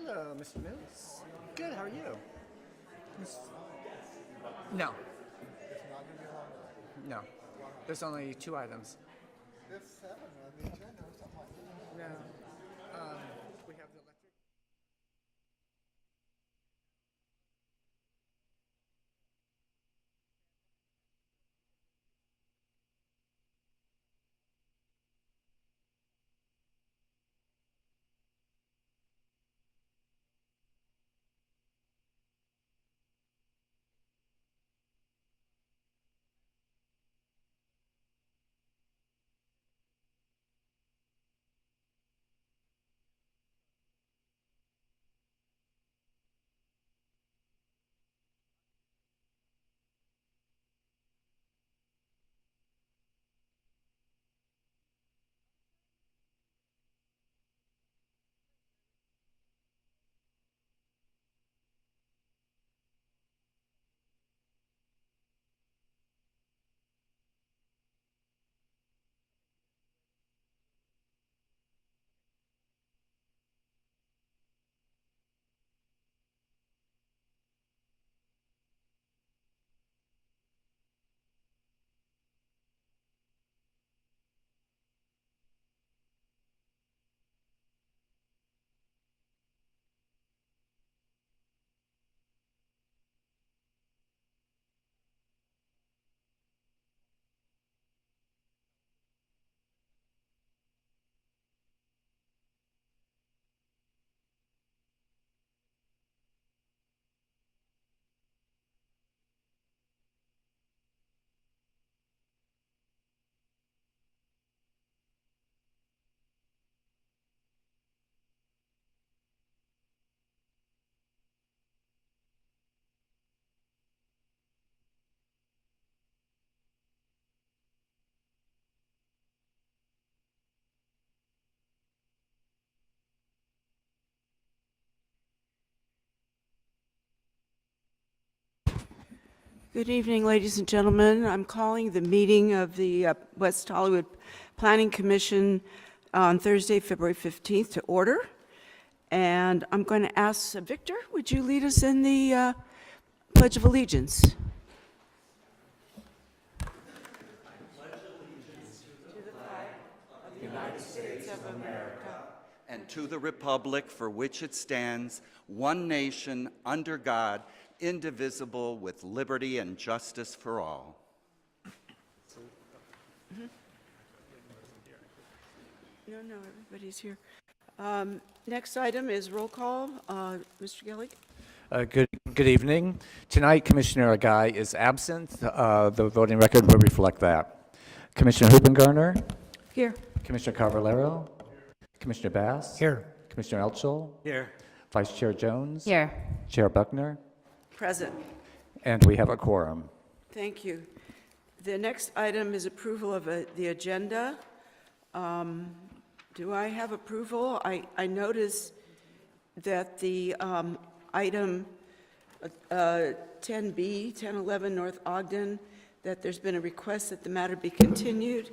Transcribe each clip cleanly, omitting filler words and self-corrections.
Hello, Mr. Mills. Good, how are you? No. No. There's only 2 items. There's 7 on the agenda or something like that. No. We have the electric. Good evening, ladies and gentlemen. I'm calling the meeting of the West Hollywood Planning Commission on Thursday, February 15th to order. And I'm going to ask Victor, would you lead us in the Pledge of Allegiance? And to the republic for which it stands, one nation, under God, indivisible, with liberty and justice for all. No, everybody's here. Next item is roll call. Mr. Gillig? Good evening. Tonight, Commissioner Guy is absent. The voting record will reflect that. Commissioner Hubengarner, Here. Commissioner Carvalero, Commissioner Bass. Here. Commissioner Elchel, Here. Vice Chair Jones. Here. Chair Buckner, Present. and we have a quorum. Thank you. The next item is approval of the agenda. Do I have approval? I notice that the item 10B, 1011 North Ogden, that there's been a request that the matter be continued.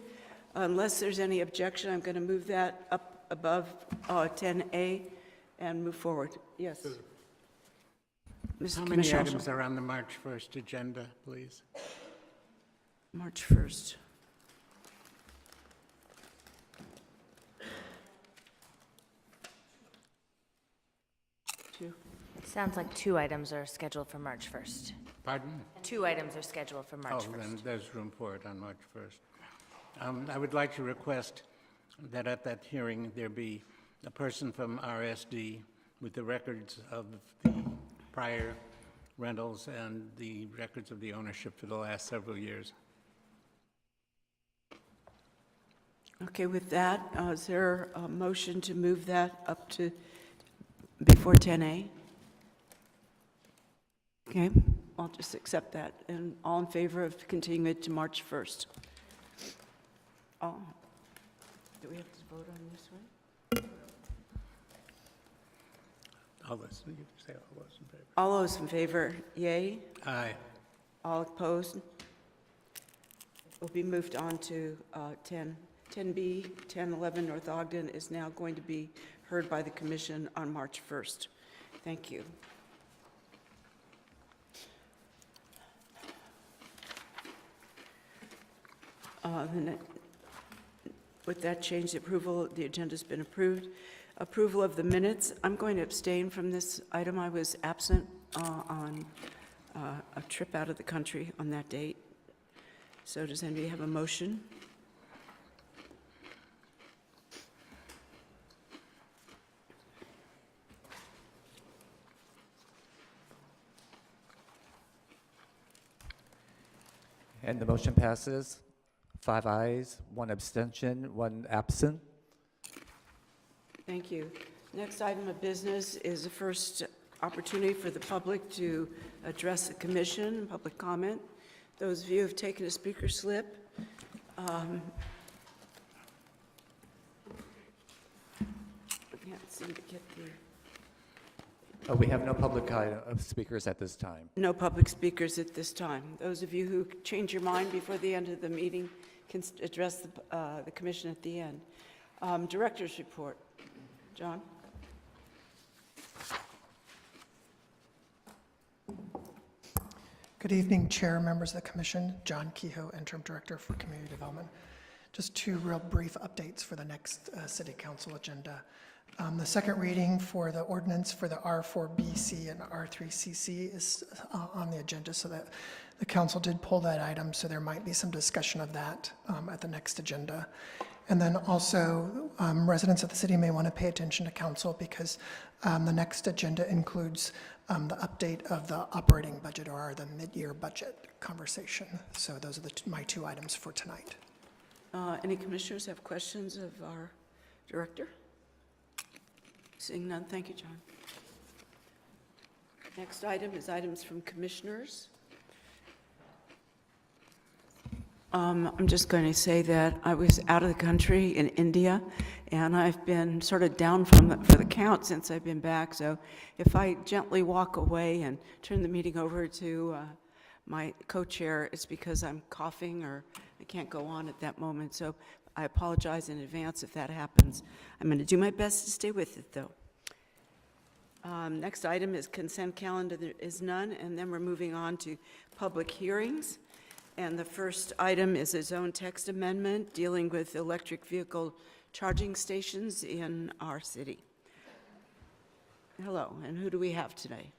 Unless there's any objection, I'm going to move that up above 10A and move forward. Yes. Mrs. How many Commissioner items are on the March 1st agenda, please? March 1st. Two. Sounds like 2 items are scheduled for March 1st. Pardon? 2 items are scheduled for March Oh, 1st. then there's room for it on March 1st. I would like to request that at that hearing, there be a person from RSD with the records of the prior rentals and the records of the ownership for the last several years. Okay, with that, is there a motion to move that up to before 10A? Okay, I'll just accept that. And all in favor of continuing it to March 1st? Oh, do we have to vote on this one? All those, you can say all those in favor. All those in favor, yay? Aye. All opposed? Will be moved on to 10B, 1011 North Ogden is now going to be heard by the commission on March 1st. Thank you. With that change, the agenda's been approved. Approval of the minutes. I'm going to abstain from this item. I was absent on a trip out of the country on that date. So does anybody have a motion? And the motion passes. 5 ayes, 1 abstention, 1 absent. Thank you. Next item of business is the first opportunity for the public to address the commission, public comment. Those of you who have taken a speaker slip, I can't seem to get the... We have no public speakers at this time. No public speakers at this time. Those of you who change your mind before the end of the meeting can address the commission at the end. Director's report. John? Good evening, Chair, members of the Commission. John Kehoe, Interim Director for Community Development. Just 2 real brief updates for the next City Council agenda. The second reading for the ordinance for the R4BC and R3CC is on the agenda, so that the council did pull that item, so there might be some discussion of that at the next agenda. And then also, residents of the city may want to pay attention to council because the next agenda includes the update of the operating budget or the mid-year budget conversation. So those are my 2 items for tonight. Any commissioners have questions of our director? Seeing none, thank you, John. Next item is items from commissioners. I'm just going to say that I was out of the country in India, and I've been sort of down for the count since I've been back. So if I gently walk away and turn the meeting over to my co-chair, it's because I'm coughing or I can't go on at that moment. So I apologize in advance if that happens. I'm going to do my best to stay with it, though. Next item is consent calendar. There is none, and then we're moving on to public hearings. And the first item is a zone text amendment dealing with electric vehicle charging stations in our city. Hello, and who do we have today?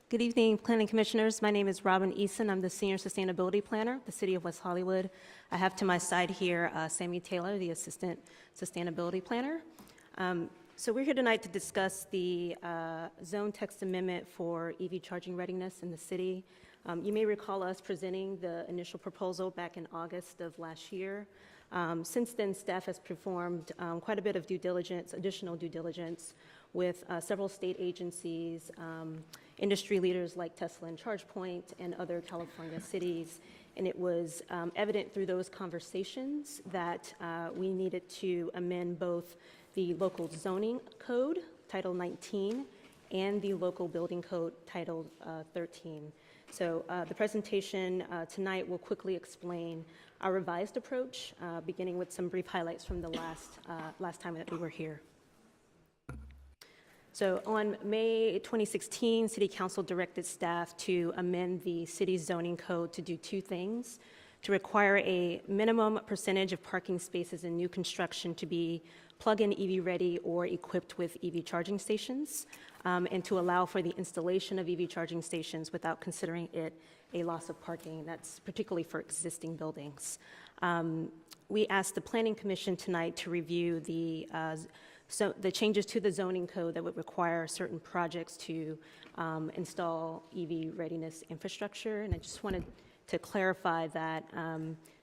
Good evening, Planning Commissioners. My name is Robin Eason. I'm the Senior Sustainability Planner, the City of West Hollywood. I have to my side here Sammy Taylor, the Assistant Sustainability Planner. So we're here tonight to discuss the zone text amendment for EV charging readiness in the city. You may recall us presenting the initial proposal back in August of last year. Since then, staff has performed quite a bit of additional due diligence with several state agencies, industry leaders like Tesla and ChargePoint, and other California cities. And it was evident through those conversations that we needed to amend both the local zoning code, Title 19, and the local building code, Title 13. So the presentation tonight will quickly explain our revised approach, beginning with some brief highlights from the last time that we were here. So on May 2016, City Council directed staff to amend the city's zoning code to do 2 things: to require a minimum percentage of parking spaces in new construction to be plug-in EV ready or equipped with EV charging stations, and to allow for the installation of EV charging stations without considering it a loss of parking. That's particularly for existing buildings. We asked the Planning Commission tonight to review the changes to the zoning code that would require certain projects to install EV readiness infrastructure. And I just wanted to clarify that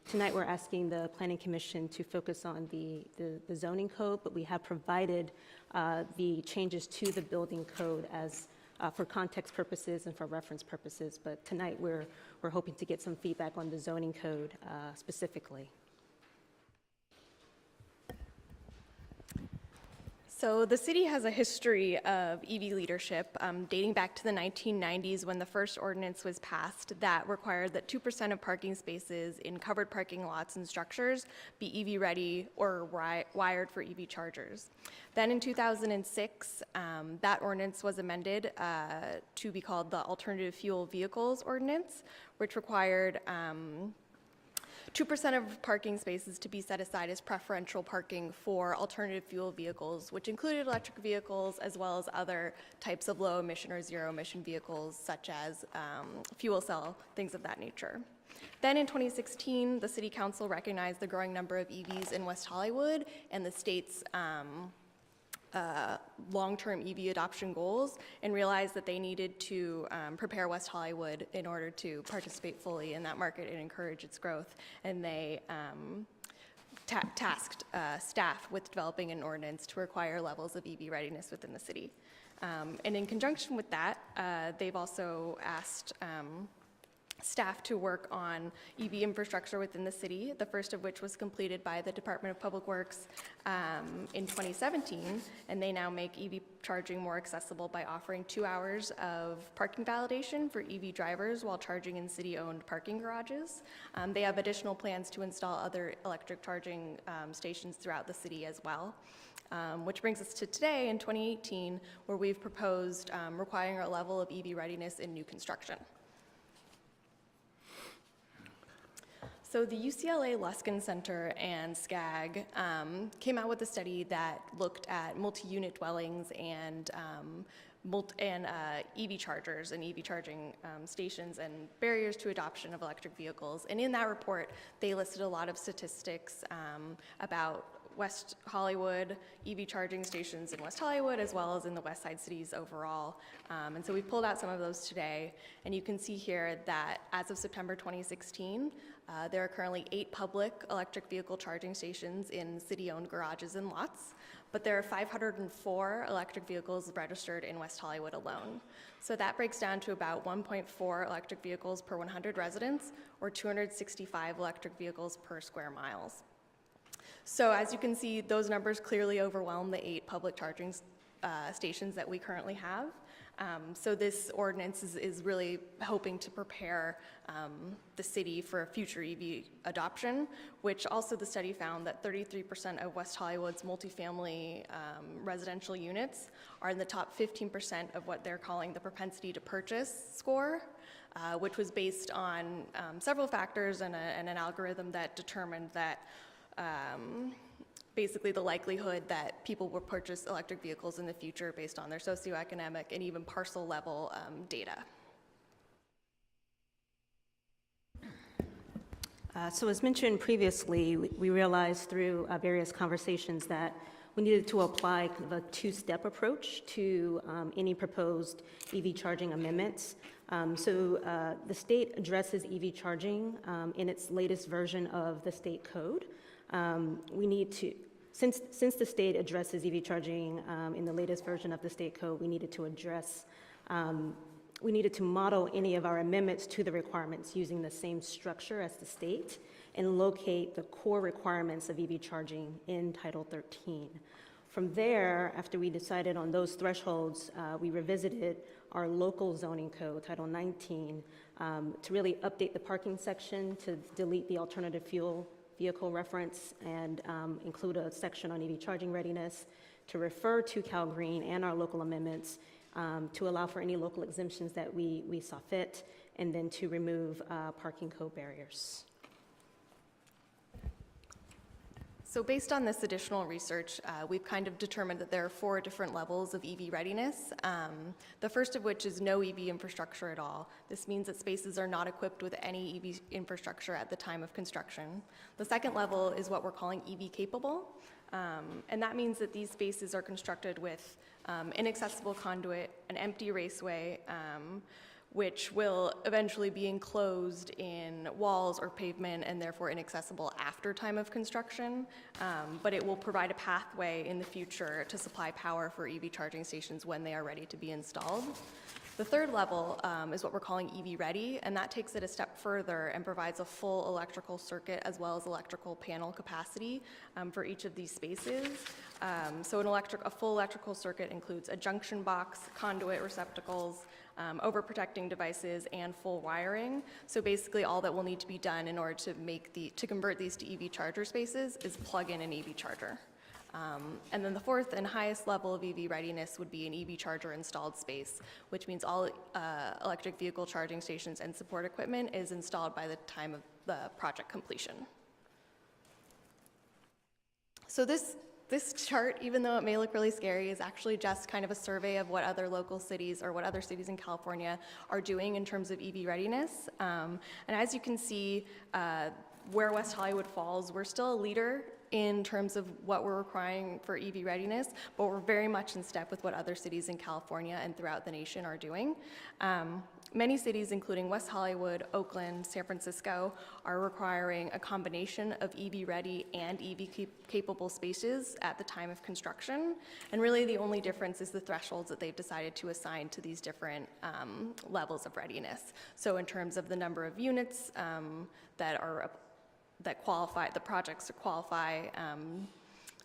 tonight we're asking the Planning Commission to focus on the zoning code, but we have provided the changes to the building code as for context purposes and for reference purposes. But tonight we're hoping to get some feedback on the zoning code specifically. So the city has a history of EV leadership dating back to the 1990s when the first ordinance was passed that required that 2% of parking spaces in covered parking lots and structures be EV ready or wired for EV chargers. Then in 2006, that ordinance was amended to be called the Alternative Fuel Vehicles Ordinance, which required 2% of parking spaces to be set aside as preferential parking for alternative fuel vehicles, which included electric vehicles as well as other types of low emission or zero emission vehicles such as fuel cell, things of that nature. Then in 2016, the City Council recognized the growing number of EVs in West Hollywood and the state's long-term EV adoption goals and realized that they needed to prepare West Hollywood in order to participate fully in that market and encourage its growth. And they tasked staff with developing an ordinance to require levels of EV readiness within the city. And in conjunction with that, they've also asked staff to work on EV infrastructure within the city, the first of which was completed by the Department of Public Works in 2017, and they now make EV charging more accessible by offering 2 hours of parking validation for EV drivers while charging in city-owned parking garages. They have additional plans to install other electric charging stations throughout the city as well. Which brings us to today in 2018, where we've proposed requiring a level of EV readiness in new construction. So the UCLA Luskin Center and SCAG came out with a study that looked at multi-unit dwellings and EV chargers and EV charging stations and barriers to adoption of electric vehicles. And in that report, they listed a lot of statistics about West Hollywood, EV charging stations in West Hollywood, as well as in the West Side cities overall. And so we pulled out some of those today. And you can see here that as of September 2016, there are currently 8 public electric vehicle charging stations in city-owned garages and lots, but there are 504 electric vehicles registered in West Hollywood alone. So that breaks down to about 1.4 electric vehicles per 100 residents, or 265 electric vehicles per square miles. So as you can see, those numbers clearly overwhelm the 8 public charging stations that we currently have. So this ordinance is really hoping to prepare the city for future EV adoption, which also the study found that 33% of West Hollywood's multifamily residential units are in the top 15% of what they're calling the propensity to purchase score, which was based on several factors and an algorithm that determined that basically the likelihood that people will purchase electric vehicles in the future based on their socioeconomic and even parcel level data. So as mentioned previously, we realized through various conversations that we needed to apply kind of a 2-step approach to any proposed EV charging amendments. The state addresses EV charging in its latest version of the state code. We need to, since the state addresses EV charging in the latest version of the state code, we needed to model any of our amendments to the requirements using the same structure as the state and locate the core requirements of EV charging in Title 13. From there, after we decided on those thresholds, we revisited our local zoning code, Title 19, to really update the parking section, to delete the alternative fuel vehicle reference and include a section on EV charging readiness, to refer to Cal Green and our local amendments, to allow for any local exemptions that we saw fit, and then to remove parking code barriers. So based on this additional research, we've kind of determined that there are 4 different levels of EV readiness. The first of which is no EV infrastructure at all. This means that spaces are not equipped with any EV infrastructure at the time of construction. The second level is what we're calling EV capable. And that means that these spaces are constructed with inaccessible conduit, an empty raceway, which will eventually be enclosed in walls or pavement and therefore inaccessible after time of construction, but it will provide a pathway in the future to supply power for EV charging stations when they are ready to be installed. The third level is what we're calling EV ready, and that takes it a step further and provides a full electrical circuit as well as electrical panel capacity for each of these spaces. So a full electrical circuit includes a junction box, conduit receptacles, overprotecting devices, and full wiring. So basically all that will need to be done in order to convert these to EV charger spaces is plug in an EV charger. And then the fourth and highest level of EV readiness would be an EV charger installed space, which means all electric vehicle charging stations and support equipment is installed by the time of the project completion. So this chart, even though it may look really scary, is actually just kind of a survey of what other local cities or what other cities in California are doing in terms of EV readiness. And as you can see, where West Hollywood falls, we're still a leader in terms of what we're requiring for EV readiness, but we're very much in step with what other cities in California and throughout the nation are doing. Many cities, including West Hollywood, Oakland, San Francisco, are requiring a combination of EV-ready and EV-capable spaces at the time of construction. And really the only difference is the thresholds that they've decided to assign to these different levels of readiness. So in terms of the number of units that qualify, the projects to qualify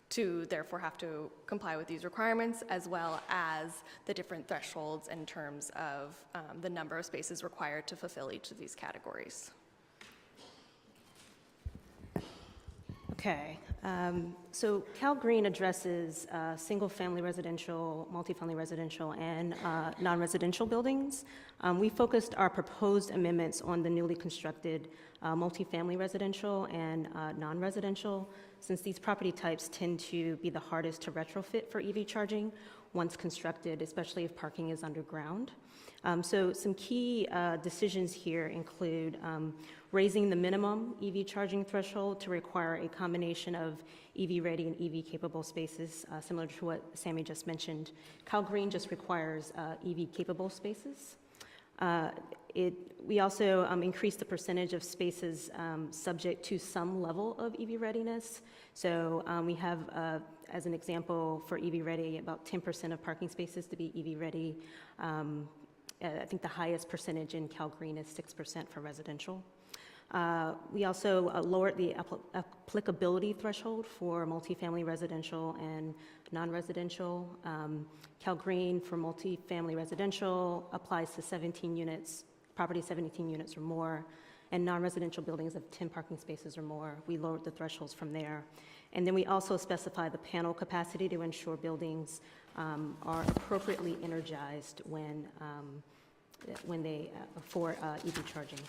to therefore have to comply with these requirements, as well as the different thresholds in terms of the number of spaces required to fulfill each of these categories. Okay, so Cal Green addresses single-family residential, multifamily residential, and non-residential buildings. We focused our proposed amendments on the newly constructed multifamily residential and non-residential, since these property types tend to be the hardest to retrofit for EV charging once constructed, especially if parking is underground. So some key decisions here include raising the minimum EV charging threshold to require a combination of EV-ready and EV-capable spaces, similar to what Sammy just mentioned. Cal Green just requires EV-capable spaces. We also increased the percentage of spaces subject to some level of EV readiness. So we have, as an example, for EV ready, about 10% of parking spaces to be EV ready. I think the highest percentage in Cal Green is 6% for residential. We also lowered the applicability threshold for multifamily residential and non-residential. Cal Green for multifamily residential applies to 17 units, property 17 units or more, and non-residential buildings of 10 parking spaces or more. We lowered the thresholds from there. And then we also specify the panel capacity to ensure buildings are appropriately energized when they for EV charging.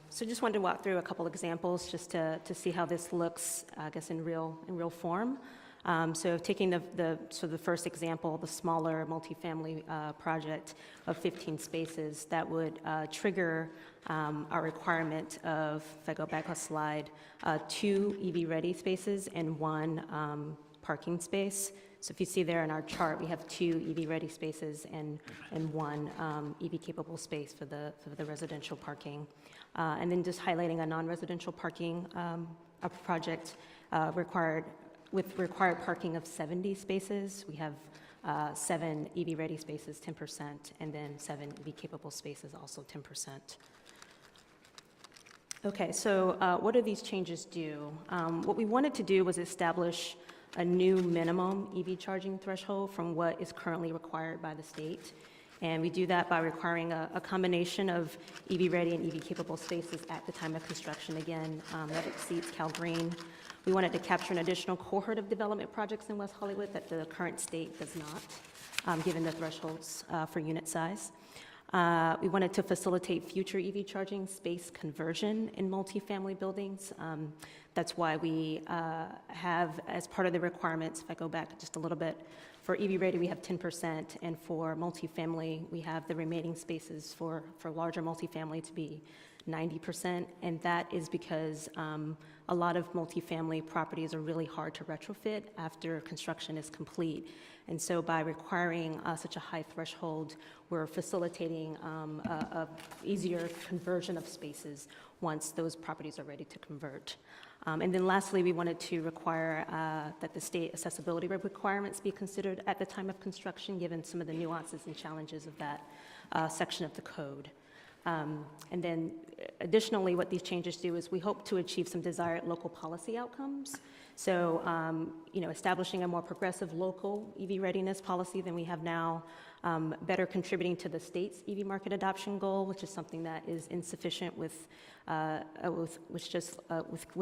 So just wanted to walk through a couple examples just to see how this looks, I guess, in real form. So taking the first example, the smaller multifamily project of 15 spaces, that would trigger our requirement of, if I go back a slide, 2 EV-ready spaces and 1 parking space. So if you see there in our chart, we have 2 EV-ready spaces and 1 EV-capable space for the residential parking. And then just highlighting a non-residential parking a project with required parking of 70 spaces. We have 7 EV-ready spaces, 10%, and then 7 EV-capable spaces, also 10%. Okay, so what do these changes do? What we wanted to do was establish a new minimum EV charging threshold from what is currently required by the state. And we do that by requiring a combination of EV-ready and EV-capable spaces at the time of construction. Again, that exceeds Cal Green. We wanted to capture an additional cohort of development projects in West Hollywood that the current state does not, given the thresholds for unit size. We wanted to facilitate future EV charging space conversion in multifamily buildings. That's why we have, as part of the requirements, if I go back just a little bit, for EV-ready we have 10%, and for multifamily we have the remaining spaces for larger multifamily to be 90%, and that is because a lot of multifamily properties are really hard to retrofit after construction is complete. And so by requiring such a high threshold, we're facilitating a easier conversion of spaces once those properties are ready to convert. And then lastly, we wanted to require that the state accessibility requirements be considered at the time of construction, given some of the nuances and challenges of that section of the code. And then additionally, what these changes do is we hope to achieve some desired local policy outcomes. So, establishing a more progressive local EV readiness policy than we have now, better contributing to the state's EV market adoption goal, which is something that is insufficient with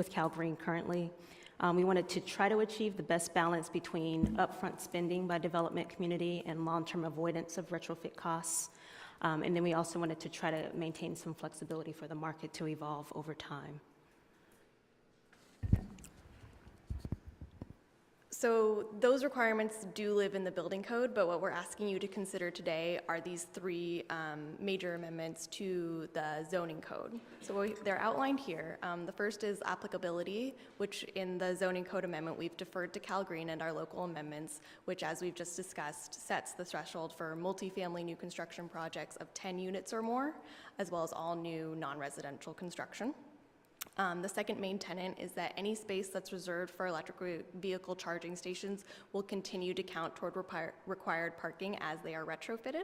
Cal Green currently. We wanted to try to achieve the best balance between upfront spending by development community and long-term avoidance of retrofit costs. And then we also wanted to try to maintain some flexibility for the market to evolve over time. So those requirements do live in the building code, but what we're asking you to consider today are these three major amendments to the zoning code. So they're outlined here. The first is applicability, which in the zoning code amendment, we've deferred to Cal Green and our local amendments, which, as we've just discussed, sets the threshold for multifamily new construction projects of 10 units or more, as well as all new non-residential construction. The second main tenet is that any space that's reserved for electric vehicle charging stations will continue to count toward required parking as they are retrofitted.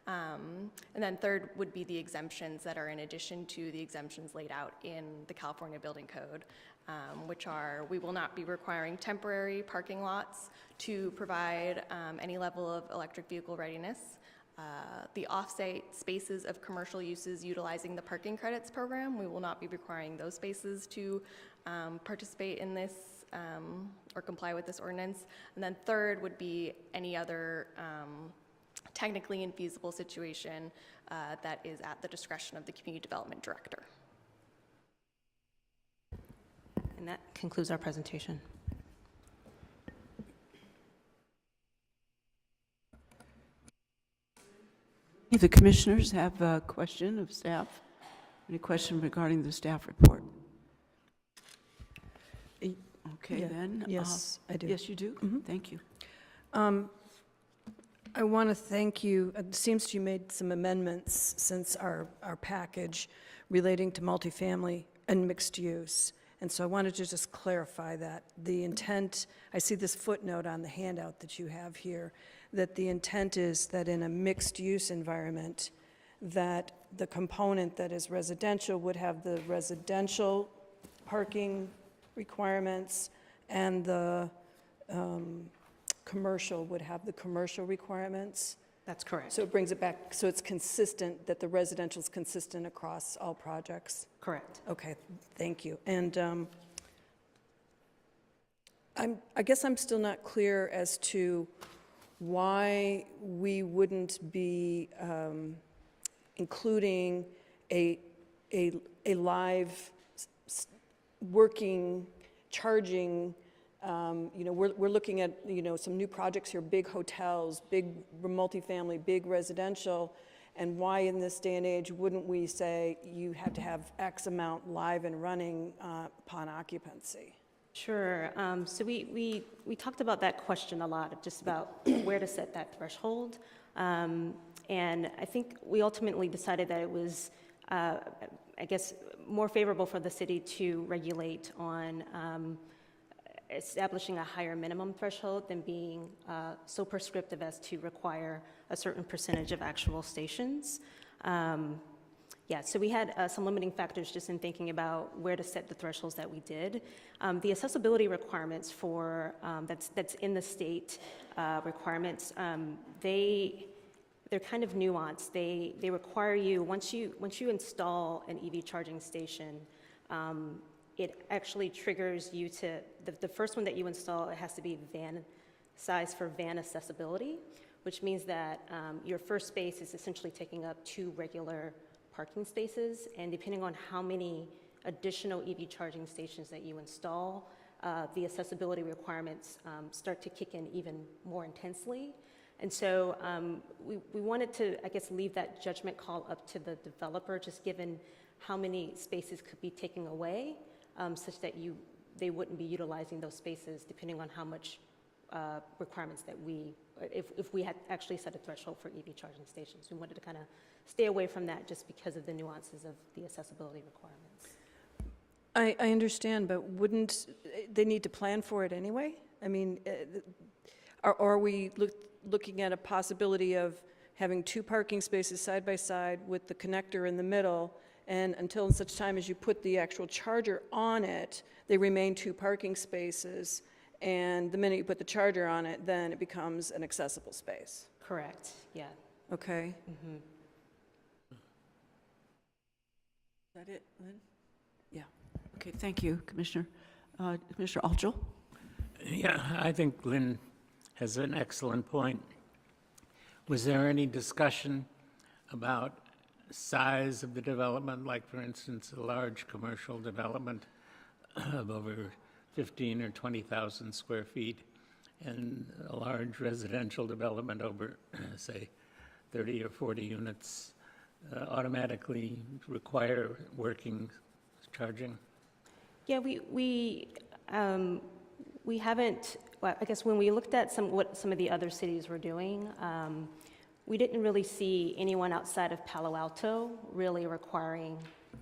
And then third would be the exemptions that are in addition to the exemptions laid out in the California Building Code, which are, we will not be requiring temporary parking lots to provide any level of electric vehicle readiness. The off-site spaces of commercial uses utilizing the parking credits program, we will not be requiring those spaces to participate in this or comply with this ordinance. And then third would be any other technically infeasible situation that is at the discretion of the community development director. And that concludes our presentation. The commissioners have a question of staff. Any question regarding the staff report? Okay, Yeah, then. yes, I do. Yes, you do? Mhm. Thank you. I want to thank you. It seems you made some amendments since our package relating to multifamily and mixed use. And so I wanted to just clarify that. The intent, I see this footnote on the handout that you have here, that the intent is that in a mixed-use environment, that the component that is residential would have the residential parking requirements, and the commercial would have the commercial requirements. That's correct. So it brings it back, so it's consistent, that the residential is consistent across all projects? Correct. Okay, thank you. And I guess I'm still not clear as to why we wouldn't be including a live working charging. We're looking at some new projects here, big hotels, big multifamily, big residential, and why in this day and age wouldn't we say you have to have X amount live and running upon occupancy? Sure. So we talked about that question a lot, just about where to set that threshold. And I think we ultimately decided that it was, I guess, more favorable for the city to regulate on establishing a higher minimum threshold than being so prescriptive as to require a certain percentage of actual stations. Yeah, so we had some limiting factors just in thinking about where to set the thresholds that we did. The accessibility requirements for that's in the state requirements, they're kind of nuanced. They require you, once you install an EV charging station, it actually triggers you to, the first one that you install, it has to be van size for van accessibility, which means that your first space is essentially taking up 2 regular parking spaces, and depending on how many additional EV charging stations that you install, the accessibility requirements start to kick in even more intensely. And so we wanted to, I guess, leave that judgment call up to the developer, just given how many spaces could be taken away, such that they wouldn't be utilizing those spaces depending on how much requirements that if we had actually set a threshold for EV charging stations. We wanted to kind of stay away from that just because of the nuances of the accessibility requirements. I understand, but wouldn't they need to plan for it anyway? I mean, are we looking at a possibility of having 2 parking spaces side by side with the connector in the middle, and until such time as you put the actual charger on it, they remain 2 parking spaces, and the minute you put the charger on it, then it becomes an accessible space? Correct, yeah. Okay? Is that it, Lynn? Yeah. Okay, thank you, Commissioner. Commissioner Alchel? Yeah, I think Lynn has an excellent point. Was there any discussion about size of the development, like for instance, a large commercial development of over 15 or 20,000 square feet and a large residential development over, say, 30 or 40 units automatically require working charging? Yeah, we haven't, well, I guess when we looked at what some of the other cities were doing, we didn't really see anyone outside of Palo Alto really requiring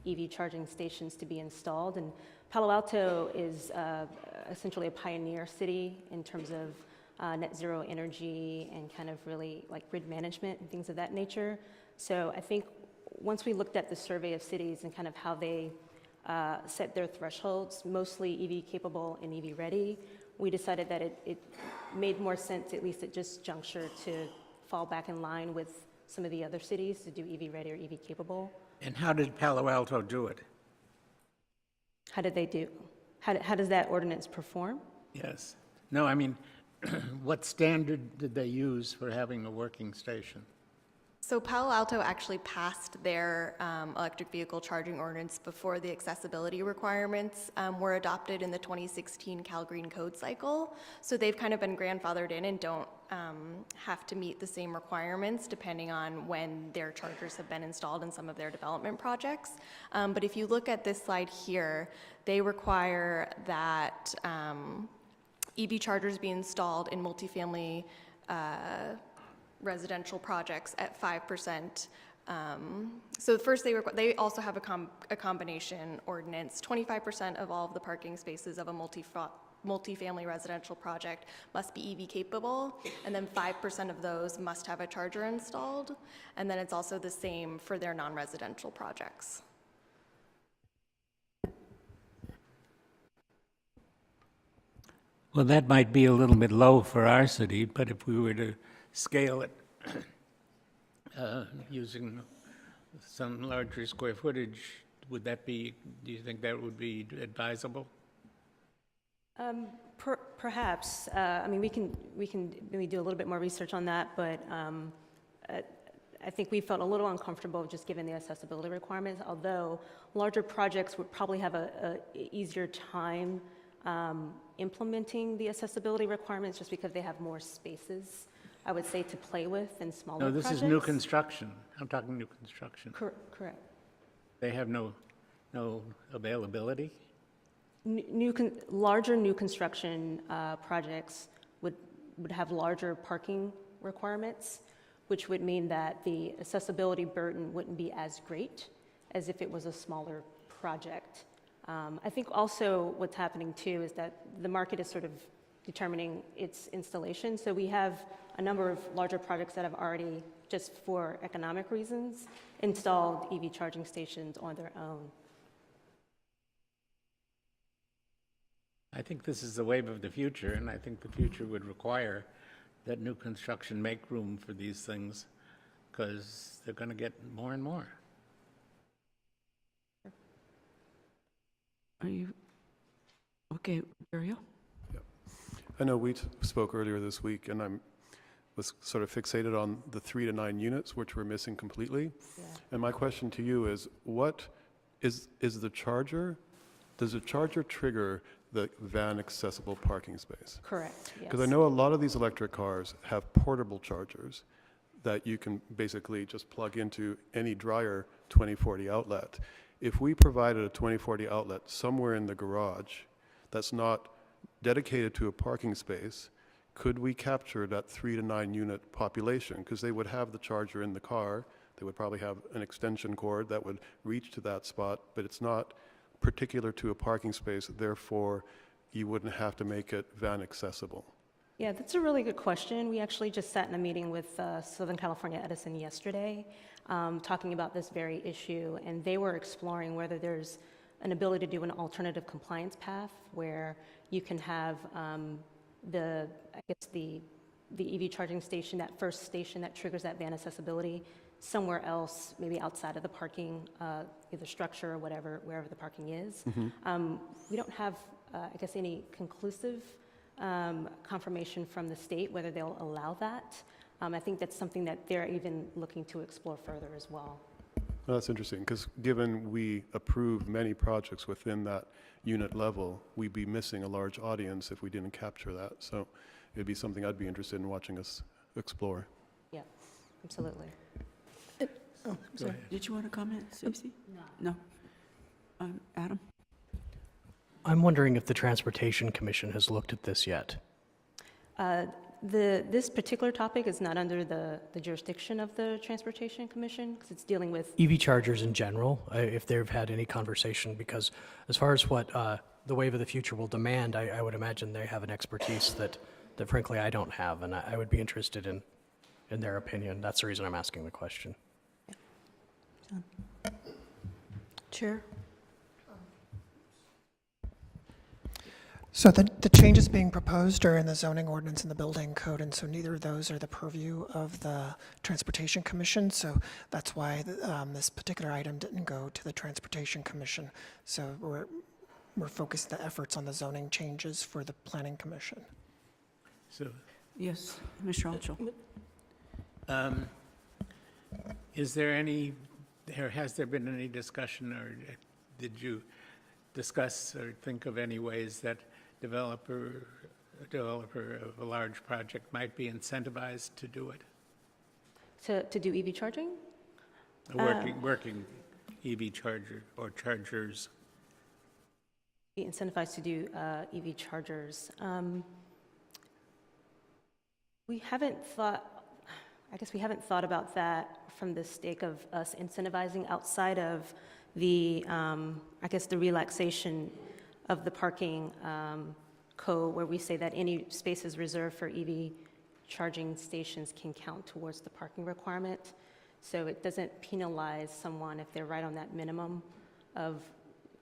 EV charging stations to be installed. And Palo Alto is essentially a pioneer city in terms of net zero energy and kind of really like grid management and things of that nature. So I think once we looked at the survey of cities and kind of how they set their thresholds, mostly EV capable and EV ready, we decided that it made more sense, at least at just juncture, to fall back in line with some of the other cities to do EV ready or EV capable. And how did Palo Alto do it? How did they do? How does that ordinance perform? Yes. No, I mean, what standard did they use for having a working station? So Palo Alto actually passed their electric vehicle charging ordinance before the accessibility requirements were adopted in the 2016 Cal Green Code cycle. So they've kind of been grandfathered in and don't have to meet the same requirements depending on when their chargers have been installed in some of their development projects. But if you look at this slide here, they require that EV chargers be installed in multifamily residential projects at 5%. So first, they also have a combination ordinance. 25% of all of the parking spaces of a multifamily residential project must be EV capable, and then 5% of those must have a charger installed. And then it's also the same for their non-residential projects. Well, that might be a little bit low for our city, but if we were to scale it using some larger square footage, would that be, do you think that would be advisable? Perhaps. I mean, we can maybe do a little bit more research on that, but I think we felt a little uncomfortable just given the accessibility requirements, although larger projects would probably have a easier time implementing the accessibility requirements just because they have more spaces, I would say, to play with than smaller projects. No, this is new construction. I'm talking new construction. Correct. They have no availability? Larger new construction projects would have larger parking requirements, which would mean that the accessibility burden wouldn't be as great as if it was a smaller project. I think also what's happening too is that the market is sort of determining its installation. So we have a number of larger projects that have already, just for economic reasons, installed EV charging stations on their own. I think this is the wave of the future, and I think the future would require that new construction make room for these things, because they're going to get more and more. Are you, okay, Dario? I know we spoke earlier this week, and I was sort of fixated on the 3 to 9 units, which we're missing completely. Yeah. And my question to you is, what is the charger, does the charger trigger the van accessible parking space? Correct, yes. Because I know a lot of these electric cars have portable chargers that you can basically just plug into any dryer 2040 outlet. If we provided a 2040 outlet somewhere in the garage that's not dedicated to a parking space, could we capture that 3 to 9 unit population? Because they would have the charger in the car, they would probably have an extension cord that would reach to that spot, but it's not particular to a parking space, therefore you wouldn't have to make it van accessible? Yeah, that's a really good question. We actually just sat in a meeting with Southern California Edison yesterday, talking about this very issue, and they were exploring whether there's an ability to do an alternative compliance path where you can have the EV charging station, that first station that triggers that van accessibility, somewhere else, maybe outside of the parking, either structure or wherever the parking is. We don't have, I guess, any conclusive confirmation from the state whether they'll allow that. I think that's something that they're even looking to explore further as well. Well, that's interesting, because given we approve many projects within that unit level, we'd be missing a large audience if we didn't capture that. So it'd be something I'd be interested in watching us explore. Yeah, absolutely. Oh, sorry. Did you want to comment, Susie? No. Adam? I'm wondering if the Transportation Commission has looked at this yet. This particular topic is not under the jurisdiction of the Transportation Commission because it's dealing with EV chargers in general, if they've had any conversation, because as far as what the wave of the future will demand, I would imagine they have an expertise that frankly I don't have, and I would be interested in their opinion. That's the reason I'm asking the question. Chair? So the changes being proposed are in the zoning ordinance and the building code, and so neither of those are the purview of the Transportation Commission. So that's why this particular item didn't go to the Transportation Commission. So we're focused the efforts on the zoning changes for the Planning Commission. So, Yes, Mr. Altshull. has there been any discussion, or did you discuss or think of any ways that a developer of a large project might be incentivized to do it? to do EV charging. A working EV charger or chargers? Be incentivized to do EV chargers. We haven't thought, I guess we haven't thought about that from the stake of us incentivizing outside of the, I guess, the relaxation of the parking code where we say that any spaces reserved for EV charging stations can count towards the parking requirement. So it doesn't penalize someone if they're right on that minimum of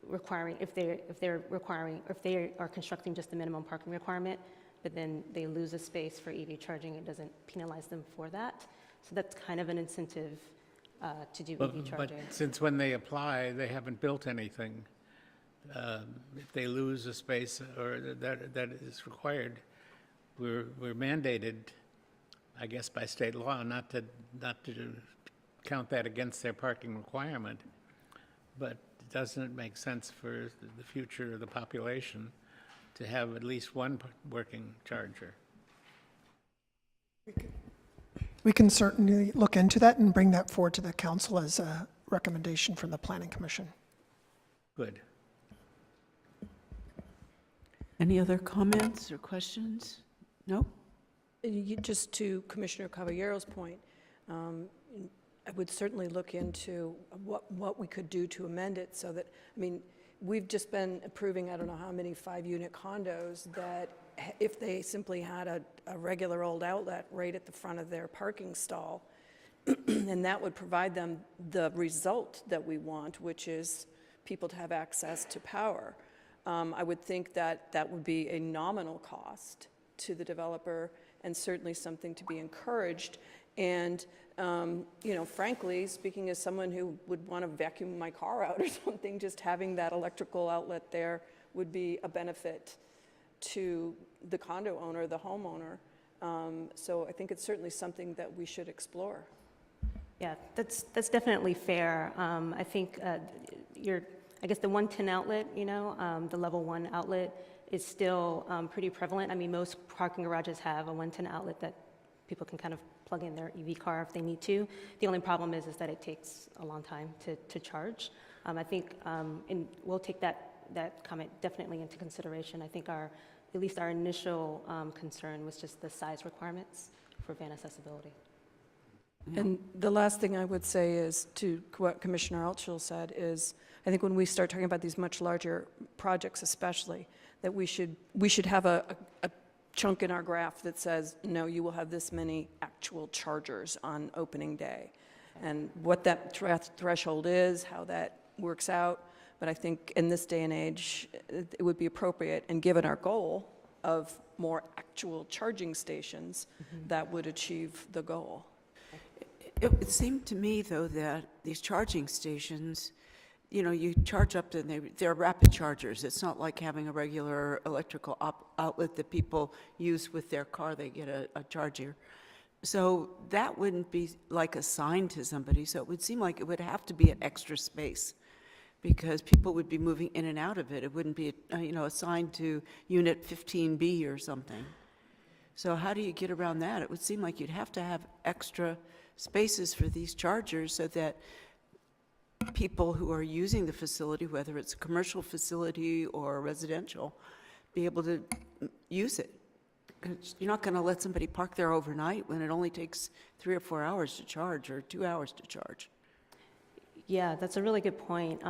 requiring, if they are constructing just the minimum parking requirement, but then they lose a space for EV charging, it doesn't penalize them for that. So that's kind of an incentive to do EV charging. But since when they apply, they haven't built anything. If they lose a space or that is required, we're mandated, I guess, by state law not to count that against their parking requirement. But doesn't it make sense for the future of the population to have at least one working charger? We can certainly look into that and bring that forward to the council as a recommendation from the Planning Commission. Good. Any other comments or questions? No? Just to Commissioner Caballero's point, I would certainly look into what we could do to amend it so that, I mean, we've just been approving, I don't know how many 5-unit condos that if they simply had a regular old outlet right at the front of their parking stall, and that would provide them the result that we want, which is people to have access to power. I would think that that would be a nominal cost to the developer and certainly something to be encouraged. And, you know, frankly, speaking as someone who would want to vacuum my car out or something, just having that electrical outlet there would be a benefit to the condo owner, the homeowner. So I think it's certainly something that we should explore. Yeah, that's definitely fair. I think I guess the 110 outlet, you know, the level 1 outlet is still pretty prevalent. I mean, most parking garages have a 110 outlet that people can kind of plug in their EV car if they need to. The only problem is that it takes a long time to charge. I think, and we'll take that comment definitely into consideration. I think at least our initial concern was just the size requirements for van accessibility. And the last thing I would say is, to what Commissioner Altschul said, is I think when we start talking about these much larger projects especially, that we should have a chunk in our graph that says, no, you will have this many actual chargers on opening day. And what that threshold is, how that works out. But I think in this day and age, it would be appropriate, and given our goal of more actual charging stations, that would achieve the goal. It seemed to me, though, that these charging stations, you know, you charge up to, they're rapid chargers. It's not like having a regular electrical outlet that people use with their car. They get a charger. So that wouldn't be like assigned to somebody. So it would seem like it would have to be an extra space because people would be moving in and out of it. It wouldn't be, you know, assigned to unit 15B or something. So how do you get around that? It would seem like you'd have to have extra spaces for these chargers so that people who are using the facility, whether it's a commercial facility or residential, be able to use it. 'Cause you're not going to let somebody park there overnight when it only takes 3 or 4 hours to charge or 2 hours to charge. Yeah, that's a really good point.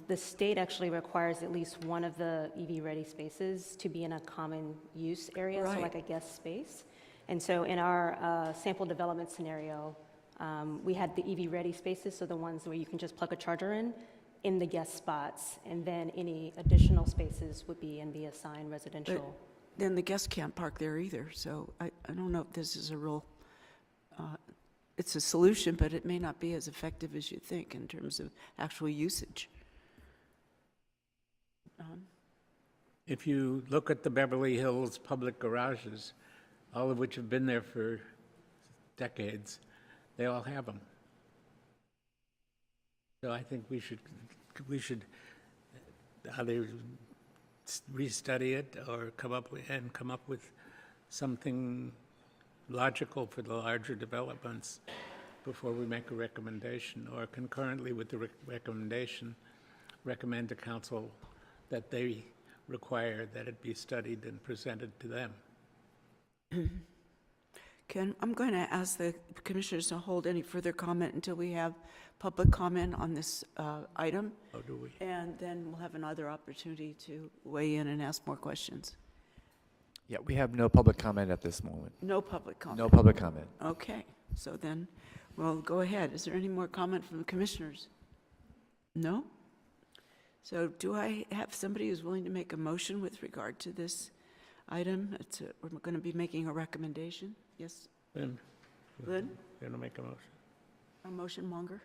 The state actually requires at least one of the EV-ready spaces to be in a common use area, so Right. like a guest space. And so in our sample development scenario, we had the EV-ready spaces, so the ones where you can just plug a charger in the guest spots, and then any additional spaces would be in the assigned residential. Then the guests can't park there either, so I don't know if this is a real, it's a solution, but it may not be as effective as you think in terms of actual usage. If you look at the Beverly Hills public garages, all of which have been there for decades, they all have them. So I think we should either restudy it or come up with something logical for the larger developments before we make a recommendation, or concurrently with the recommendation, recommend to council that they require that it be studied and presented to them. I'm going to ask the commissioners to hold any further comment until we have public comment on this item. Oh, do we? And then we'll have another opportunity to weigh in and ask more questions. Yeah, we have no public comment at this moment. No public comment? No public comment. Okay, so then we'll go ahead. Is there any more comment from the commissioners? No? So do I have somebody who's willing to make a motion with regard to this item? We're going to be making a recommendation. Yes? Lynn? Lynn? You want to make a motion? A motion monger?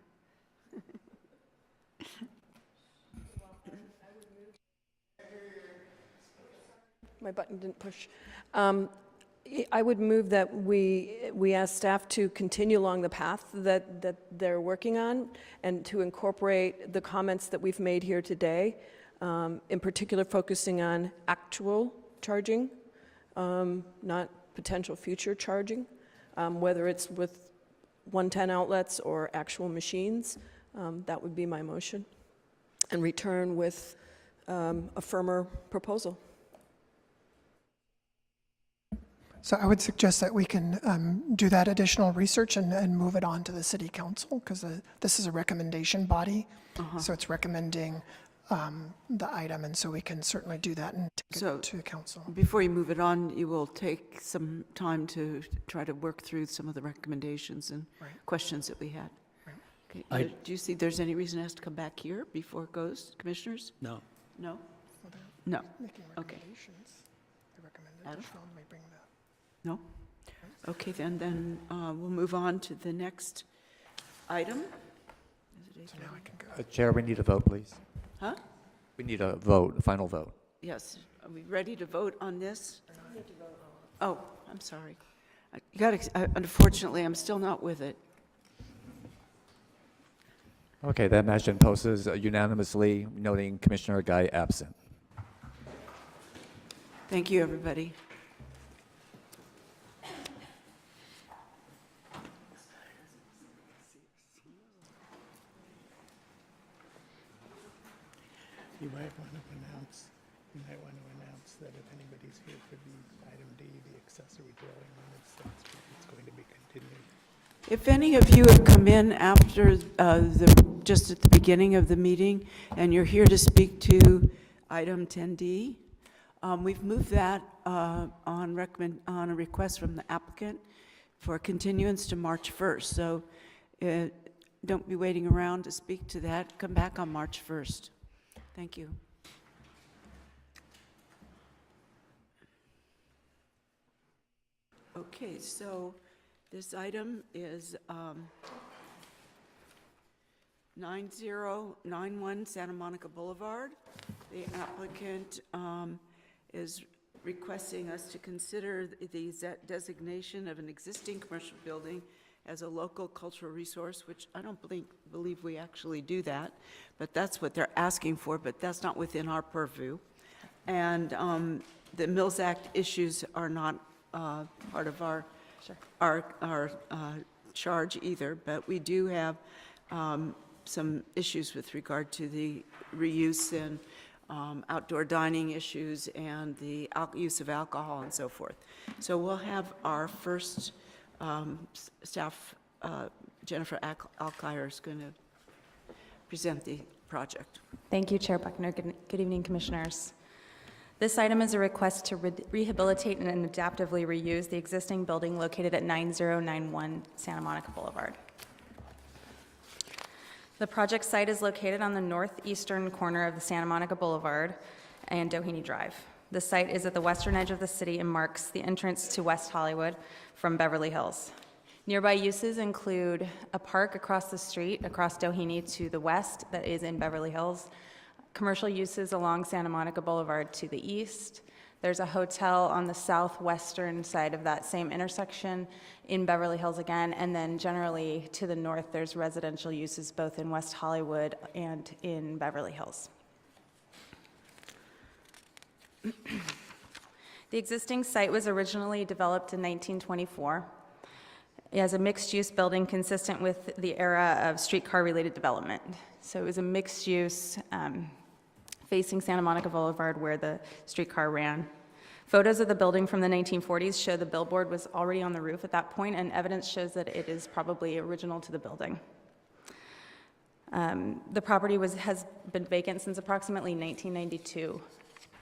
My button didn't push. I would move that we ask staff to continue along the path that they're working on and to incorporate the comments that we've made here today, in particular focusing on actual charging, not potential future charging, whether it's with 110 outlets or actual machines. That would be my motion. And return with a firmer proposal. So I would suggest that we can do that additional research and move it on to the city council, because this is a recommendation body. So it's recommending the item, and so we can certainly do that and take So- it to the council. Before you move it on, you will take some time to try to work through some of the recommendations and Right. questions that we had. Right. Okay. Do you see there's any reason it has to come back here before it goes, commissioners? No. No? Well, they're No. making Okay. recommendations. They recommend Adam? additional, and we bring that. No? Okay, then we'll move on to the next item. So now I can go. Chair, we need a vote, please. Huh? We need a vote, a final vote. Yes. Are we ready to vote on this? Oh, I'm sorry. Unfortunately, I'm still not with it. Okay, that motion passes unanimously, noting Commissioner Guy absent. Thank you, everybody. You might want to announce that if anybody's here for the item D, the accessory dwelling units, it's going to be continued. If any of you have come in after just at the beginning of the meeting, and you're here to speak to item 10D, we've moved that on a request from the applicant for continuance to March 1st. So don't be waiting around to speak to that. Come back on March 1st. Thank you. Okay, so this item is 9091 Santa Monica Boulevard. The applicant is requesting us to consider the designation of an existing commercial building as a local cultural resource, which I don't believe we actually do that, but that's what they're asking for, but that's not within our purview. And the Mills Act issues are not part of our charge either, but we do have some issues with regard to the reuse and outdoor dining issues and the use of alcohol and so forth. So we'll have our first staff, Jennifer Alkire, is going to present the project. Thank you, Chair Buckner. Good evening, Commissioners. This item is a request to rehabilitate and adaptively reuse the existing building located at 9091 Santa Monica Boulevard. The project site is located on the northeastern corner of the Santa Monica Boulevard and Doheny Drive. The site is at the western edge of the city and marks the entrance to West Hollywood from Beverly Hills. Nearby uses include a park across the street, across Doheny to the west, that is in Beverly Hills, commercial uses along Santa Monica Boulevard to the east. There's a hotel on the southwestern side of that same intersection in Beverly Hills again, and then generally to the north, there's residential uses both in West Hollywood and in Beverly Hills. The existing site was originally developed in 1924 as a mixed-use building consistent with the era of streetcar-related development. So it was a mixed-use facing Santa Monica Boulevard where the streetcar ran. Photos of the building from the 1940s show the billboard was already on the roof at that point, and evidence shows that it is probably original to the building. The property has been vacant since approximately 1992,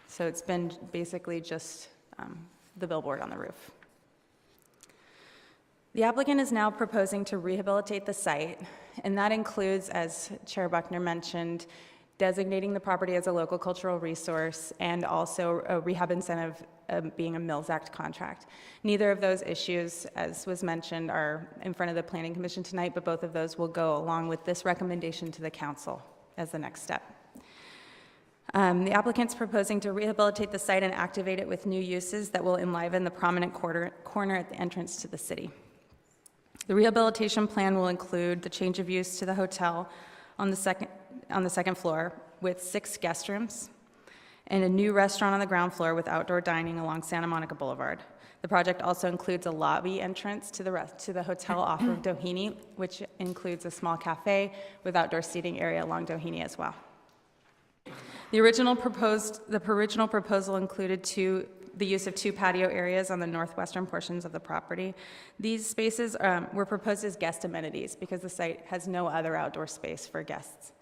so it's been basically just the billboard on the roof. The applicant is now proposing to rehabilitate the site, and that includes, as Chair Buckner mentioned, designating the property as a local cultural resource and also a rehab incentive being a Mills Act contract. Neither of those issues, as was mentioned, are in front of the Planning Commission tonight, but both of those will go along with this recommendation to the Council as the next step. The applicant's proposing to rehabilitate the site and activate it with new uses that will enliven the prominent corner at the entrance to the city. The rehabilitation plan will include the change of use to the hotel on the second floor with 6 guest rooms and a new restaurant on the ground floor with outdoor dining along Santa Monica Boulevard. The project also includes a lobby entrance to the hotel off of Doheny, which includes a small cafe with outdoor seating area along Doheny as well. The original proposal included the use of 2 patio areas on the northwestern portions of the property. These spaces were proposed as guest amenities because the site has no other outdoor space for guests.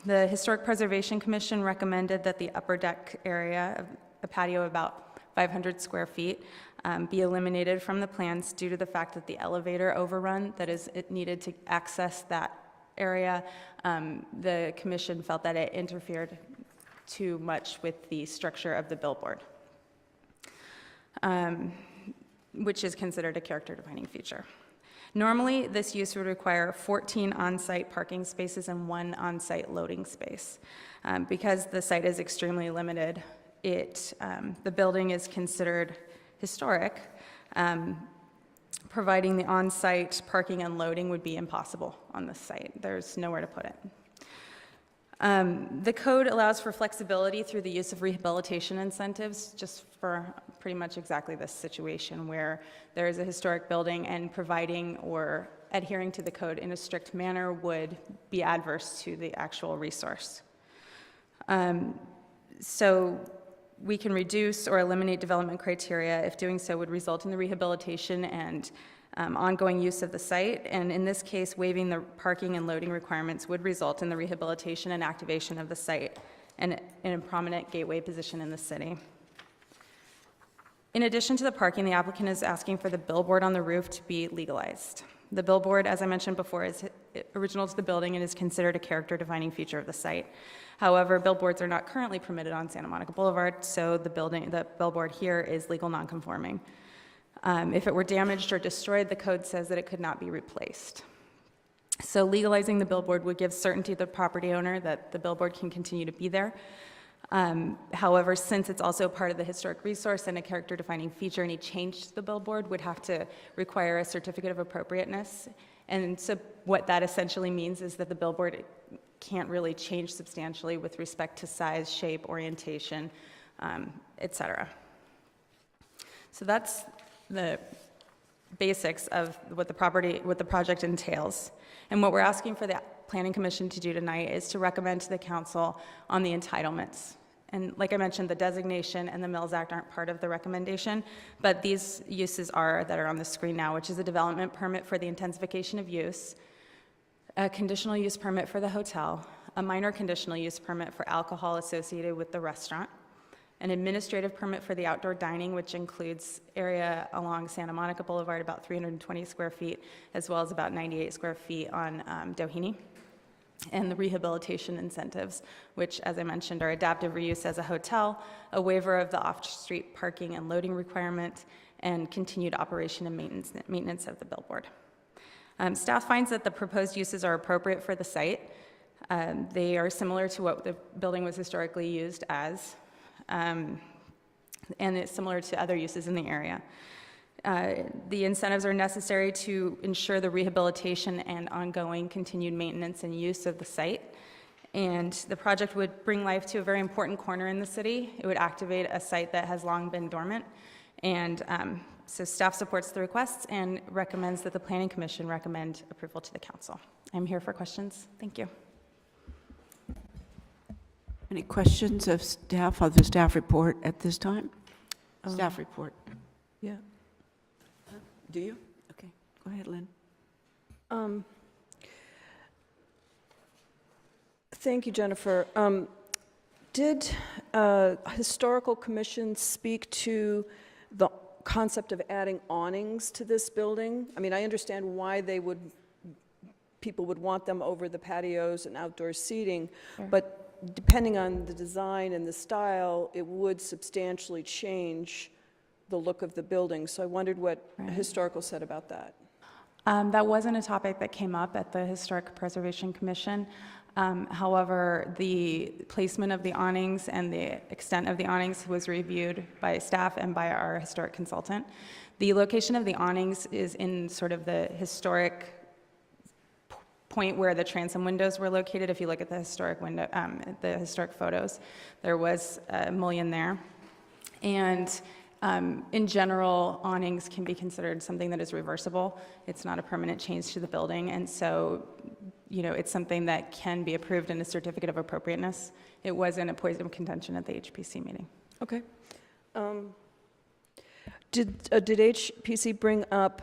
The Historic Preservation Commission recommended that the upper deck area of a patio of about 500 square feet be eliminated from the plans due to the fact that the elevator overrun that is needed to access that area, the commission felt that it interfered too much with the structure of the billboard, which is considered a character-defining feature. Normally, this use would require 14 on-site parking spaces and 1 on-site loading space. Because the site is extremely limited, the building is considered historic. Providing the on-site parking and loading would be impossible on this site. There's nowhere to put it. The code allows for flexibility through the use of rehabilitation incentives, just for pretty much exactly this situation where there is a historic building and providing or adhering to the code in a strict manner would be adverse to the actual resource. So we can reduce or eliminate development criteria if doing so would result in the rehabilitation and ongoing use of the site, and in this case, waiving the parking and loading requirements would result in the rehabilitation and activation of the site and in a prominent gateway position in the city. In addition to the parking, the applicant is asking for the billboard on the roof to be legalized. The billboard, as I mentioned before, is original to the building and is considered a character-defining feature of the site. However, billboards are not currently permitted on Santa Monica Boulevard, so the billboard here is legal nonconforming. If it were damaged or destroyed, the code says that it could not be replaced. So legalizing the billboard would give certainty to the property owner that the billboard can continue to be there. However, since it's also part of the historic resource and a character-defining feature, any change to the billboard would have to require a certificate of appropriateness. And so what that essentially means is that the billboard can't really change substantially with respect to size, shape, orientation, et cetera. So that's the basics of what the project entails. And what we're asking for the Planning Commission to do tonight is to recommend to the council on the entitlements. And like I mentioned, the designation and the Mills Act aren't part of the recommendation, but these uses are that are on the screen now, which is a development permit for the intensification of use, a conditional use permit for the hotel, a minor conditional use permit for alcohol associated with the restaurant, an administrative permit for the outdoor dining, which includes area along Santa Monica Boulevard, about 320 square feet, as well as about 98 square feet on Doheny, and the rehabilitation incentives, which, as I mentioned, are adaptive reuse as a hotel, a waiver of the off-street parking and loading requirement, and continued operation and maintenance of the billboard. Staff finds that the proposed uses are appropriate for the site. They are similar to what the building was historically used as, and it's similar to other uses in the area. The incentives are necessary to ensure the rehabilitation and ongoing continued maintenance and use of the site. And the project would bring life to a very important corner in the city. It would activate a site that has long been dormant. And so staff supports the requests and recommends that the Planning Commission recommend approval to the council. I'm here for questions. Thank you. Any questions of staff on the staff report at this time? Staff report. Yeah. Do you? Okay, go ahead, Lynn. Thank you, Jennifer. Did Historical Commission speak to the concept of adding awnings to this building? I mean, I understand why people would want them over the patios and outdoor seating, Sure. but depending on the design and the style, it would substantially change the look of the building. So I wondered what Historical said about that. That wasn't a topic that came up at the Historic Preservation Commission. However, the placement of the awnings and the extent of the awnings was reviewed by staff and by our historic consultant. The location of the awnings is in sort of the historic point where the transom windows were located. If you look at the historic window, the historic photos, there was a mullion there. And in general, awnings can be considered something that is reversible. It's not a permanent change to the building, and so, you know, it's something that can be approved in a certificate of appropriateness. It was in a point of contention at the HPC meeting. Okay. Did HPC bring up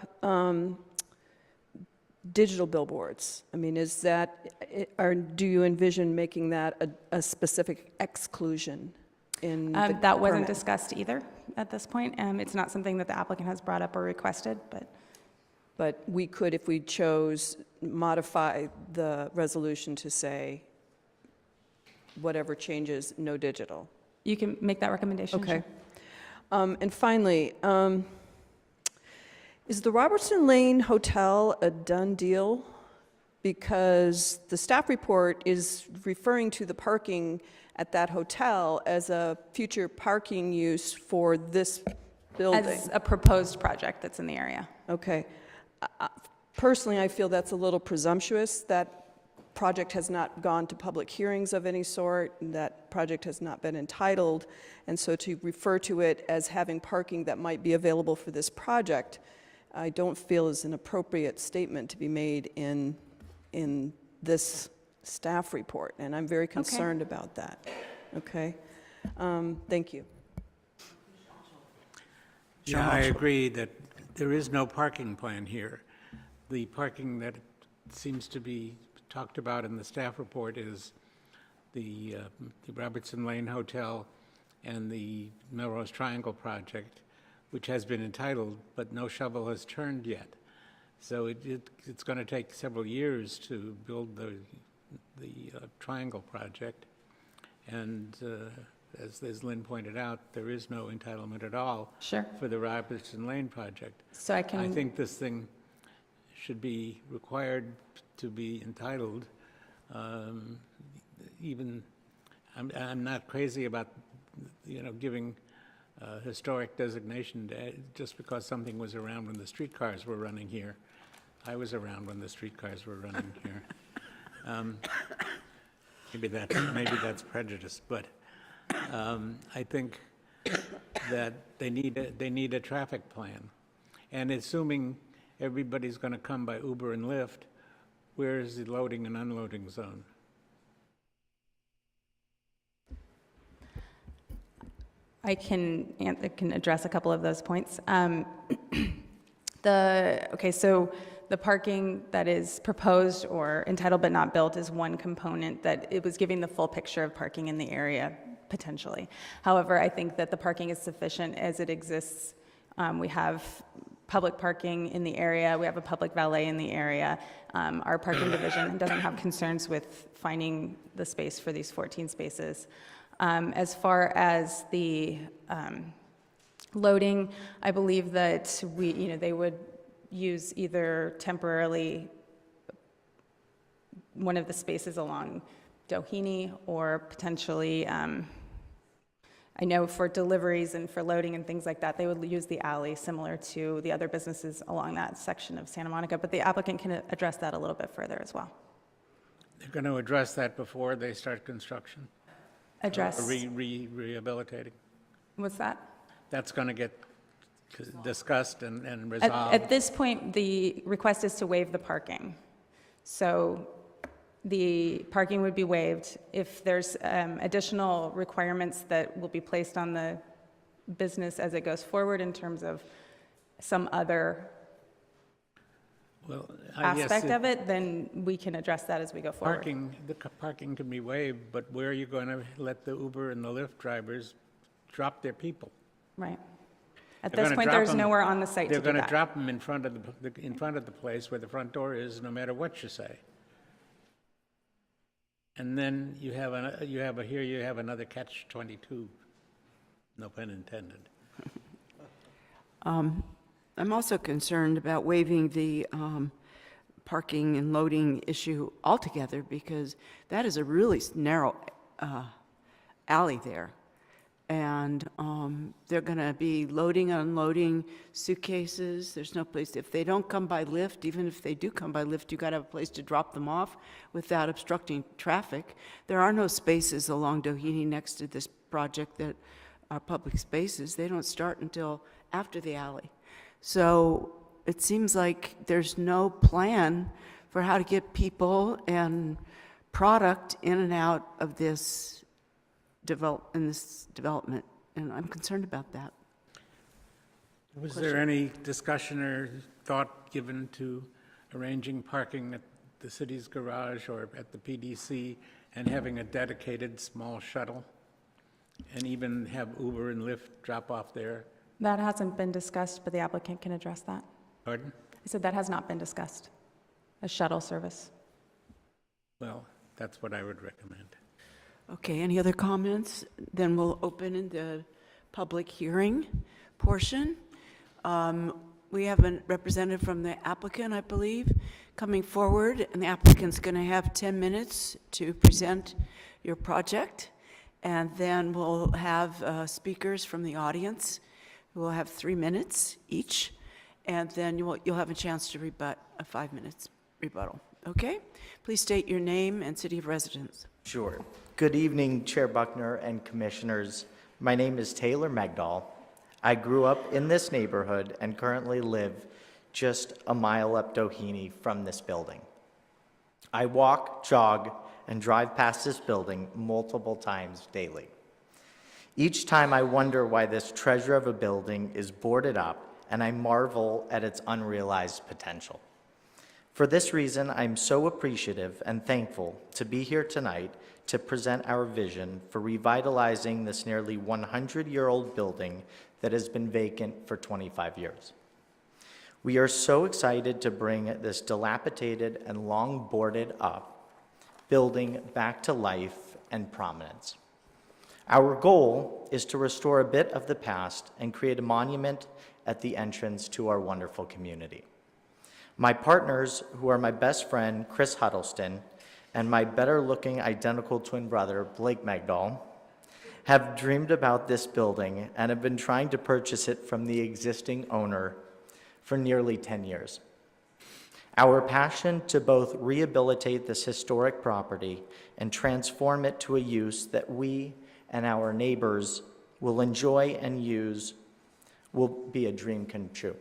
digital billboards? I mean, is that, or do you envision making that a specific exclusion in the That wasn't permit? discussed either at this point. It's not something that the applicant has brought up or requested, but. But we could, if we chose, modify the resolution to say whatever changes, no digital. You can make that recommendation. Okay. Sure. And finally, is the Robertson Lane Hotel a done deal? Because the staff report is referring to the parking at that hotel as a future parking use for this building. As a proposed project that's in the area. Okay. Personally, I feel that's a little presumptuous. That project has not gone to public hearings of any sort, and that project has not been entitled, and so to refer to it as having parking that might be available for this project, I don't feel is an appropriate statement to be made in this staff report, and I'm very concerned about that. Okay? Thank you. Yeah, I agree that there is no parking plan here. The parking that seems to be talked about in the staff report is the Robertson Lane Hotel and the Melrose Triangle project, which has been entitled, but no shovel has turned yet. So it's going to take several years to build the Triangle project. And as Lynn pointed out, there is no entitlement at all Sure. for the Robertson Lane project. So I can. I think this thing should be required to be entitled. Even, I'm not crazy about, giving historic designation just because something was around when the streetcars were running here. I was around when the streetcars were running here. Maybe that's prejudice, but I think that they need a traffic plan. And assuming everybody's going to come by Uber and Lyft, where is the loading and unloading zone? I can address a couple of those points. So the parking that is proposed or entitled but not built is one component that it was giving the full picture of parking in the area, potentially. However, I think that the parking is sufficient as it exists. We have public parking in the area. We have a public valet in the area. Our parking division doesn't have concerns with finding the space for these 14 spaces. As far as the loading, I believe that they would use either temporarily one of the spaces along Doheny or potentially, I know for deliveries and for loading and things like that, they would use the alley similar to the other businesses along that section of Santa Monica, but the applicant can address that a little bit further as well. They're going to address that before they start construction? Address? Rehabilitating? What's that? That's going to get discussed and resolved? At this point, the request is to waive the parking. So the parking would be waived. If there's additional requirements that will be placed on the business as it goes forward in terms of some other aspect of it, then we can address that as we go forward. Parking can be waived, but where are you going to let the Uber and the Lyft drivers drop their people? Right. At this point, there's nowhere on the site to do that. They're going to drop them in front of the place where the front door is, no matter what you say. And then you have another catch-22, no pun intended. I'm also concerned about waiving the parking and loading issue altogether, because that is a really narrow alley there. And they're going to be loading, unloading suitcases. There's no place. If they don't come by Lyft, even if they do come by Lyft, you got to have a place to drop them off without obstructing traffic. There are no spaces along Doheny next to this project that are public spaces. They don't start until after the alley. So it seems like there's no plan for how to get people and product in and out of this development, and I'm concerned about that. Was there any discussion or thought given to arranging parking at the city's garage or at the PDC and having a dedicated small shuttle, and even have Uber and Lyft drop off there? That hasn't been discussed, but the applicant can address that. Pardon? I said that has not been discussed, a shuttle service. Well, that's what I would recommend. Okay, any other comments? Then we'll open in the public hearing portion. We have a representative from the applicant, I believe, coming forward, and the applicant's going to have 10 minutes to present your project, and then we'll have speakers from the audience who will have 3 minutes each, and then you'll have a chance to rebut a 5 minutes rebuttal. Okay? Please state your name and city of residence. Sure. Good evening, Chair Buckner and Commissioners. My name is Taylor Megdahl. I grew up in this neighborhood and currently live just a mile up Doheny from this building. I walk, jog, and drive past this building multiple times daily. Each time I wonder why this treasure of a building is boarded up and I marvel at its unrealized potential. For this reason, I'm so appreciative and thankful to be here tonight to present our vision for revitalizing this nearly 100-year-old building that has been vacant for 25 years. We are so excited to bring this dilapidated and long boarded up building back to life and prominence. Our goal is to restore a bit of the past and create a monument at the entrance to our wonderful community. My partners, who are my best friend, Chris Huddleston, and my better-looking identical twin brother, Blake Magdal, have dreamed about this building and have been trying to purchase it from the existing owner for nearly 10 years. Our passion to both rehabilitate this historic property and transform it to a use that we and our neighbors will enjoy and use will be a dream come true.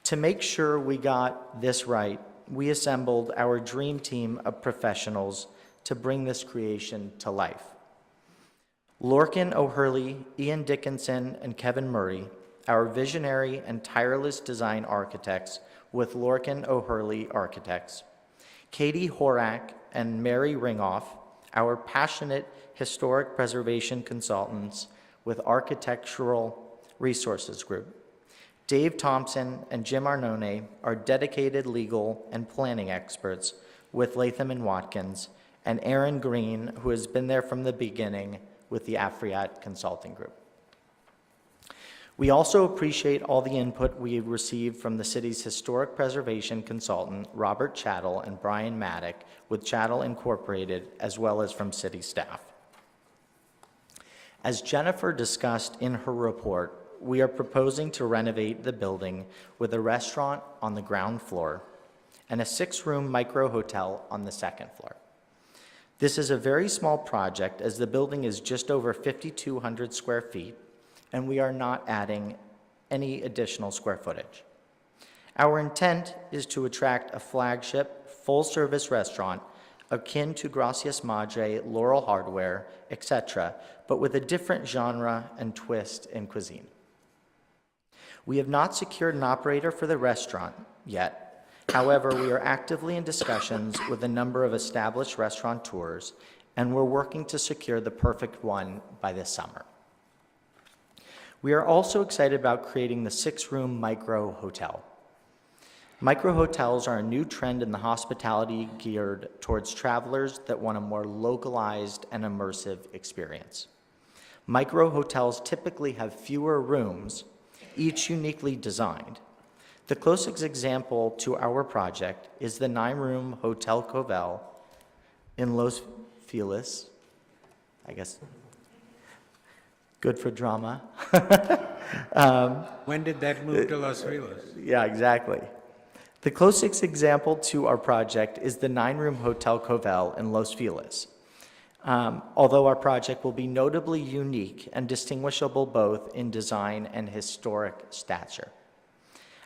To make sure we got this right, we assembled our dream team of professionals to bring this creation to life. Lorcan O'Hurley, Ian Dickinson, and Kevin Murray, our visionary and tireless design architects with Lorcan O'Hurley Architects. Katie Horak and Mary Ringoff, our passionate historic preservation consultants with Architectural Resources Group. Dave Thompson and Jim Arnone are dedicated legal and planning experts with Latham & Watkins, and Aaron Green, who has been there from the beginning with the Afriat Consulting Group. We also appreciate all the input we received from the city's historic preservation consultant, Robert Chattel and Brian Maddock with Chattel Incorporated, as well as from city staff. As Jennifer discussed in her report, we are proposing to renovate the building with a restaurant on the ground floor and a 6-room micro-hotel on the second floor. This is a very small project as the building is just over 5,200 square feet and we are not adding any additional square footage. Our intent is to attract a flagship full-service restaurant akin to Gracias Madre, Laurel Hardware, etc., but with a different genre and twist in cuisine. We have not secured an operator for the restaurant yet. However, we are actively in discussions with a number of established restaurateurs, and we're working to secure the perfect one by this summer. We are also excited about creating the 6-room micro-hotel. Micro-hotels are a new trend in the hospitality geared towards travelers that want a more localized and immersive experience. Micro-hotels typically have fewer rooms, each uniquely designed. The closest example to our project is the 9-room Hotel Covell in Los Feliz, I guess, good for drama. When did that move to Los Feliz? Yeah, exactly. The closest example to our project is the 9-room Hotel Covell in Los Feliz. Although our project will be notably unique and distinguishable both in design and historic stature.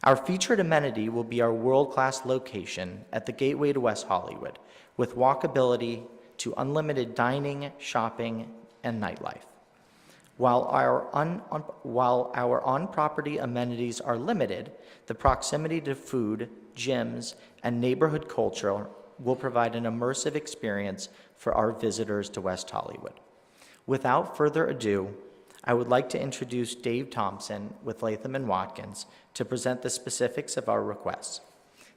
Our featured amenity will be our world-class location at the gateway to West Hollywood, with walkability to unlimited dining, shopping, and nightlife. While our on-property amenities are limited, the proximity to food, gyms, and neighborhood culture will provide an immersive experience for our visitors to West Hollywood. Without further ado, I would like to introduce Dave Thompson with Latham & Watkins to present the specifics of our requests.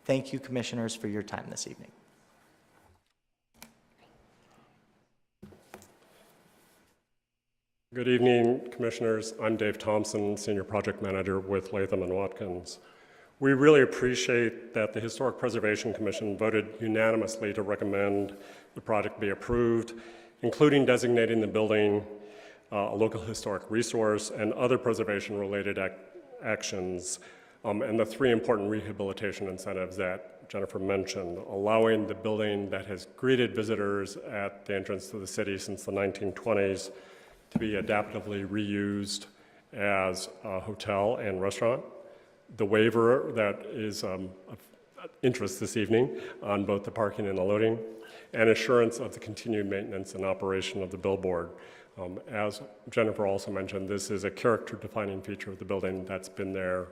Thank you, Commissioners, for your time this evening. Good evening, Commissioners. I'm Dave Thompson, Senior Project Manager with Latham & Watkins. We really appreciate that the Historic Preservation Commission voted unanimously to recommend the project be approved, including designating the building a local historic resource and other preservation-related actions, and the 3 important rehabilitation incentives that Jennifer mentioned, allowing the building that has greeted visitors at the entrance to the city since the 1920s to be adaptively reused as a hotel and restaurant. The waiver that is of interest this evening on both the parking and the loading, and assurance of the continued maintenance and operation of the billboard, As Jennifer also mentioned, this is a character-defining feature of the building that's been there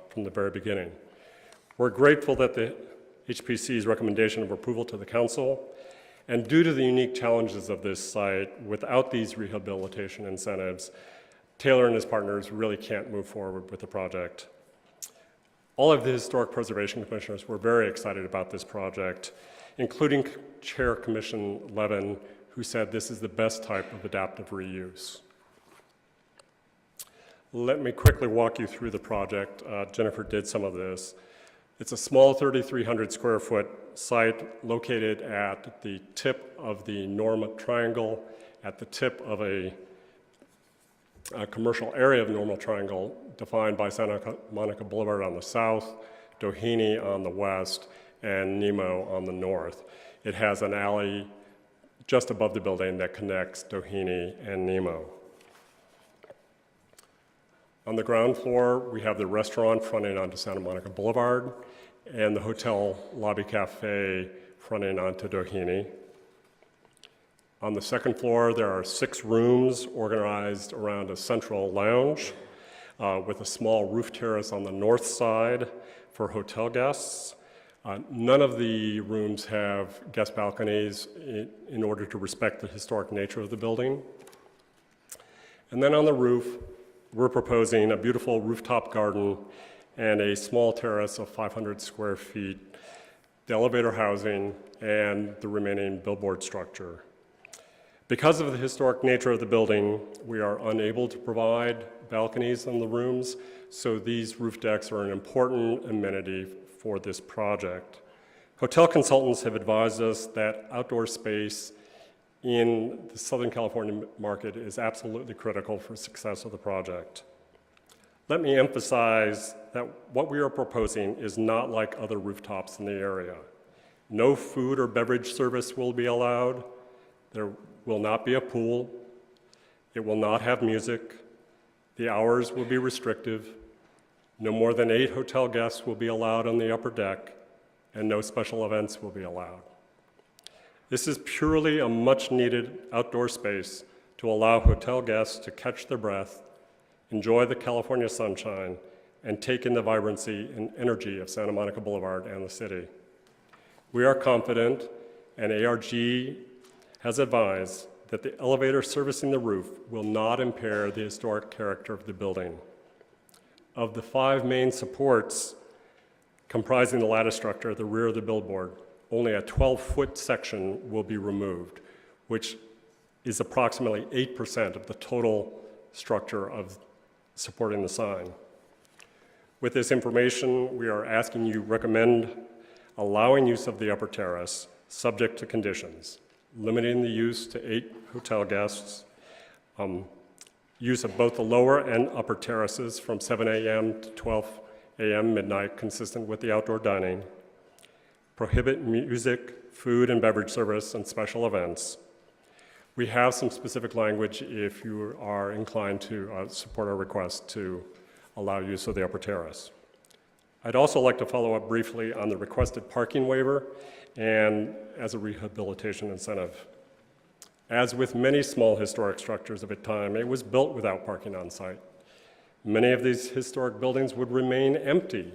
from the very beginning. We're grateful that the HPC's recommendation of approval to the council, and due to the unique challenges of this site, without these rehabilitation incentives, Taylor and his partners really can't move forward with the project. All of the Historic Preservation Commissioners were very excited about this project, including Chair Commission Levin, who said this is the best type of adaptive reuse. Let me quickly walk you through the project. Jennifer did some of this. It's a small 3,300 square foot site located at the tip of the Norma Triangle, at the tip of a commercial area of Norma Triangle defined by Santa Monica Boulevard on the south, Doheny on the west, and Nemo on the north. It has an alley just above the building that connects Doheny and Nemo. On the ground floor, we have the restaurant fronting onto Santa Monica Boulevard and the hotel lobby cafe fronting onto Doheny. On the second floor, there are 6 rooms organized around a central lounge with a small roof terrace on the north side for hotel guests. None of the rooms have guest balconies in order to respect the historic nature of the building. And then on the roof, we're proposing a beautiful rooftop garden and a small terrace of 500 square feet, the elevator housing, and the remaining billboard structure. Because of the historic nature of the building, we are unable to provide balconies in the rooms, so these roof decks are an important amenity for this project. Hotel consultants have advised us that outdoor space in the Southern California market is absolutely critical for success of the project. Let me emphasize that what we are proposing is not like other rooftops in the area. No food or beverage service will be allowed. There will not be a pool. It will not have music. The hours will be restrictive. No more than 8 hotel guests will be allowed on the upper deck, and no special events will be allowed. This is purely a much-needed outdoor space to allow hotel guests to catch their breath, enjoy the California sunshine, and take in the vibrancy and energy of Santa Monica Boulevard and the city. We are confident, and ARG has advised, that the elevator servicing the roof will not impair the historic character of the building. Of the 5 main supports comprising the lattice structure at the rear of the billboard, only a 12-foot section will be removed, which is approximately 8% of the total structure of supporting the sign. With this information, we are asking you recommend allowing use of the upper terrace, subject to conditions, limiting the use to 8 hotel guests, use of both the lower and upper terraces from 7 a.m. to 12 a.m. midnight, consistent with the outdoor dining, prohibit music, food and beverage service, and special events. We have some specific language if you are inclined to support our request to allow use of the upper terrace. I'd also like to follow up briefly on the requested parking waiver and as a rehabilitation incentive. As with many small historic structures of its time, it was built without parking on site. Many of these historic buildings would remain empty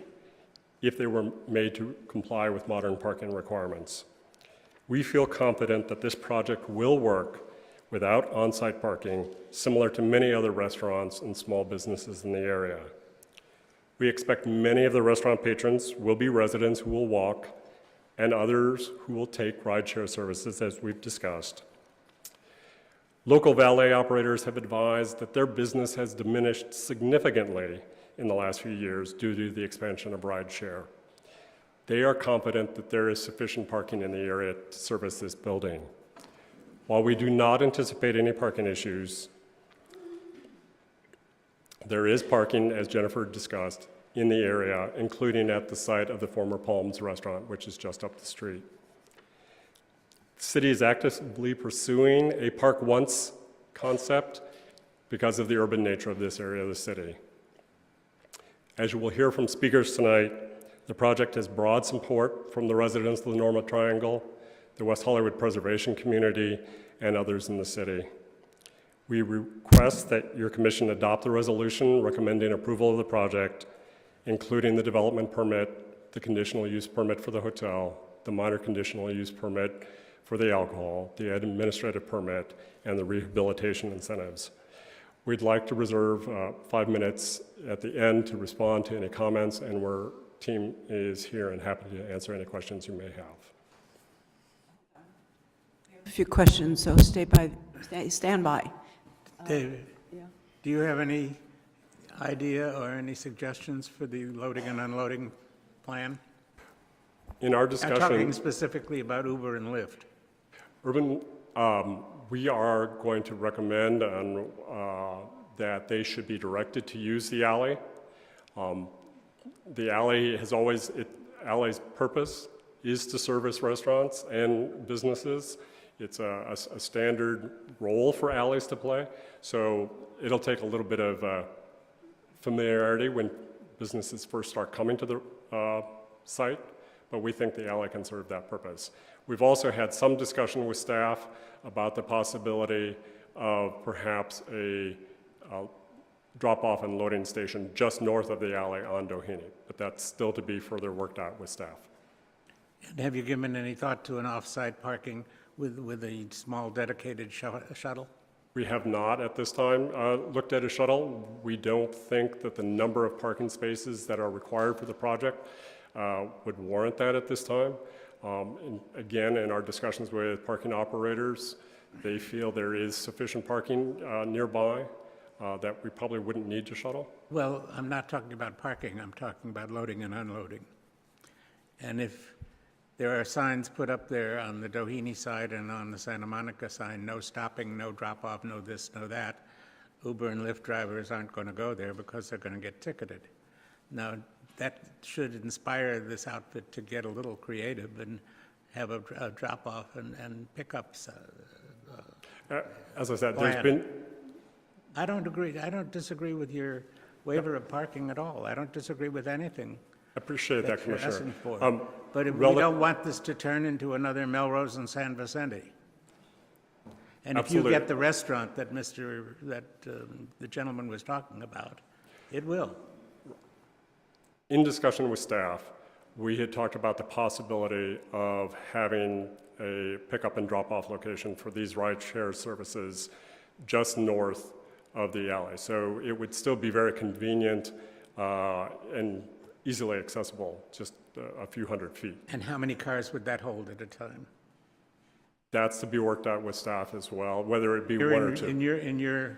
if they were made to comply with modern parking requirements. We feel confident that this project will work without on-site parking, similar to many other restaurants and small businesses in the area. We expect many of the restaurant patrons will be residents who will walk, and others who will take rideshare services, as we've discussed. Local valet operators have advised that their business has diminished significantly in the last few years due to the expansion of rideshare. They are confident that there is sufficient parking in the area to service this building. While we do not anticipate any parking issues, there is parking, as Jennifer discussed, in the area, including at the site of the former Palms restaurant, which is just up the street. The city is actively pursuing a park once concept because of the urban nature of this area of the city. As you will hear from speakers tonight, the project has broad support from the residents of the Norma Triangle, the West Hollywood Preservation Community, and others in the city. We request that your commission adopt the resolution recommending approval of the project, including the development permit, the conditional use permit for the hotel, the minor conditional use permit for the alcohol, the administrative permit, and the rehabilitation incentives. We'd like to reserve 5 minutes at the end to respond to any comments, and our team is here and happy to answer any questions you may have. A few questions, so stand by. David, do you have any idea or any suggestions for the loading and unloading plan? In our I'm discussion, talking specifically about Uber and Lyft. Urban, we are going to recommend that they should be directed to use the alley. The alley has always, alley's purpose is to service restaurants and businesses. It's a standard role for alleys to play, so it'll take a little bit of familiarity when businesses first start coming to the site, but we think the alley can serve that purpose. We've also had some discussion with staff about the possibility of perhaps a drop-off and loading station just north of the alley on Doheny, but that's still to be further worked out with staff. And have you given any thought to an off-site parking with a small dedicated shuttle? We have not at this time looked at a shuttle. We don't think that the number of parking spaces that are required for the project would warrant that at this time. And again, in our discussions with parking operators, they feel there is sufficient parking nearby that we probably wouldn't need to shuttle. Well, I'm not talking about parking, I'm talking about loading and unloading. And if there are signs put up there on the Doheny side and on the Santa Monica side, no stopping, no drop-off, no this, no that, Uber and Lyft drivers aren't going to go there because they're going to get ticketed. Now, that should inspire this outfit to get a little creative and have a drop-off and pickups. As I said, plan. there's been... I don't disagree with your waiver of parking at all. I don't disagree with anything. Appreciate that, you're Commissioner. asking for. But if we don't want this to turn into another Melrose and San Vicente. And if you Absolutely. get the restaurant that the gentleman was talking about, it will. In discussion with staff, we had talked about the possibility of having a pickup and drop-off location for these ride-share services just north of the alley. So it would still be very convenient and easily accessible, just a few hundred feet. And how many cars would that hold at a time? That's to be worked out with staff as well, whether it be one or two. In your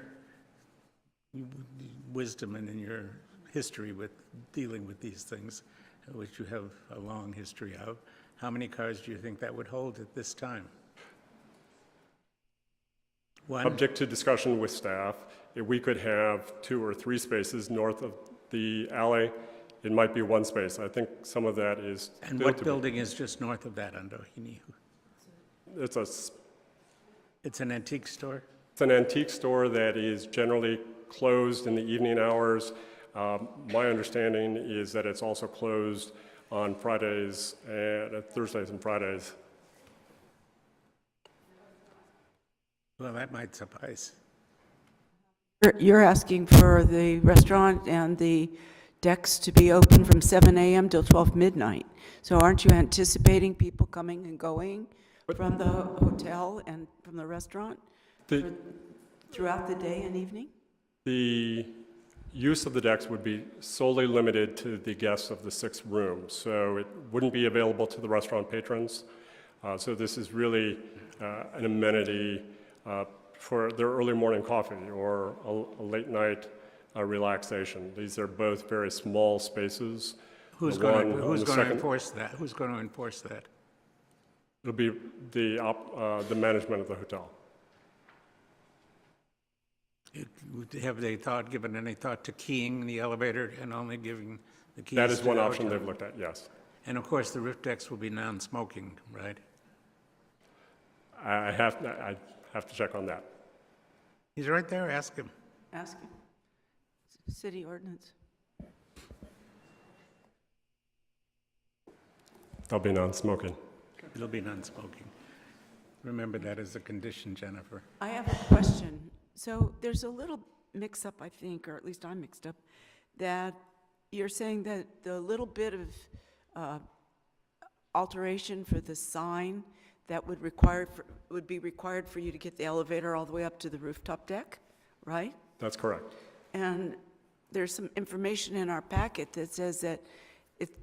wisdom and in your history with dealing with these things, which you have a long history of, how many cars do you think that would hold at this time? One? Subject to discussion with staff, if we could have 2 or 3 spaces north of the alley, it might be 1 space. I think some of that is... And what building is just north of that on Doheny? It's an antique store? It's an antique store that is generally closed in the evening hours. My understanding is that it's also closed on Fridays, and Thursdays and Fridays. Well, that might suffice. You're asking for the restaurant and the decks to be open from 7 a.m. till 12 midnight. So aren't you anticipating people coming and going from the hotel and from the restaurant throughout the day and evening? The use of the decks would be solely limited to the guests of the 6 rooms, so it wouldn't be available to the restaurant patrons. So this is really an amenity for their early morning coffee or a late night relaxation. These are both very small spaces. Who's going to enforce that? Who's going to enforce that? It'll be the management of the hotel. Have they given any thought to keying the elevator and only giving the keys? That is to one the option hotel? they've looked at, yes. And of course, the roof decks will be non-smoking, right? I have to check on that. He's right there. Ask him. Ask him. City ordinance. They'll be non-smoking. It'll be non-smoking. Remember that as a condition, Jennifer. I have a question. So there's a little mix-up, I think, or at least I'm mixed up, that you're saying that the little bit of alteration for the sign that would be required for you to get the elevator all the way up to the rooftop deck, right? That's correct. And there's some information in our packet that says that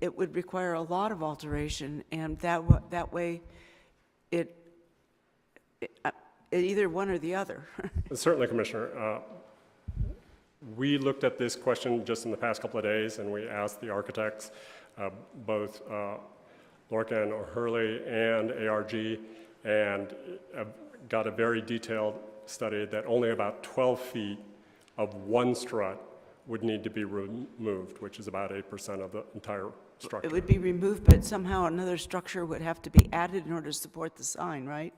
it would require a lot of alteration, and that way it either one or the other. Certainly, Commissioner. We looked at this question just in the past couple of days, and we asked the architects, both Lorca and O'Hurley and ARG, and got a very detailed study that only about 12 feet of one strut would need to be removed, which is about 8% of the entire structure. It would be removed, but somehow another structure would have to be added in order to support the sign, right?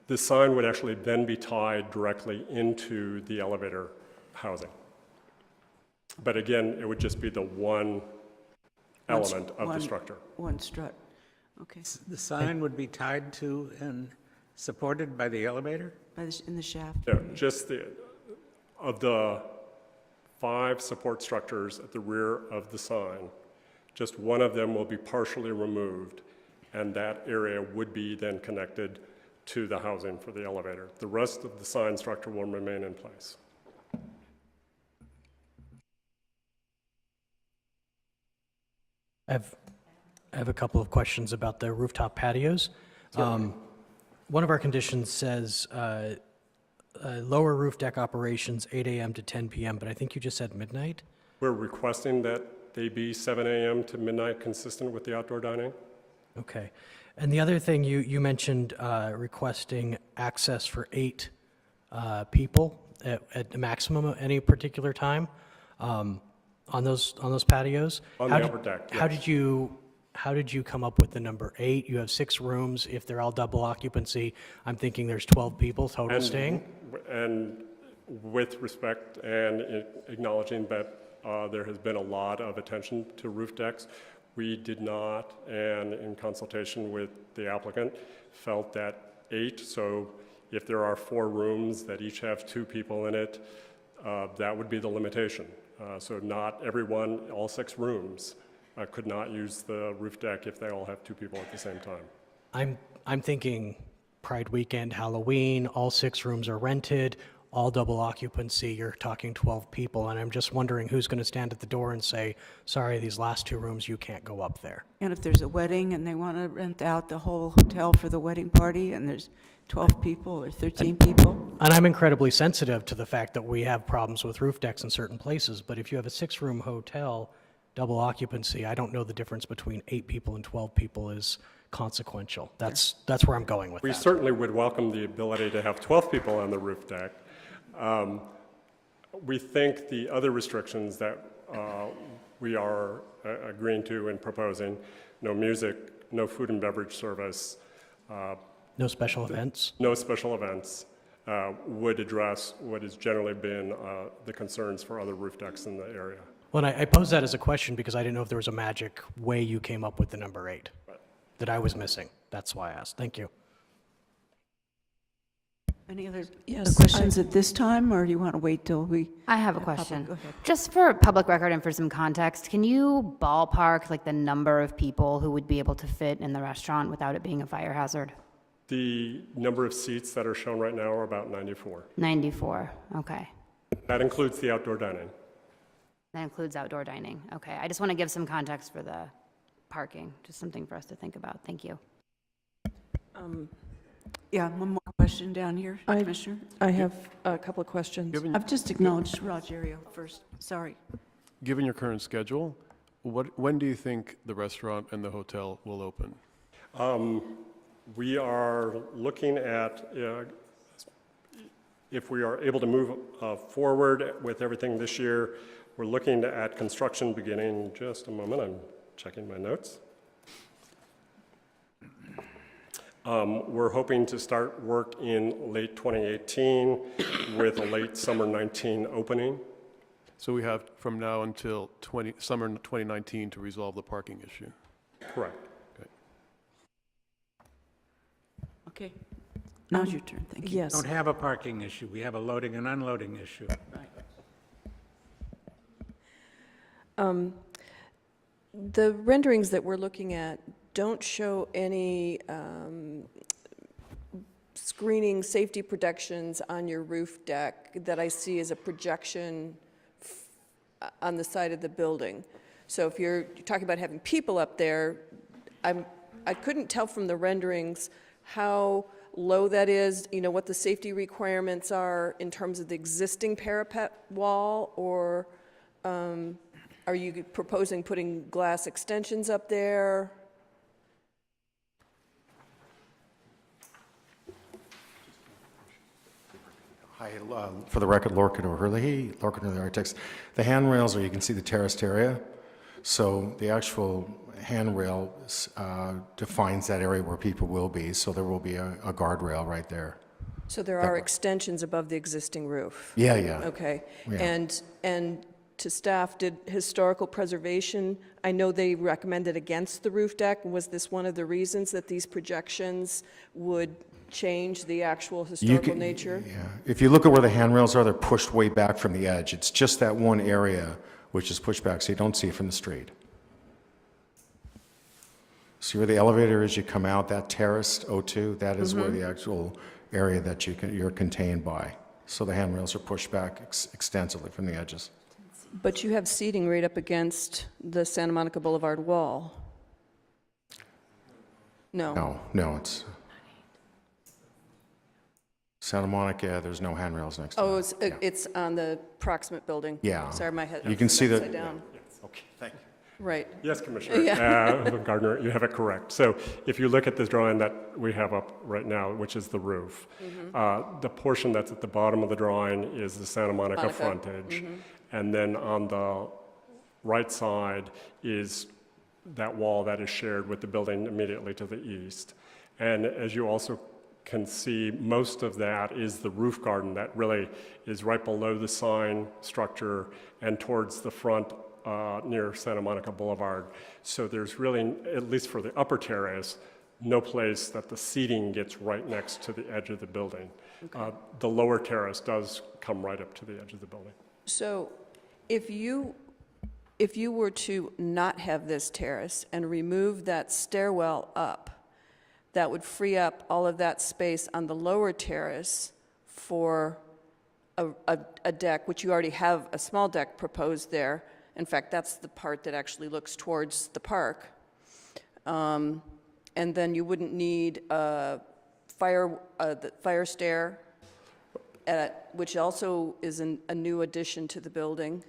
The sign would actually then be tied directly into the elevator housing. But again, it would just be the one element of the structure. One strut, okay. The sign would be tied to and supported by the elevator? In the shaft? Yeah, just of the 5 support structures at the rear of the sign, just one of them will be partially removed, and that area would be then connected to the housing for the elevator. The rest of the sign structure will remain in place. I have a couple of questions about the rooftop patios. One of our conditions says lower roof deck operations 8 a.m. to 10 p.m., but I think you just said midnight? We're requesting that they be 7 a.m. to midnight, consistent with the outdoor dining. Okay. And the other thing, you mentioned requesting access for 8 people at the maximum at any particular time on those patios. On the upper deck, yes. How did you come up with the number 8? You have 6 rooms. If they're all double occupancy, I'm thinking there's 12 people total staying. And with respect and acknowledging that there has been a lot of attention to roof decks, we did not, and in consultation with the applicant, felt that 8, so if there are 4 rooms that each have 2 people in it, that would be the limitation. So not everyone, all 6 rooms, could not use the roof deck if they all have 2 people at the same time. I'm thinking Pride Weekend, Halloween, all 6 rooms are rented, all double occupancy, you're talking 12 people, and I'm just wondering who's going to stand at the door and say, sorry, these last 2 rooms, you can't go up there. And if there's a wedding and they want to rent out the whole hotel for the wedding party, and there's 12 people or 13 people? And I'm incredibly sensitive to the fact that we have problems with roof decks in certain places, but if you have a 6-room hotel, double occupancy, I don't know the difference between 8 people and 12 people is consequential. That's where I'm going with that. We certainly would welcome the ability to have 12 people on the roof deck. We think the other restrictions that we are agreeing to and proposing, no music, no food and beverage service, no special events? No special events would address what has generally been the concerns for other roof decks in the area. Well, and I pose that as a question because I didn't know if there was a magic way you came up with the number 8 that I was missing. That's why I asked. Thank you. Any other Yes, questions at this time, or do you want to wait till we? I have a public? question. Go ahead. Just for public record and for some context, can you ballpark like the number of people who would be able to fit in the restaurant without it being a fire hazard? The number of seats that are shown right now are about 94. 94, okay. That includes the outdoor dining. That includes outdoor dining, okay. I just want to give some context for the parking, just something for us to think about. Thank you. Yeah, one more question down here, Commissioner. I have a couple of questions. I've just acknowledged Rogerio first, sorry. Given your current schedule, when do you think the restaurant and the hotel will open? We are looking at if we are able to move forward with everything this year. We're looking at construction beginning, just a moment, I'm checking my notes. We're hoping to start work in late 2018 with a late summer 19 opening. So we have from now until summer 2019 to resolve the parking issue. Correct. Okay. Now's your turn, thank you. Yes. Don't have a parking issue, we have a loading and unloading issue. The renderings that we're looking at don't show any screening safety protections on your roof deck that I see as a projection on the side of the building. So if you're talking about having people up there, I couldn't tell from the renderings how low that is, you know, what the safety requirements are in terms of the existing parapet wall, or are you proposing putting glass extensions up there? Hi, for the record, Lorcan O'Hurley, Lorcan O'Hurley Architects. The handrails, or you can see the terraced area. So the actual handrail defines that area where people will be. So there will be a guardrail right there. So there are extensions above the existing roof? Yeah, yeah. Okay. Yeah. And to staff, did historical preservation, I know they recommended against the roof deck. Was this one of the reasons that these projections would change the actual historical nature? Yeah. If you look at where the handrails are, they're pushed way back from the edge. It's just that one area which is pushed back, so you don't see it from the street. See where the elevator is, you come out, that terraced O2, that is where the actual area that you're contained by. So the handrails are pushed back extensively from the edges. But you have seating right up against the Santa Monica Boulevard wall. No. No, it's Santa Monica, there's no handrails next to it. Oh, it's on the proximate building? Yeah. Sorry, my head. You can see that. upside down. Okay, thank you. Right. Yes, Commissioner. Yeah. Gardner, you have it correct. So if you look at this drawing that we have up right now, which is the roof, the portion that's at the bottom of the drawing is the Santa Monica frontage. And then on the right side is that wall that is shared with the building immediately to the east. And as you also can see, most of that is the roof garden that really is right below the sign structure and towards the front near Santa Monica Boulevard. So there's really, at least for the upper terrace, no place that the seating gets right next to the edge of the building. The lower terrace does come right up to the edge of the building. So if you were to not have this terrace and remove that stairwell up, that would free up all of that space on the lower terrace for a deck, which you already have a small deck proposed there. In fact, that's the part that actually looks towards the park. And then you wouldn't need the fire stair, which also is a new addition to the building.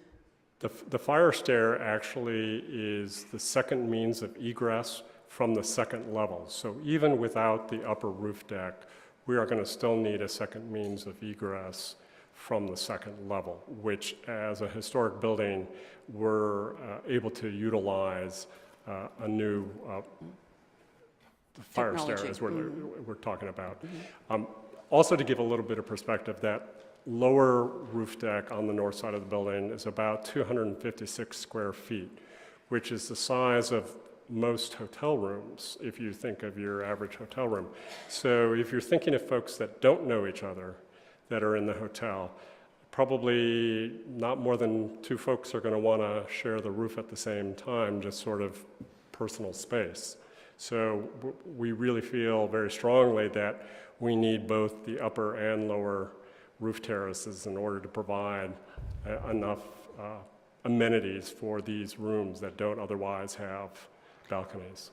The fire stair actually is the second means of egress from the second level. So even without the upper roof deck, we are going to still need a second means of egress from the second level, which as a historic building, we're able to utilize a new fire stair is what we're talking about. Also to give a little bit of perspective, that lower roof deck on the north side of the building is about 256 square feet, which is the size of most hotel rooms, if you think of your average hotel room. So if you're thinking of folks that don't know each other, that are in the hotel, probably not more than two folks are going to want to share the roof at the same time, just sort of personal space. So we really feel very strongly that we need both the upper and lower roof terraces in order to provide enough amenities for these rooms that don't otherwise have balconies.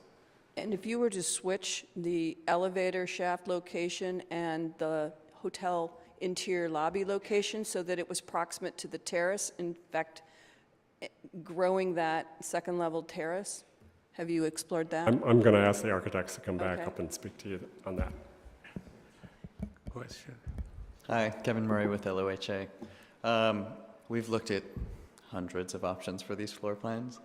And if you were to switch the elevator shaft location and the hotel interior lobby location so that it was proximate to the terrace, in fact, growing that second level terrace, have you explored that? I'm going to ask the architects to come back up and speak to you on that. Question. Hi, Kevin Murray with LOHA. We've looked at hundreds of options for these floor plans.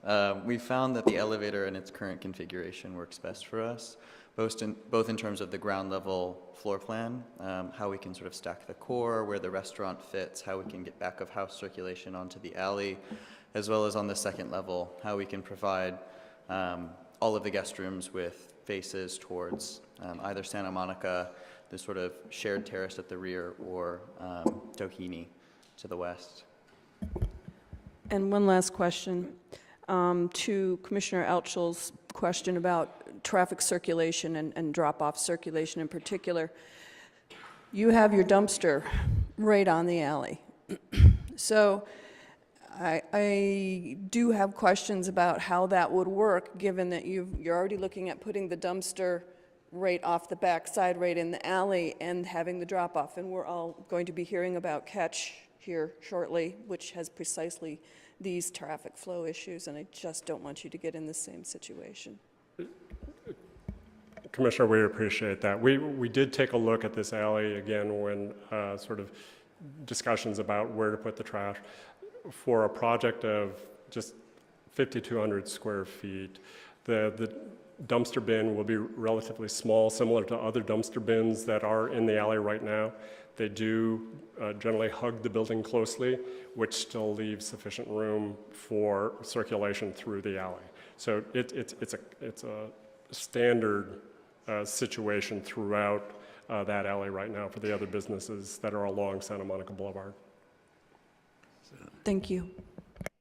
We found that the elevator in its current configuration works best for us, both in terms of the ground level floor plan, how we can sort of stack the core, where the restaurant fits, how we can get back of house circulation onto the alley, as well as on the second level, how we can provide all of the guest rooms with faces towards either Santa Monica, the sort of shared terrace at the rear or Doheny to the west. And one last question to Commissioner Altschul's question about traffic circulation and drop-off circulation in particular. You have your dumpster right on the alley. So I do have questions about how that would work, given that you're already looking at putting the dumpster right off the backside, right in the alley, and having the drop-off. And we're all going to be hearing about Catch here shortly, which has precisely these traffic flow issues, and I just don't want you to get in the same situation. Commissioner, we appreciate that. We did take a look at this alley again when sort of discussions about where to put the trash. For a project of just 5,200 square feet, the dumpster bin will be relatively small, similar to other dumpster bins that are in the alley right now. They do generally hug the building closely, which still leaves sufficient room for circulation through the alley. So it's a standard situation throughout that alley right now for the other businesses that are along Santa Monica Boulevard. Thank you.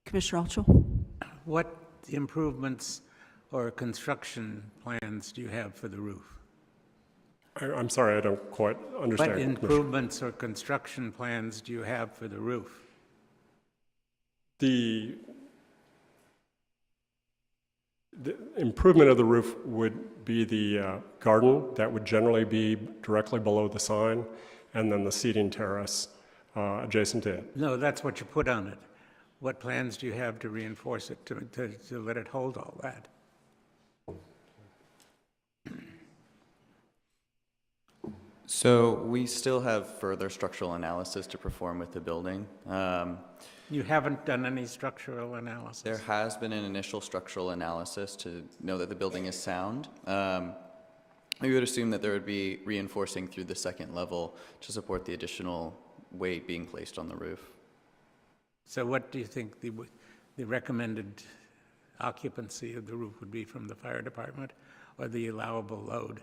Commissioner Altschul? What improvements or construction plans do you have for the roof? I'm sorry, I don't quite understand. What improvements or construction plans do you have for the roof? The improvement of the roof would be the garden that would generally be directly below the sign, and then the seating terrace adjacent to it. No, that's what you put on it. What plans do you have to reinforce it, to let it hold all that? So we still have further structural analysis to perform with the building. You haven't done any structural analysis? There has been an initial structural analysis to know that the building is sound. We would assume that there would be reinforcing through the second level to support the additional weight being placed on the roof. So what do you think the recommended occupancy of the roof would be from the fire department, or the allowable load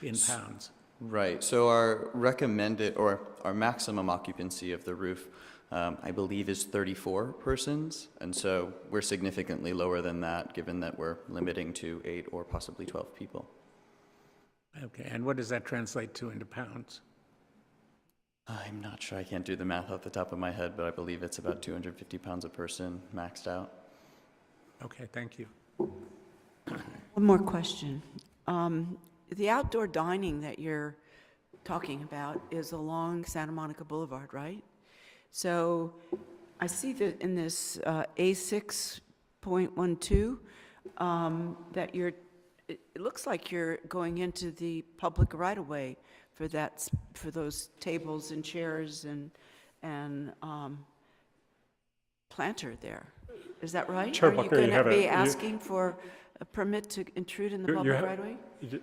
in pounds? Right, so our recommended, or our maximum occupancy of the roof, I believe is 34 persons, and so we're significantly lower than that, given that we're limiting to 8 or possibly 12 people. Okay, and what does that translate to into pounds? I'm not sure, I can't do the math off the top of my head, but I believe it's about 250 pounds a person maxed out. Okay, thank you. One more question. The outdoor dining that you're talking about is along Santa Monica Boulevard, right? So I see that in this A6.12 that it looks like you're going into the public right-of-way for those tables and chairs and planter there. Is that right? Chair Are you Buckner, going you to have be asking for a permit to intrude in the public right-of-way?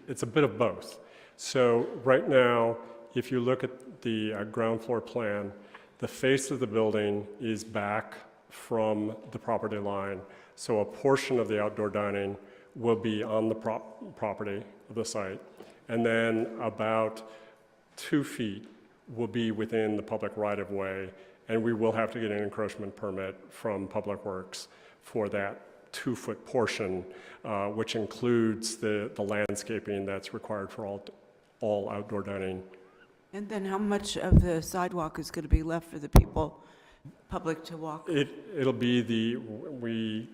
It's a bit of both. So right now, if you look at the ground floor plan, the face of the building is back from the property line. So a portion of the outdoor dining will be on the property of the site. And then about 2 feet will be within the public right-of-way, and we will have to get an encroachment permit from Public Works for that 2-foot portion, which includes the landscaping that's required for all outdoor dining. And then how much of the sidewalk is going to be left for the public to walk? It'll be we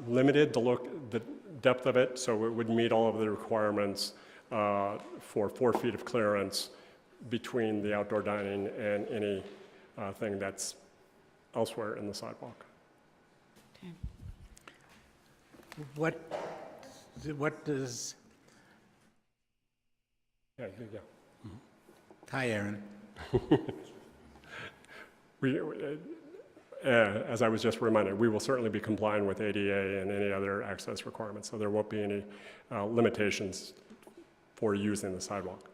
limited the depth of it, so it would meet all of the requirements for 4 feet of clearance between the outdoor dining and any thing that's elsewhere in the sidewalk. Okay. What does... Yeah. Hi, Aaron. As I was just reminded, we will certainly be complying with ADA and any other access requirements, so there won't be any limitations for using the sidewalk.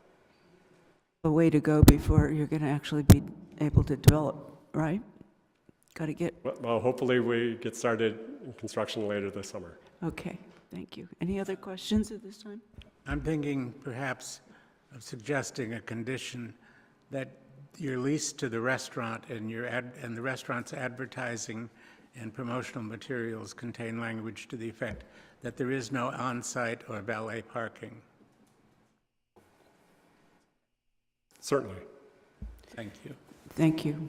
A way to go before you're going to actually be able to develop, right? Got to get... Well, hopefully we get started in construction later this summer. Okay, thank you. Any other questions at this time? I'm thinking perhaps of suggesting a condition that your lease to the restaurant and and the restaurant's advertising and promotional materials contain language to the effect that there is no on-site or valet parking. Certainly. Thank you. Thank you.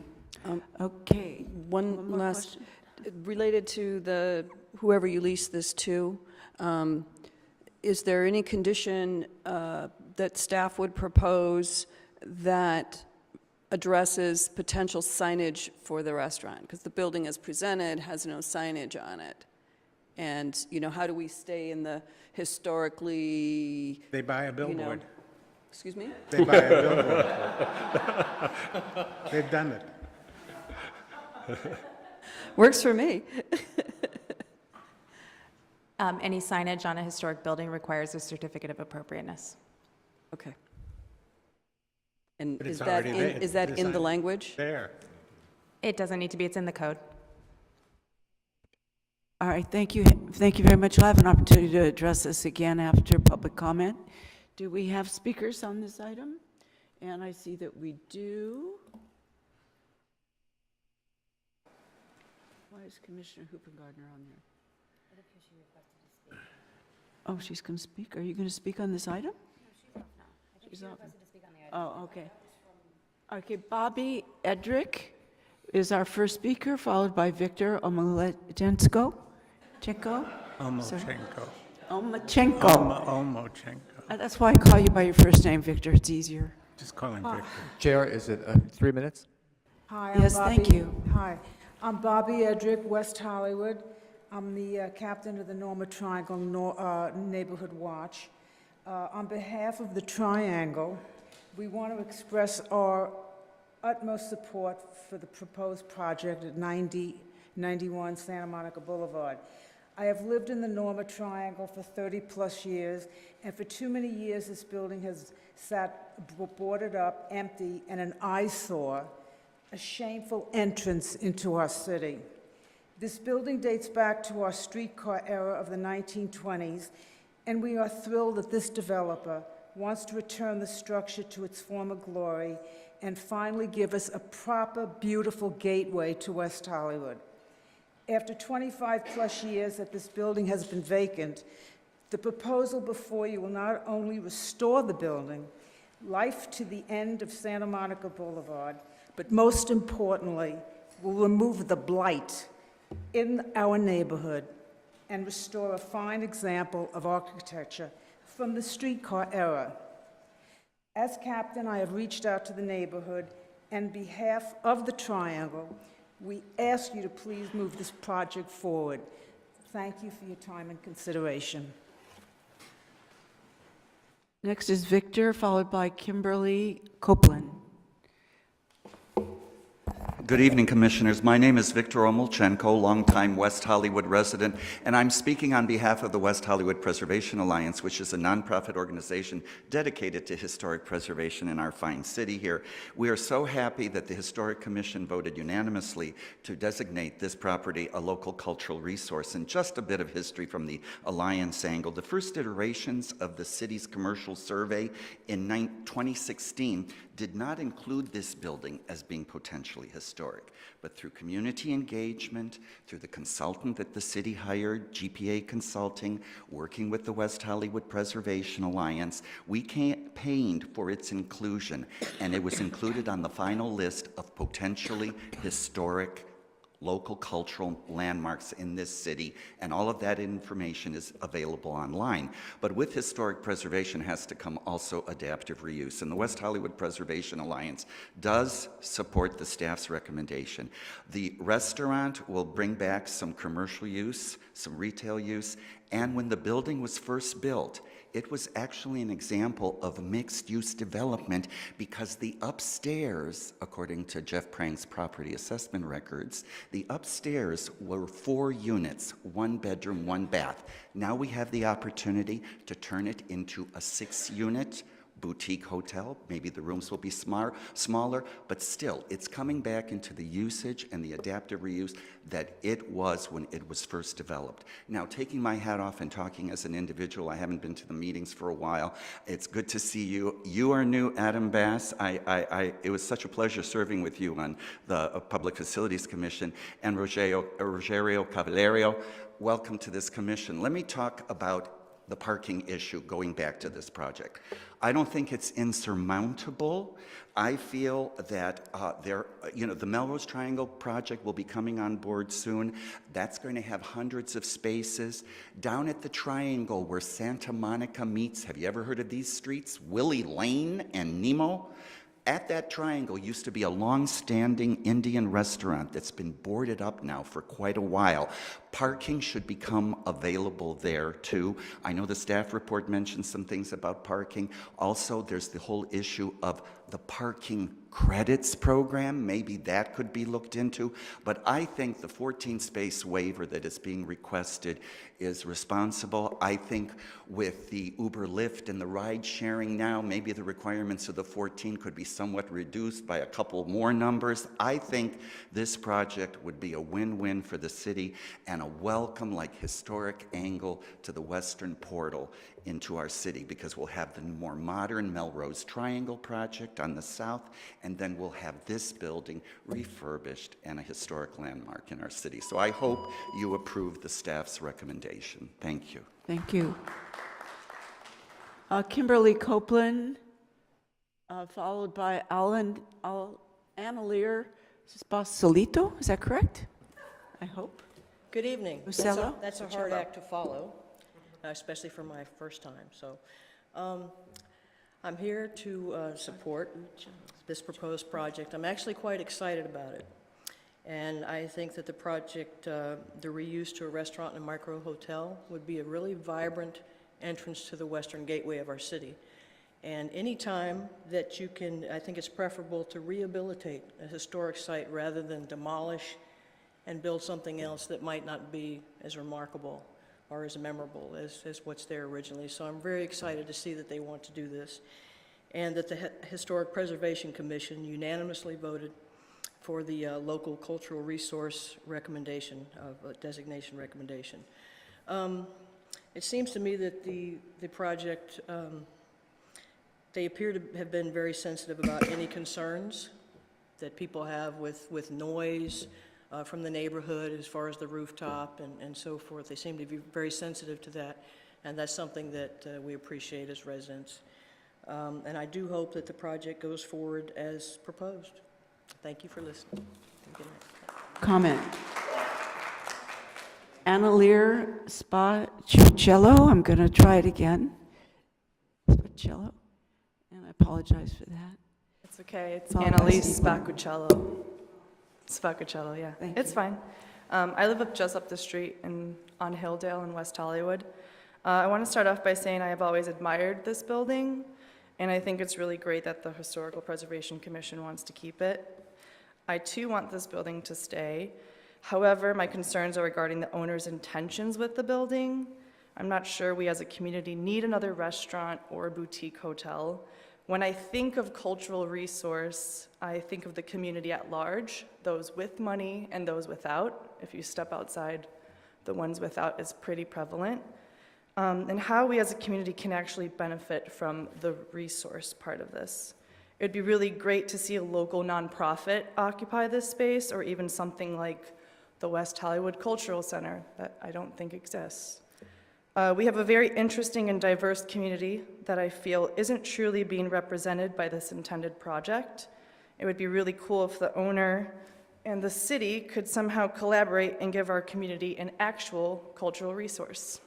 Okay. One more last, question? related to whoever you lease this to, is there any condition that staff would propose that addresses potential signage for the restaurant? Because the building as presented has no signage on it. And, how do we stay in the historically, They buy a billboard. excuse me? They buy a billboard. They've done it. Works for me. Any signage on a historic building requires a certificate of appropriateness. Okay. And But is it's that already there. is that in the Design. language? There. It doesn't need to be, it's in the code. All right, thank you. Thank you very much. I'll have an opportunity to address this again after public comment. Do we have speakers on this item? And I see that we do. Why is Commissioner Hoopengardner on there? Oh, she's going to speak? Are you going to speak on this item? No, she's off now. Oh, okay. Okay, Bobby Edrick is our first speaker, followed by Victor Omochenko. Omochenko. Omochenko. Omochenko. That's why I call you by your first name, Victor. It's easier. Just call him Victor. Chair, is it 3 minutes? Hi, Yes, thank you. Hi, I'm Bobby Edrick, West Hollywood. I'm the captain of the Norma Triangle Neighborhood Watch. On behalf of the Triangle, we want to express our utmost support for the proposed project at 9091 Santa Monica Boulevard. I have lived in the Norma Triangle for 30-plus years, and for too many years this building has sat boarded up, empty, and an eyesore, a shameful entrance into our city. This building dates back to our streetcar era of the 1920s, and we are thrilled that this developer wants to return the structure to its former glory and finally give us a proper, beautiful gateway to West Hollywood. After 25-plus years that this building has been vacant, the proposal before you will not only restore the building, life to the end of Santa Monica Boulevard, but most importantly, will remove the blight in our neighborhood and restore a fine example of architecture from the streetcar era. As captain, I have reached out to the neighborhood, and on behalf of the Triangle, we ask you to please move this project forward. Thank you for your time and consideration. Next is Victor, followed by Kimberly Copeland. Good evening, Commissioners. My name is Victor Omochenko, longtime West Hollywood resident, and I'm speaking on behalf of the West Hollywood Preservation Alliance, which is a nonprofit organization dedicated to historic preservation in our fine city here. We are so happy that the Historic Commission voted unanimously to designate this property a local cultural resource. And just a bit of history from the Alliance angle. The first iterations of the city's commercial survey in 2016 did not include this building as being potentially historic, but through community engagement, through the consultant that the city hired, GPA Consulting, working with the West Hollywood Preservation Alliance, we campaigned for its inclusion, and it was included on the final list of potentially historic local cultural landmarks in this city, and all of that information is available online. But with historic preservation has to come also adaptive reuse, and the West Hollywood Preservation Alliance does support the staff's recommendation. The restaurant will bring back some commercial use, some retail use, and when the building was first built, it was actually an example of mixed-use development because the upstairs, according to Jeff Prang's property assessment records, the upstairs were 4 units, 1 bedroom, 1 bath. Now we have the opportunity to turn it into a 6-unit, boutique hotel. Maybe the rooms will be smaller, but still, it's coming back into the usage and the adaptive reuse that it was when it was first developed. Now, taking my hat off and talking as an individual, I haven't been to the meetings for a while. It's good to see you. You are new, Adam Bass. It was such a pleasure serving with you on the Public Facilities Commission. And Rogerio Cavalerio, welcome to this commission. Let me talk about the parking issue going back to this project. I don't think it's insurmountable. I feel that the Melrose Triangle project will be coming on board soon. That's going to have hundreds of spaces. Down at the Triangle where Santa Monica meets, have you ever heard of these streets? Willie Lane and Nemo? At that triangle used to be a long-standing Indian restaurant that's been boarded up now for quite a while. Parking should become available there too. I know the staff report mentioned some things about parking. Also, there's the whole issue of the parking credits program. Maybe that could be looked into. But I think the 14-space waiver that is being requested is responsible. I think with the Uber, Lyft, and the ride sharing now, maybe the requirements of the 14 could be somewhat reduced by a couple more numbers. I think this project would be a win-win for the city and a welcome, like, historic angle to the western portal into our city, because we'll have the more modern Melrose Triangle project on the south, and then we'll have this building refurbished and a historic landmark in our city. So I hope you approve the staff's recommendation. Thank you. Thank you. Kimberly Copeland, followed by Annaleer Spasolito. Is that correct? I hope. Good evening. Uccello? That's a hard act to follow, especially for my first time. So I'm here to support this proposed project. I'm actually quite excited about it. And I think that the project, the reuse to a restaurant and a micro hotel, would be a really vibrant entrance to the western gateway of our city. And any time that you can, I think it's preferable to rehabilitate a historic site rather than demolish and build something else that might not be as remarkable or as memorable as what's there originally. So I'm very excited to see that they want to do this, and that the Historic Preservation Commission unanimously voted for the local cultural resource recommendation, designation recommendation. It seems to me that the project, they appear to have been very sensitive about any concerns that people have with noise from the neighborhood as far as the rooftop and so forth. They seem to be very sensitive to that, and that's something that we appreciate as residents. And I do hope that the project goes forward as proposed. Thank you for listening. Good night. Comment. Annaleer Spacello. I'm going to try it again. Spacello. And I apologize for that. It's okay. It's Followed by Annalise Steve. Spacuccello, yeah. Thank It's fine. I live just up the street on Hilldale in West Hollywood. I want to start off by saying I have always admired this building, and I think it's really great that the Historical Preservation Commission wants to keep it. I too want this building to stay. However, my concerns are regarding the owner's intentions with the building. I'm not sure we as a community need another restaurant or boutique hotel. When I think of cultural resource, I think of the community at large, those with money and those without. If you step outside, the ones without is pretty prevalent. And how we as a community can actually benefit from the resource part of this. It would be really great to see a local nonprofit occupy this space, or even something like the West Hollywood Cultural Center that I don't think exists. We have a very interesting and diverse community that I feel isn't truly being represented by this intended project. It would be really cool if the owner and the city could somehow collaborate and give our community an actual cultural resource.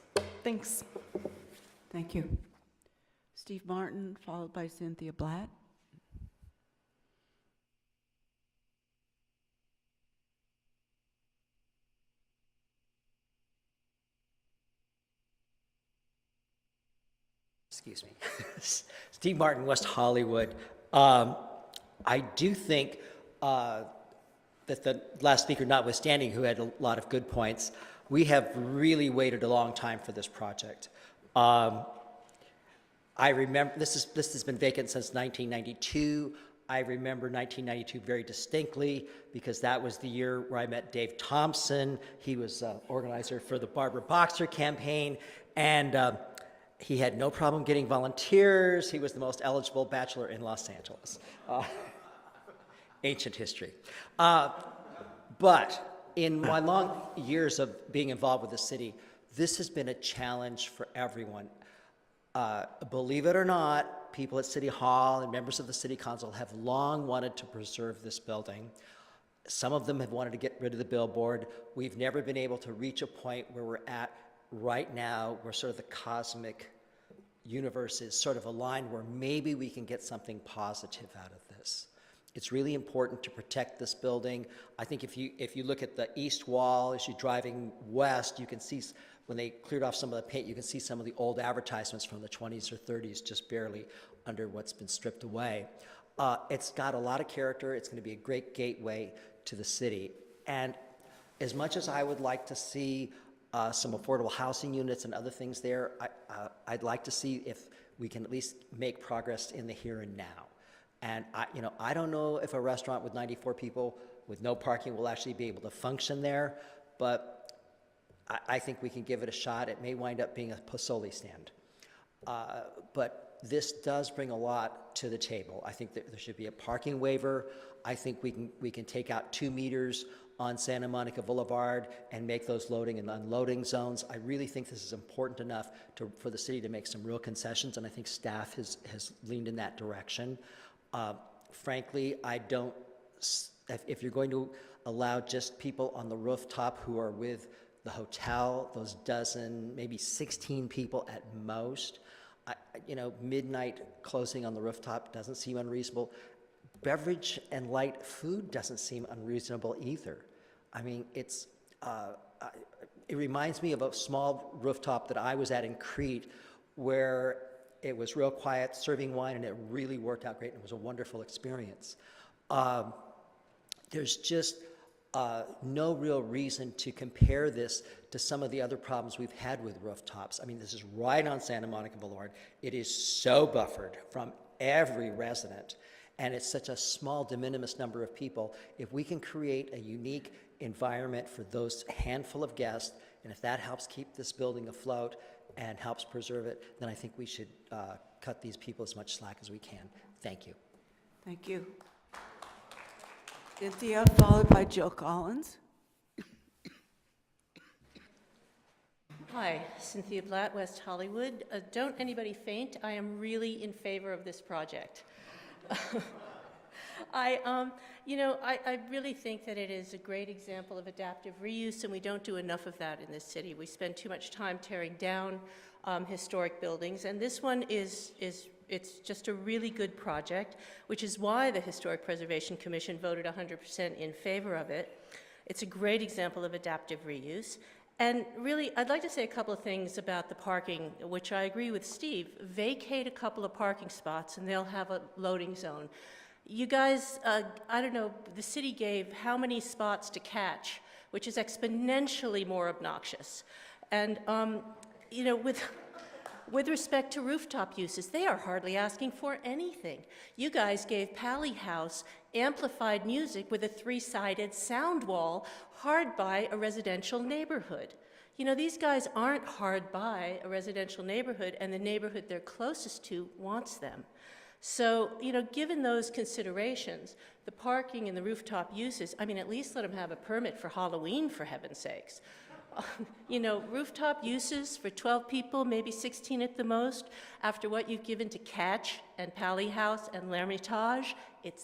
Thanks. Thank you. Steve Martin, followed by Cynthia Blatt. Excuse me. Steve Martin, West Hollywood. I do think that the last speaker notwithstanding, who had a lot of good points, we have really waited a long time for this project. I remember, this has been vacant since 1992. I remember 1992 very distinctly because that was the year where I met Dave Thompson. He was organizer for the Barbara Boxer campaign, and he had no problem getting volunteers. He was the most eligible bachelor in Los Angeles. Ancient history. But in my long years of being involved with the city, this has been a challenge for everyone. Believe it or not, people at City Hall and members of the City Council have long wanted to preserve this building. Some of them have wanted to get rid of the billboard. We've never been able to reach a point where we're at right now, where sort of the cosmic universe is sort of aligned, where maybe we can get something positive out of this. It's really important to protect this building. I think if you look at the east wall as you're driving west, you can see when they cleared off some of the paint, you can see some of the old advertisements from the 20s or 30s just barely under what's been stripped away. It's got a lot of character. It's going to be a great gateway to the city. And as much as I would like to see some affordable housing units and other things there, I'd like to see if we can at least make progress in the here and now. And I don't know if a restaurant with 94 people with no parking will actually be able to function there, but I think we can give it a shot. It may wind up being a Pozole stand. But this does bring a lot to the table. I think that there should be a parking waiver. I think we can take out 2 meters on Santa Monica Boulevard and make those loading and unloading zones. I really think this is important enough for the city to make some real concessions, and I think staff has leaned in that direction. Frankly, if you're going to allow just people on the rooftop who are with the hotel, those dozen, maybe 16 people at most, midnight closing on the rooftop doesn't seem unreasonable. Beverage and light food doesn't seem unreasonable either. I mean, it reminds me of a small rooftop that I was at in Crete where it was real quiet, serving wine, and it really worked out great, and it was a wonderful experience. There's just no real reason to compare this to some of the other problems we've had with rooftops. I mean, this is right on Santa Monica Boulevard. It is so buffered from every resident, and it's such a small, de minimis number of people. If we can create a unique environment for those handful of guests, and if that helps keep this building afloat and helps preserve it, then I think we should cut these people as much slack as we can. Thank you. Thank you. Cynthia, followed by Jill Collins. Hi, Cynthia Blatt, West Hollywood. Don't anybody faint. I am really in favor of this project. I really think that it is a great example of adaptive reuse, and we don't do enough of that in this city. We spend too much time tearing down historic buildings, and this one it's just a really good project, which is why the Historic Preservation Commission voted 100% in favor of it. It's a great example of adaptive reuse. And really, I'd like to say a couple of things about the parking, which I agree with Steve. Vacate a couple of parking spots and they'll have a loading zone. You guys, I don't know, the city gave how many spots to Catch, which is exponentially more obnoxious. And, with respect to rooftop uses, they are hardly asking for anything. You guys gave Pally House amplified music with a 3-sided sound wall hard by a residential neighborhood. These guys aren't hard by a residential neighborhood, and the neighborhood they're closest to wants them. So, given those considerations, the parking and the rooftop uses, at least let them have a permit for Halloween, for heaven's sakes. Rooftop uses for 12 people, maybe 16 at the most, after what you've given to Catch and Pally House and L'Ermitage,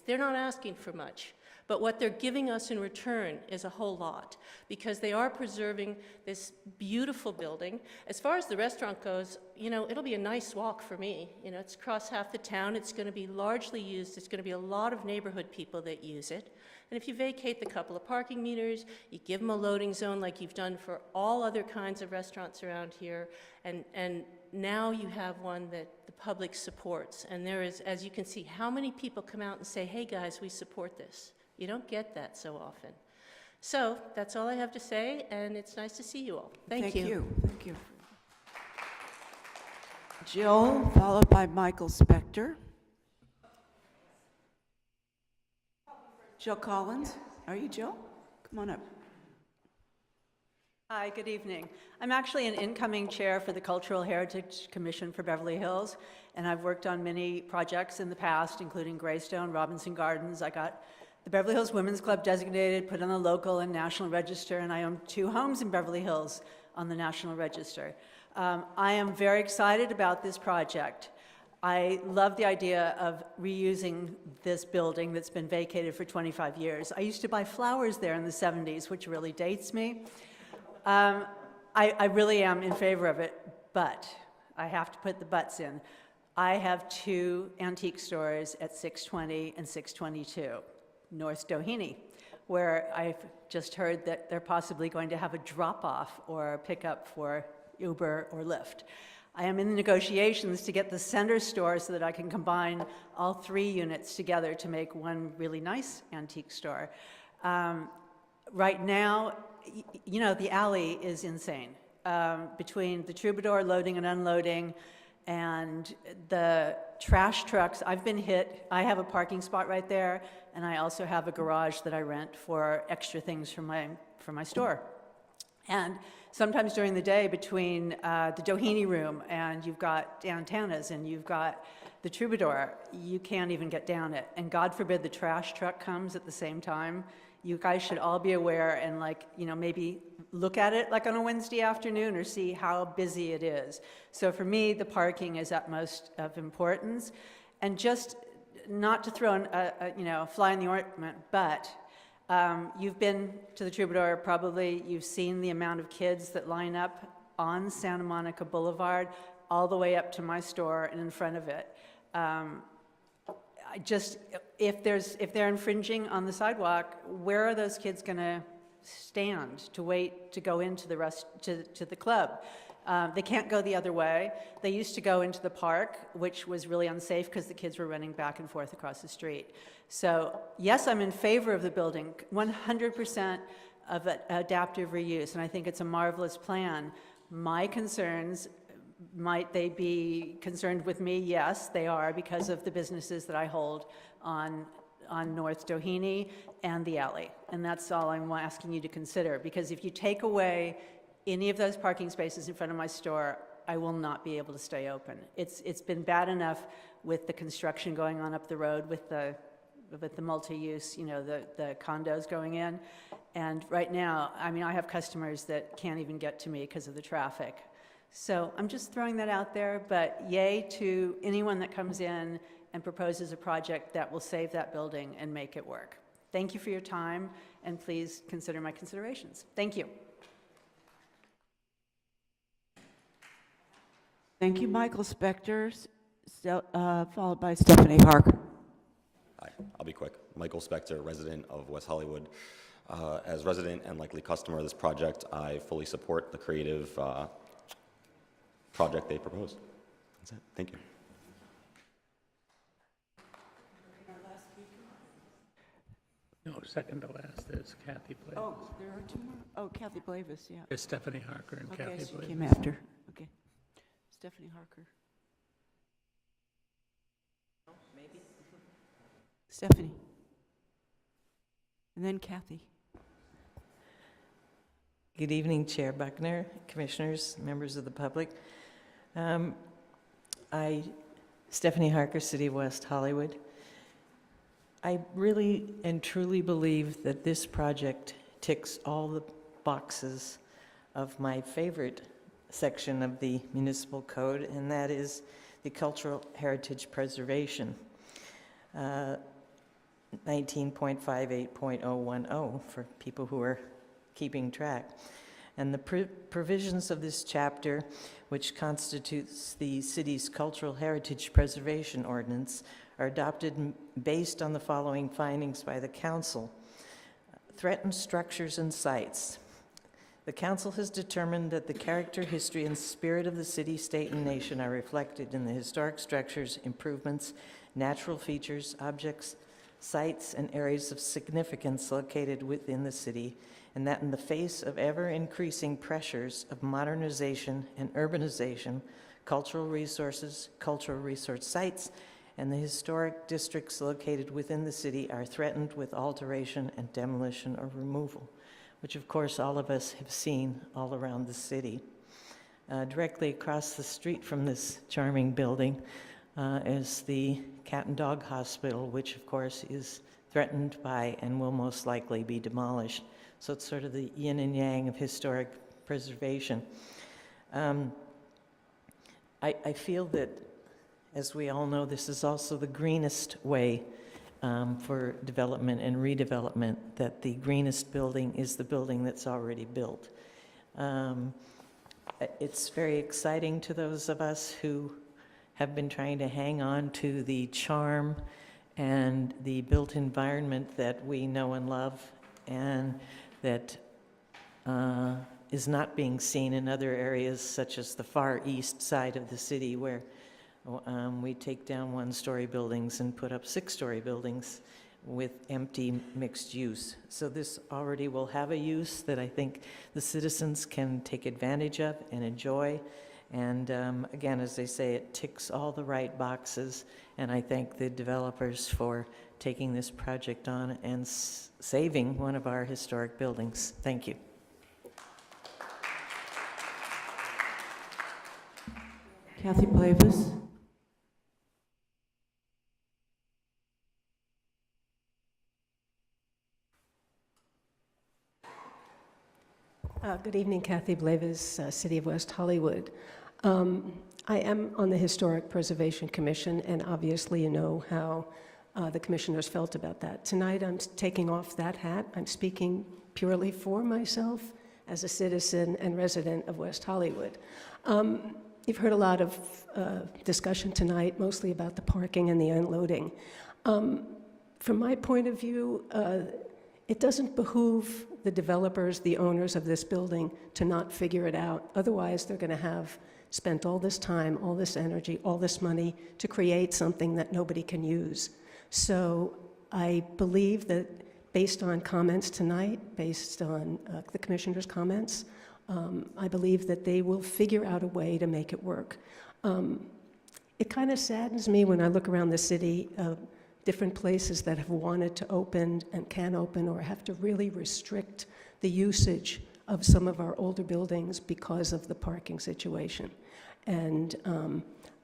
they're not asking for much. But what they're giving us in return is a whole lot, because they are preserving this beautiful building. As far as the restaurant goes, it'll be a nice walk for me. It's across half the town. It's going to be largely used. It's going to be a lot of neighborhood people that use it. And if you vacate the couple of parking meters, you give them a loading zone like you've done for all other kinds of restaurants around here, and now you have one that the public supports. And there is, as you can see, how many people come out and say, hey guys, we support this. You don't get that so often. So that's all I have to say, and it's nice to see you all. Thank you. Thank you. Jill, followed by Michael Spector. Jill Collins. Are you Jill? Come on up. Hi, good evening. I'm actually an incoming chair for the Cultural Heritage Commission for Beverly Hills, and I've worked on many projects in the past, including Greystone, Robinson Gardens. I got the Beverly Hills Women's Club designated, put on the local and national register, and I own 2 homes in Beverly Hills on the national register. I am very excited about this project. I love the idea of reusing this building that's been vacated for 25 years. I used to buy flowers there in the 70s, which really dates me. I really am in favor of it, but I have to put the buts in. I have 2 antique stores at 620 and 622, North Doheny, where I've just heard that they're possibly going to have a drop-off or a pickup for Uber or Lyft. I am in the negotiations to get the center store so that I can combine all 3 units together to make one really nice antique store. Right now, you know, the alley is insane. Between the Troubadour loading and unloading and the trash trucks, I've been hit. I have a parking spot right there, and I also have a garage that I rent for extra things for my store. And sometimes during the day between the Doheny room and you've got Dantana's and you've got the Troubadour, you can't even get down it. And God forbid the trash truck comes at the same time. You guys should all be aware and, like, you know, maybe look at it like on a Wednesday afternoon or see how busy it is. So for me, the parking is utmost of importance. And just not to throw a fly in the ointment, but you've been to the Troubadour probably, you've seen the amount of kids that line up on Santa Monica Boulevard all the way up to my store and in front of it. If they're infringing on the sidewalk, where are those kids going to stand to wait to go into to the club? They can't go the other way. They used to go into the park, which was really unsafe because the kids were running back and forth across the street. So yes, I'm in favor of the building, 100% of adaptive reuse, and I think it's a marvelous plan. My concerns, might they be concerned with me? Yes, they are, because of the businesses that I hold on North Doheny and the alley. And that's all I'm asking you to consider, because if you take away any of those parking spaces in front of my store, I will not be able to stay open. It's been bad enough with the construction going on up the road with the multi-use, you know, the condos going in. And right now, I mean, I have customers that can't even get to me because of the traffic. So I'm just throwing that out there, but yay to anyone that comes in and proposes a project that will save that building and make it work. Thank you for your time, and please consider my considerations. Thank you. Thank you, Michael Spector, followed by Stephanie Harker. Hi, I'll be quick. Michael Spector, resident of West Hollywood. As resident and likely customer of this project, I fully support the creative project they proposed. That's it. Thank you. No, second to last is Kathy Blavis. Oh, there are 2 more? Oh, Kathy Blavis, yeah. There's Stephanie Harker and Okay, Kathy she Blavis. came after. Okay. Stephanie Harker. Maybe. Stephanie. And then Kathy. Good evening, Chair Buckner, commissioners, members of the public. Stephanie Harker, City of West Hollywood. I really and truly believe that this project ticks all the boxes of my favorite section of the municipal code, and that is the cultural heritage preservation. 19.58.010 for people who are keeping track. And the provisions of this chapter, which constitutes the city's cultural heritage preservation ordinance, are adopted based on the following findings by the council. Threatened structures and sites. The council has determined that the character, history, and spirit of the city, state, and nation are reflected in the historic structures, improvements, natural features, objects, sites, and areas of significance located within the city, and that in the face of ever-increasing pressures of modernization and urbanization, cultural resources, cultural resource sites, and the historic districts located within the city are threatened with alteration and demolition or removal, which of course all of us have seen all around the city. Directly across the street from this charming building is the Cat and Dog Hospital, which of course is threatened by and will most likely be demolished. So it's sort of the yin and yang of historic preservation. I feel that, as we all know, this is also the greenest way for development and redevelopment, that the greenest building is the building that's already built. It's very exciting to those of us who have been trying to hang on to the charm and the built environment that we know and love, and that is not being seen in other areas such as the far east side of the city, where we take down one-story buildings and put up six-story buildings with empty mixed use. So this already will have a use that I think the citizens can take advantage of and enjoy. And again, as they say, it ticks all the right boxes, and I thank the developers for taking this project on and saving one of our historic buildings. Thank you. Kathy Blavis. Good evening, Kathy Blavis, City of West Hollywood. I am on the Historic Preservation Commission, and obviously you know how the commissioners felt about that. Tonight I'm taking off that hat. I'm speaking purely for myself as a citizen and resident of West Hollywood. You've heard a lot of discussion tonight, mostly about the parking and the unloading. From my point of view, it doesn't behoove the developers, the owners of this building, to not figure it out. Otherwise, they're going to have spent all this time, all this energy, all this money to create something that nobody can use. So I believe that based on comments tonight, based on the commissioner's comments, I believe that they will figure out a way to make it work. It kind of saddens me when I look around the city, different places that have wanted to open and can open, or have to really restrict the usage of some of our older buildings because of the parking situation. And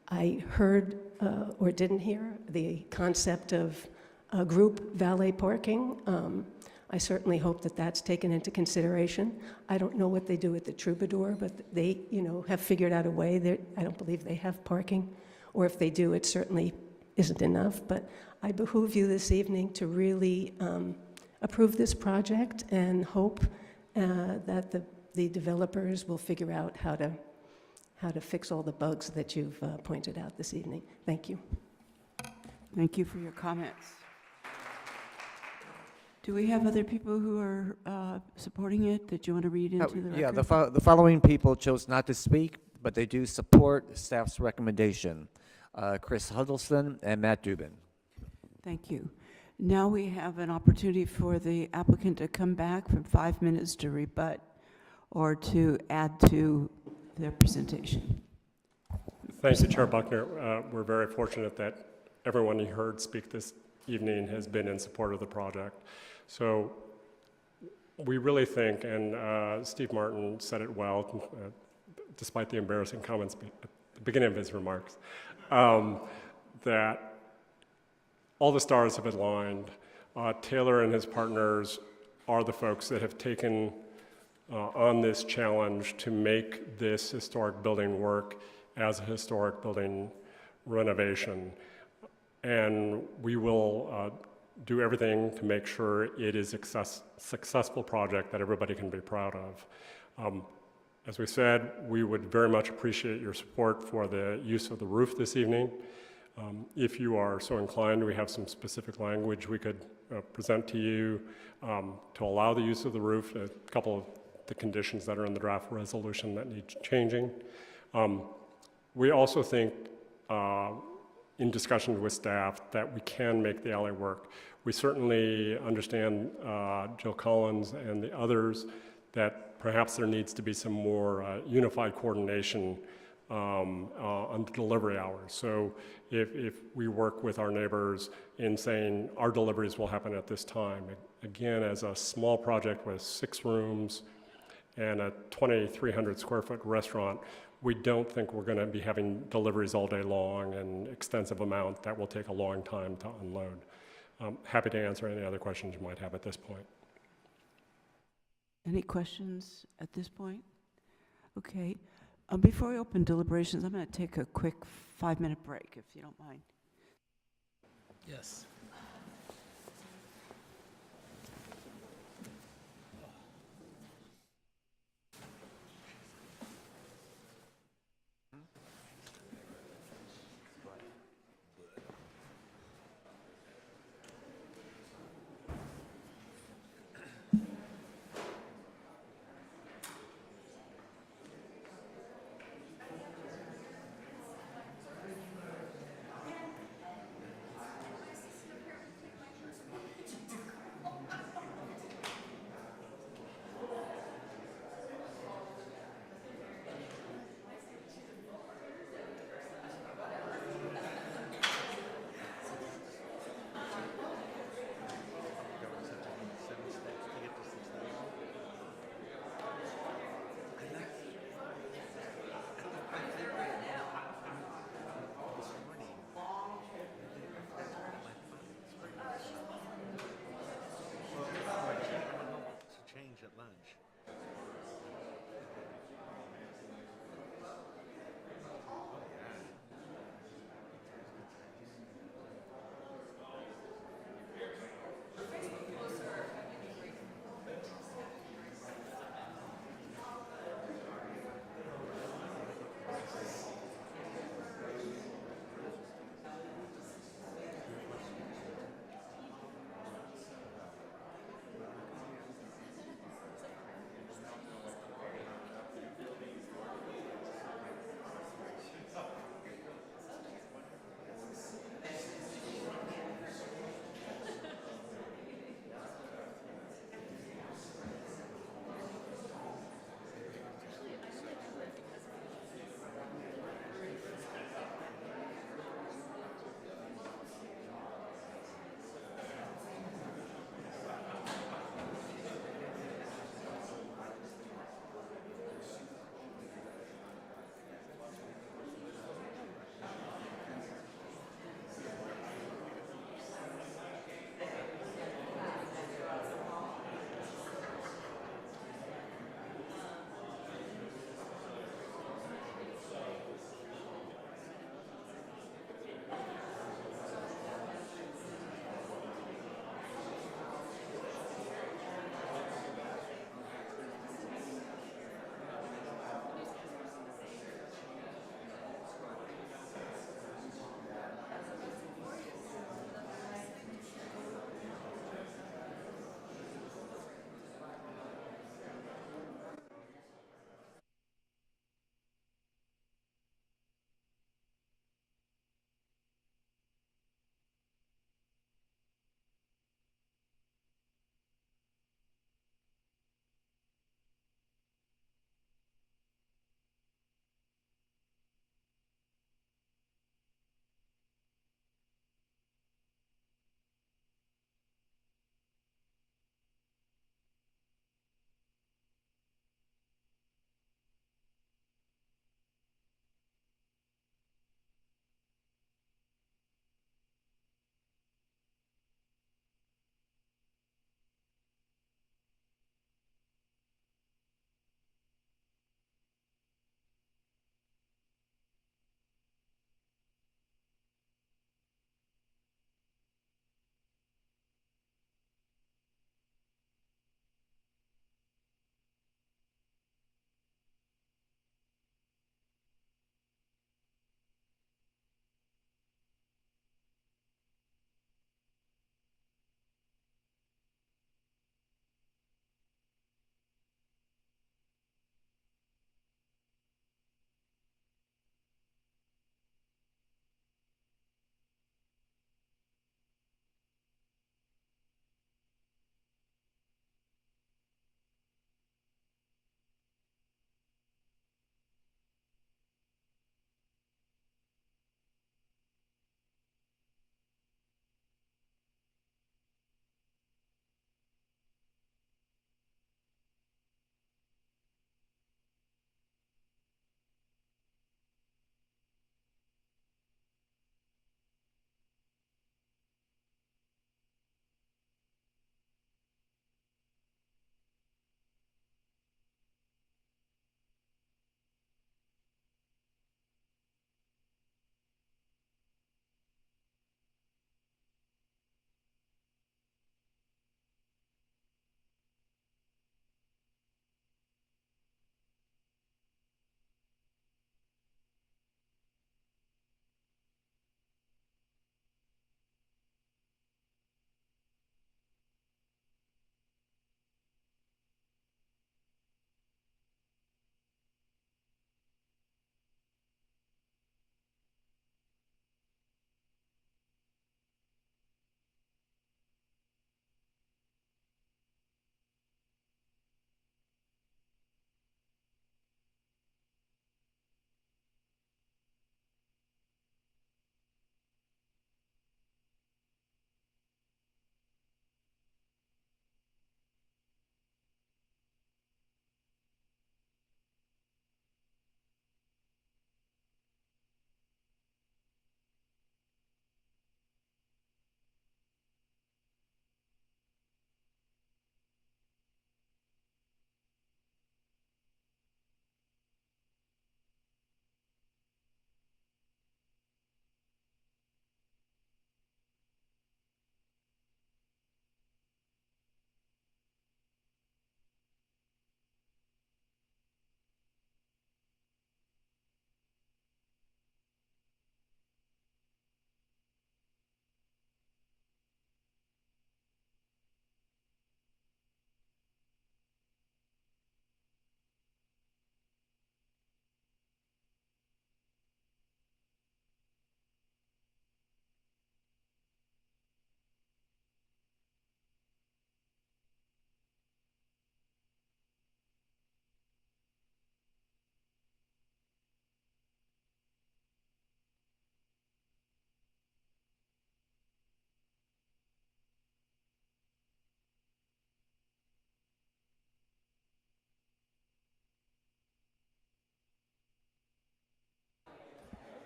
I heard or didn't hear the concept of group valet parking. I certainly hope that that's taken into consideration. I don't know what they do at the Troubadour, but they, have figured out a way. I don't believe they have parking, or if they do, it certainly isn't enough. But I behoove you this evening to really approve this project and hope that the developers will figure out how to fix all the bugs that you've pointed out this evening. Thank you. Thank you for your comments. Do we have other people who are supporting it that you want to read into the record? Yeah, the following people chose not to speak, but they do support staff's recommendation. Chris Huddleston and Matt Dubin. Thank you. Now we have an opportunity for the applicant to come back for 5 minutes to rebut or to add to their presentation. Thank you, Chair Buckner. We're very fortunate that everyone you heard speak this evening has been in support of the project. So we really think, and Steve Martin said it well, despite the embarrassing comments at the beginning of his remarks, that all the stars have aligned. Taylor and his partners are the folks that have taken on this challenge to make this historic building work as a historic building renovation. And we will do everything to make sure it is a successful project that everybody can be proud of. As we said, we would very much appreciate your support for the use of the roof this evening. If you are so inclined, we have some specific language we could present to you to allow the use of the roof, a couple of the conditions that are in the draft resolution that need changing. We also think, in discussion with staff, that we can make the alley work. We certainly understand Jill Collins and the others that perhaps there needs to be some more unified coordination on the delivery hours. So if we work with our neighbors in saying our deliveries will happen at this time, again, as a small project with 6 rooms and a 2,300 square foot restaurant, we don't think we're going to be having deliveries all day long and extensive amount. That will take a long time to unload. Happy to answer any other questions you might have at this point. Any questions at this point? Okay. Before we open deliberations, I'm going to take a quick 5-minute break, if you don't mind. Yes.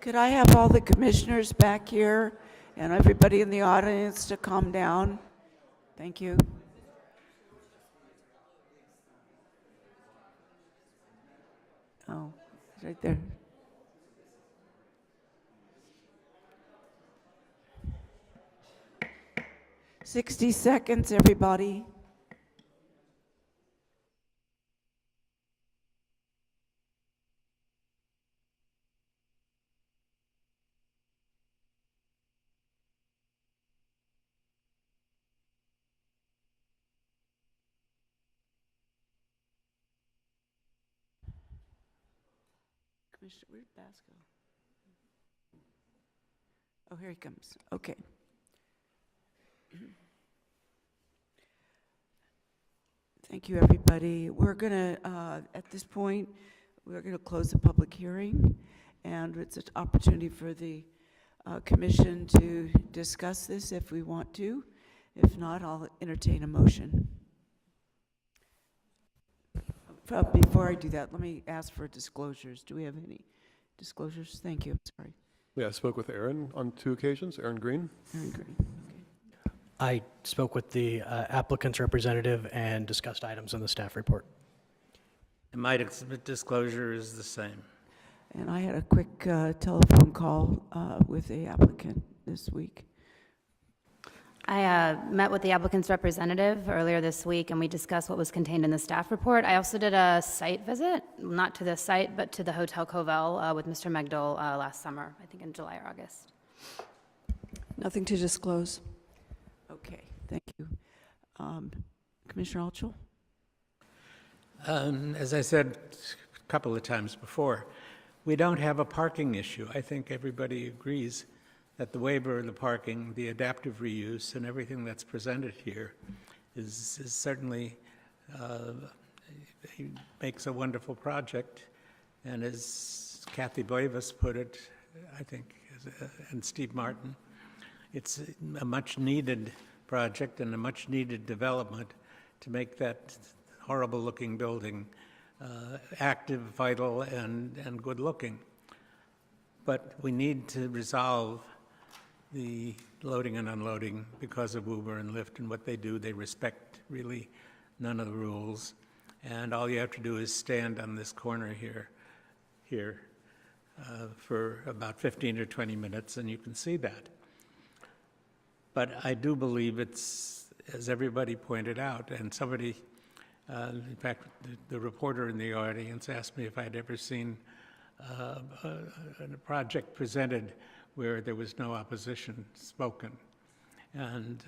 Could I have all the commissioners back here and everybody in the audience to calm down? Thank you. Oh, it's right there. $60, everybody. Commissioner, where'd Bass go? Oh, here he comes. Okay. Thank you, everybody. We're going to, at this point, we're going to close the public hearing, and it's an opportunity for the commission to discuss this if we want to. If not, I'll entertain a motion. Before I do that, let me ask for disclosures. Do we have any disclosures? Thank you. I'm sorry. Yeah, I spoke with Aaron on 2 occasions, Aaron Green. Aaron Green. I spoke with the applicant's representative and discussed items in the staff report. And my disclosure is the same. And I had a quick telephone call with the applicant this week. I met with the applicant's representative earlier this week, and we discussed what was contained in the staff report. I also did a site visit, not to the site, but to the Hotel Covell with Mr. Megdal last summer, I think in July or August. Nothing to disclose. Okay, thank you. Commissioner Altschul? As I said a couple of times before, we don't have a parking issue. I think everybody agrees that the waiver of the parking, the adaptive reuse, and everything that's presented here is certainly makes a wonderful project. And as Kathy Blavis put it, I think, and Steve Martin, it's a much-needed project and a much-needed development to make that horrible-looking building active, vital, and good-looking. But we need to resolve the loading and unloading because of Uber and Lyft and what they do. They respect really none of the rules. And all you have to do is stand on this corner here for about 15 or 20 minutes, and you can see that. But I do believe it's, as everybody pointed out, and somebody, in fact, the reporter in the audience asked me if I'd ever seen a project presented where there was no opposition spoken. And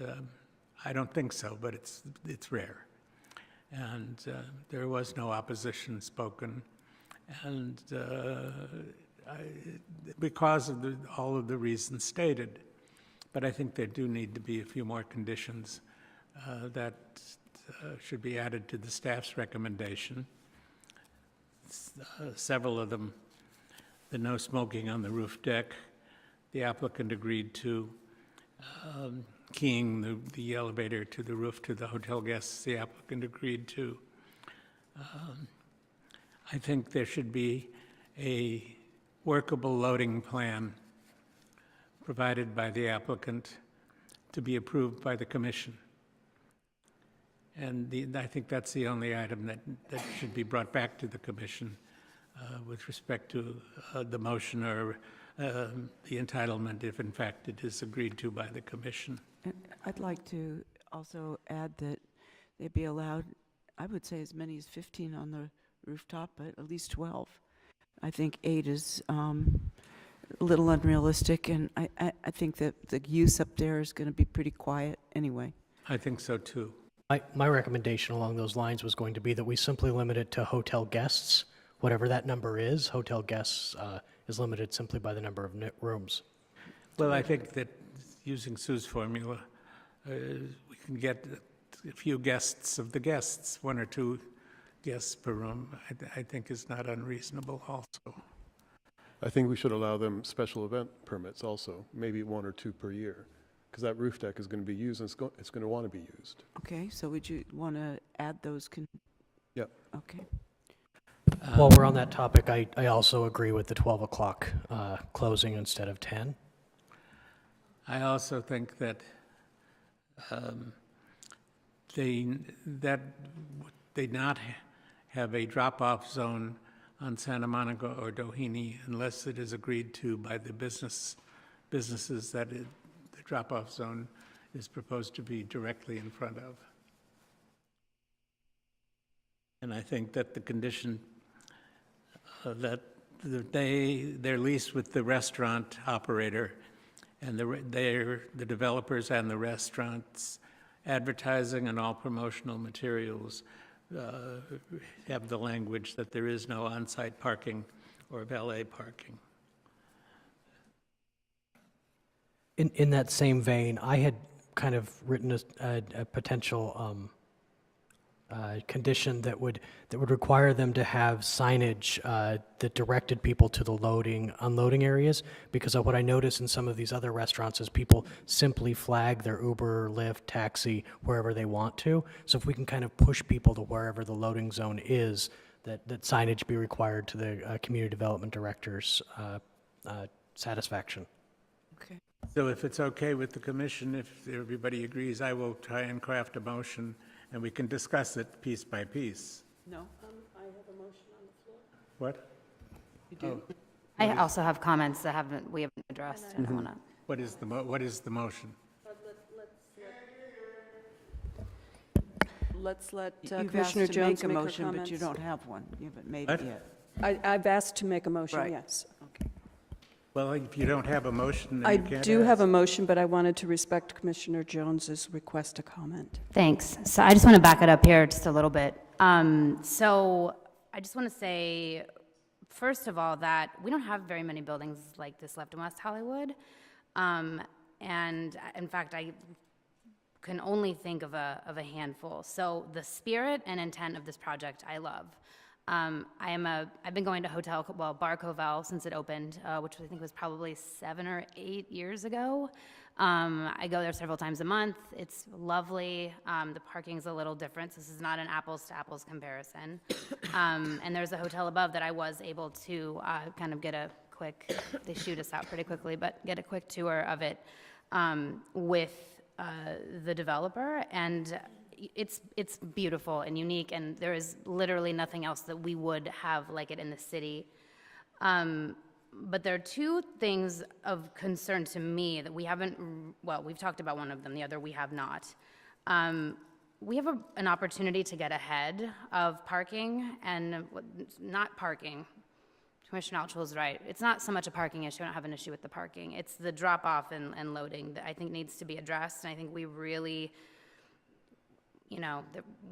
I don't think so, but it's rare. And there was no opposition spoken. And because of all of the reasons stated. But I think there do need to be a few more conditions that should be added to the staff's recommendation. Several of them, the no smoking on the roof deck, the applicant agreed to keying the elevator to the roof to the hotel guests, the applicant agreed to. I think there should be a workable loading plan provided by the applicant to be approved by the commission. And I think that's the only item that should be brought back to the commission with respect to the motion or the entitlement, if in fact it is agreed to by the commission. And I'd like to also add that they be allowed, I would say as many as 15 on the rooftop, but at least 12. I think 8 is a little unrealistic, and I think that the use up there is going to be pretty quiet anyway. I think so too. My recommendation along those lines was going to be that we simply limit it to hotel guests. Whatever that number is, hotel guests is limited simply by the number of rooms. Well, I think that using Sue's formula, we can get a few guests of the guests, 1 or 2 guests per room, I think is not unreasonable also. I think we should allow them special event permits also, maybe 1 or 2 per year, because that roof deck is going to be used and it's going to want to be used. Okay, so would you want to add those? Yep. Okay. While we're on that topic, I also agree with the 12 o'clock closing instead of 10. I also think that they not have a drop-off zone on Santa Monica or Doheny unless it is agreed to by the businesses that the drop-off zone is proposed to be directly in front of. And I think that the condition that they're leased with the restaurant operator, and the developers and the restaurants' advertising and all promotional materials have the language that there is no on-site parking or valet parking. In that same vein, I had kind of written a potential condition that would require them to have signage that directed people to the unloading areas, because of what I notice in some of these other restaurants is people simply flag their Uber, Lyft, taxi wherever they want to. So if we can kind of push people to wherever the loading zone is, that signage be required to the community development director's satisfaction. Okay. So if it's okay with the commission, if everybody agrees, I will try and craft a motion and we can discuss it piece by piece. No? I have a motion on the floor. What? You do? I also have comments that we haven't addressed, and I want to. What is the motion? Let's let Commissioner Commissioner Jones Jones make a make her motion, but you comments. don't have one. You haven't made What? it yet. I've asked to make a motion, Right. yes. Okay. Well, if you don't have a motion, then I you can't do have a ask. motion, but I wanted to respect Commissioner Jones's request to comment. Thanks. So I just want to back it up here just a little bit. So I just want to say, first of all, that we don't have very many buildings like this left in West Hollywood. And in fact, I can only think of a handful. So the spirit and intent of this project, I love. I've been going to Bar Covell since it opened, which I think was probably 7 or 8 years ago. I go there several times a month. It's lovely. The parking's a little different. So this is not an apples to apples comparison. And there's a hotel above that I was able to kind of get a quick, they shoot us out pretty quickly, but get a quick tour of it with the developer. And it's beautiful and unique, and there is literally nothing else that we would have like it in the city. But there are two things of concern to me that we haven't, we've talked about one of them, the other we have not. We have an opportunity to get ahead of parking and not parking. Commissioner Altschul is right. It's not so much a parking issue. I don't have an issue with the parking. It's the drop-off and loading that I think needs to be addressed, and I think we really,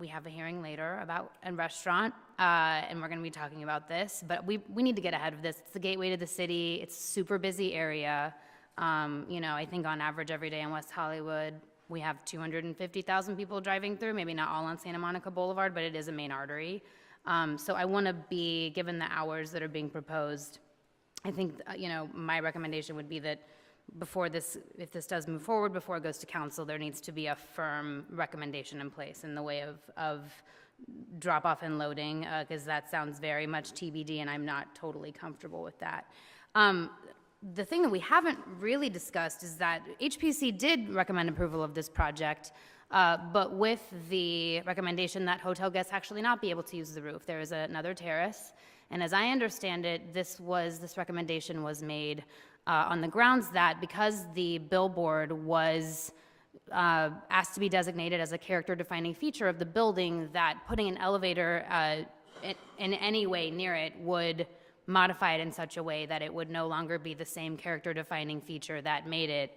we have a hearing later about a restaurant, and we're going to be talking about this, but we need to get ahead of this. It's the gateway to the city. It's a super busy area. I think on average every day in West Hollywood, we have 250,000 people driving through, maybe not all on Santa Monica Boulevard, but it is a main artery. So I want to be, given the hours that are being proposed, I think, my recommendation would be that before this, if this does move forward, before it goes to council, there needs to be a firm recommendation in place in the way of drop-off and loading, because that sounds very much TBD, and I'm not totally comfortable with that. The thing that we haven't really discussed is that HPC did recommend approval of this project, but with the recommendation that hotel guests actually not be able to use the roof. There is another terrace, and as I understand it, this recommendation was made on the grounds that because the billboard was asked to be designated as a character-defining feature of the building, that putting an elevator in any way near it would modify it in such a way that it would no longer be the same character-defining feature that made it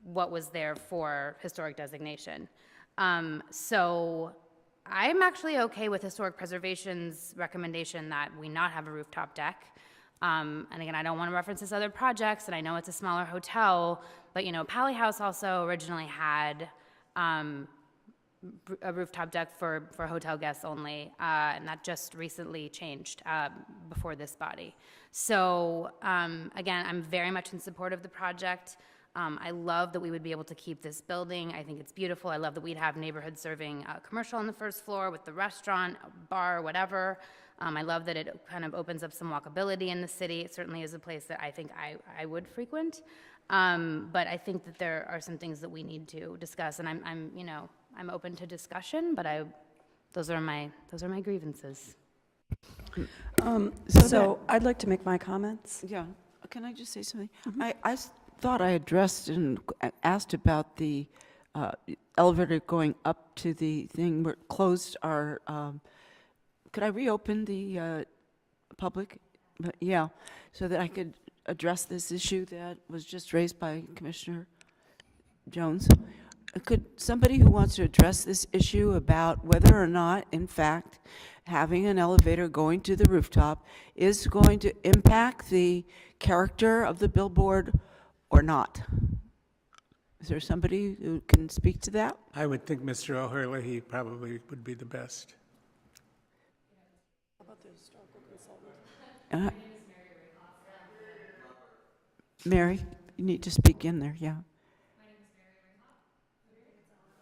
what was there for historic designation. So I'm actually okay with Historic Preservation's recommendation that we not have a rooftop deck. And again, I don't want to reference this other projects, and I know it's a smaller hotel, but Pally House also originally had a rooftop deck for hotel guests only, and that just recently changed before this body. So again, I'm very much in support of the project. I love that we would be able to keep this building. I think it's beautiful. I love that we'd have neighborhood serving commercial on the first floor with the restaurant, bar, whatever. I love that it kind of opens up some walkability in the city. It certainly is a place that I think I would frequent. But I think that there are some things that we need to discuss, and I'm open to discussion, but those are my grievances. So I'd like to make my comments. Yeah, can I just say something? I thought I addressed and asked about the elevator going up to the thing where it closed our, could I reopen the public? But yeah, so that I could address this issue that was just raised by Commissioner Jones. Could somebody who wants to address this issue about whether or not, in fact, having an elevator going to the rooftop is going to impact the character of the billboard or not? Is there somebody who can speak to that? I would think Mr. O'Hurley probably would be the best. How about the historical consultant? Mary, you need to speak in there, yeah.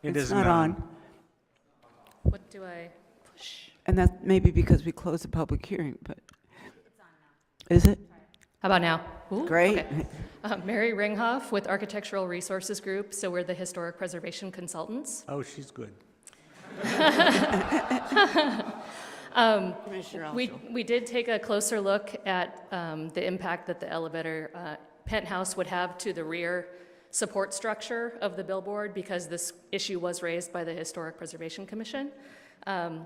It It's isn't not on. What do I push? And that may be because we closed the public hearing, but. Is it? How about now? Ooh, Great. okay. Mary Ringhoff with Architectural Resources Group, so we're the historic preservation consultants. Oh, she's good. We did take a closer look at the impact that the elevator penthouse would have to the rear support structure of the billboard, because this issue was raised by the Historic Preservation Commission. And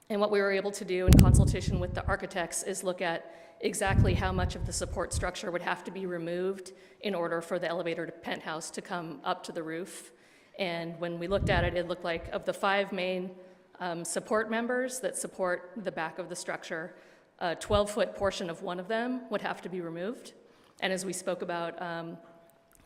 what we were able to do in consultation with the architects is look at exactly how much of the support structure would have to be removed in order for the elevator to penthouse to come up to the roof. And when we looked at it, it looked like of the 5 main support members that support the back of the structure, a 12-foot portion of one of them would have to be removed. And as we spoke about,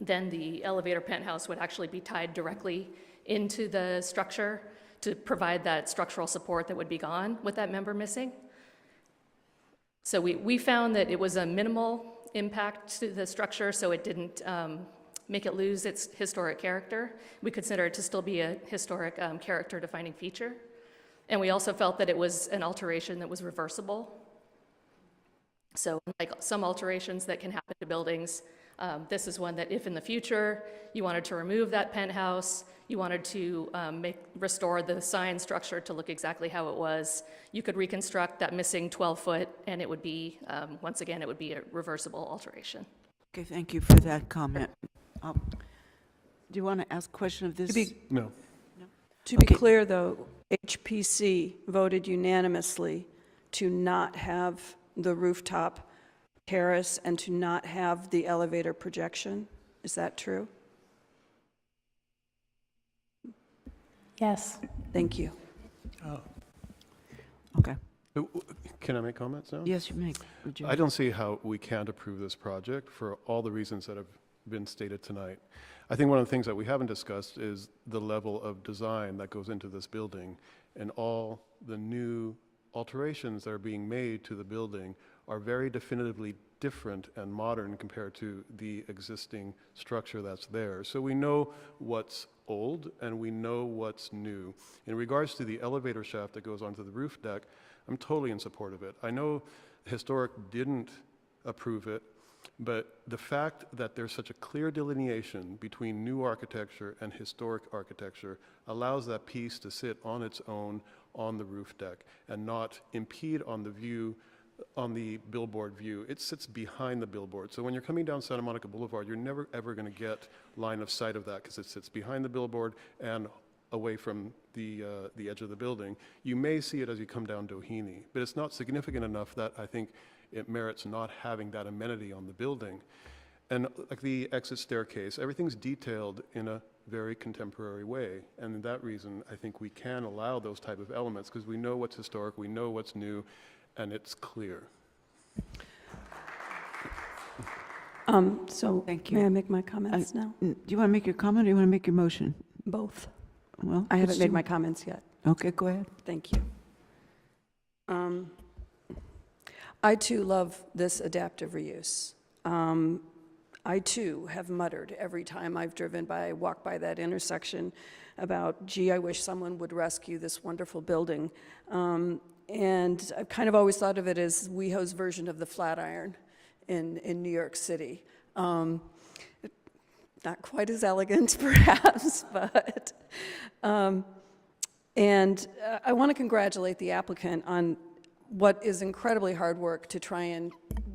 then the elevator penthouse would actually be tied directly into the structure to provide that structural support that would be gone with that member missing. So we found that it was a minimal impact to the structure, so it didn't make it lose its historic character. We consider it to still be a historic character-defining feature. And we also felt that it was an alteration that was reversible. So like some alterations that can happen to buildings, this is one that if in the future you wanted to remove that penthouse, you wanted to restore the sign structure to look exactly how it was, you could reconstruct that missing 12-foot, and it would be, once again, it would be a reversible alteration. Okay, thank you for that comment. Do you want to ask a question of this? No. To be clear, though, HPC voted unanimously to not have the rooftop terrace and to not have the elevator projection. Is that true? Yes. Thank you. Oh. Okay. Can I make comments now? Yes, you may. I don't see how we can't approve this project for all the reasons that have been stated tonight. I think one of the things that we haven't discussed is the level of design that goes into this building, and all the new alterations that are being made to the building are very definitively different and modern compared to the existing structure that's there. So we know what's old and we know what's new. In regards to the elevator shaft that goes onto the roof deck, I'm totally in support of it. I know Historic didn't approve it, but the fact that there's such a clear delineation between new architecture and historic architecture allows that piece to sit on its own on the roof deck and not impede on the view, on the billboard view. It sits behind the billboard. So when you're coming down Santa Monica Boulevard, you're never ever going to get line of sight of that because it sits behind the billboard and away from the edge of the building. You may see it as you come down Doheny, but it's not significant enough that I think it merits not having that amenity on the building. And like the exit staircase, everything's detailed in a very contemporary way. And in that reason, I think we can allow those type of elements because we know what's historic, we know what's new, and it's clear. So Thank you. may I make my comments now? Do you want to make your comment or do you want to make your motion? Both. Well, I haven't let's made do- my comments yet. Okay, go ahead. Thank you. I too love this adaptive reuse. I too have muttered every time I've walked by that intersection about, gee, I wish someone would rescue this wonderful building. And I've kind of always thought of it as WeHo's version of the Flatiron in New York City. Not quite as elegant, perhaps, but... And I want to congratulate the applicant on what is incredibly hard work to try and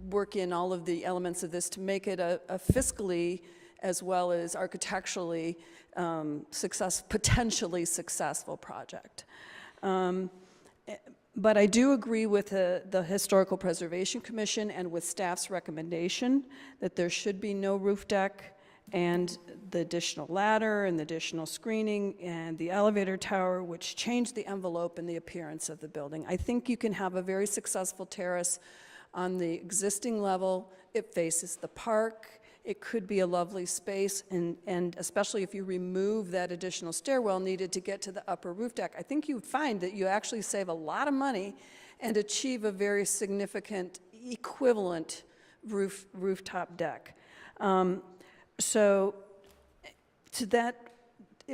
work in all of the elements of this to make it a fiscally as well as architecturally potentially successful project. But I do agree with the Historical Preservation Commission and with staff's recommendation that there should be no roof deck, and the additional ladder and the additional screening and the elevator tower, which changed the envelope and the appearance of the building. I think you can have a very successful terrace on the existing level. It faces the park. It could be a lovely space, and especially if you remove that additional stairwell needed to get to the upper roof deck, I think you'd find that you actually save a lot of money and achieve a very significant equivalent rooftop deck. So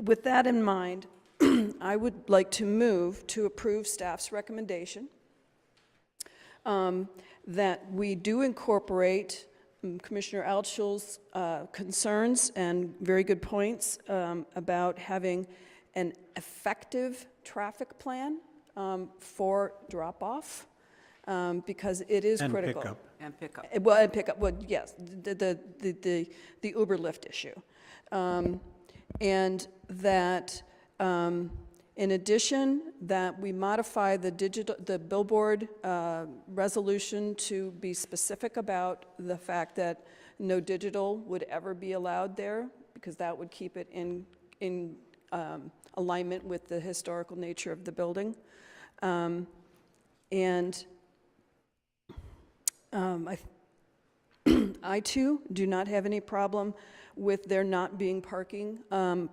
with that in mind, I would like to move to approve staff's recommendation that we do incorporate Commissioner Altschul's concerns and very good points about having an effective traffic plan for drop-off, because it is critical. Pickup. And pick up. Well, and pick up, well, yes, the Uber Lyft issue. And that, in addition, that we modify the billboard resolution to be specific about the fact that no digital would ever be allowed there, because that would keep it in alignment with the historical nature of the building. I too do not have any problem with there not being parking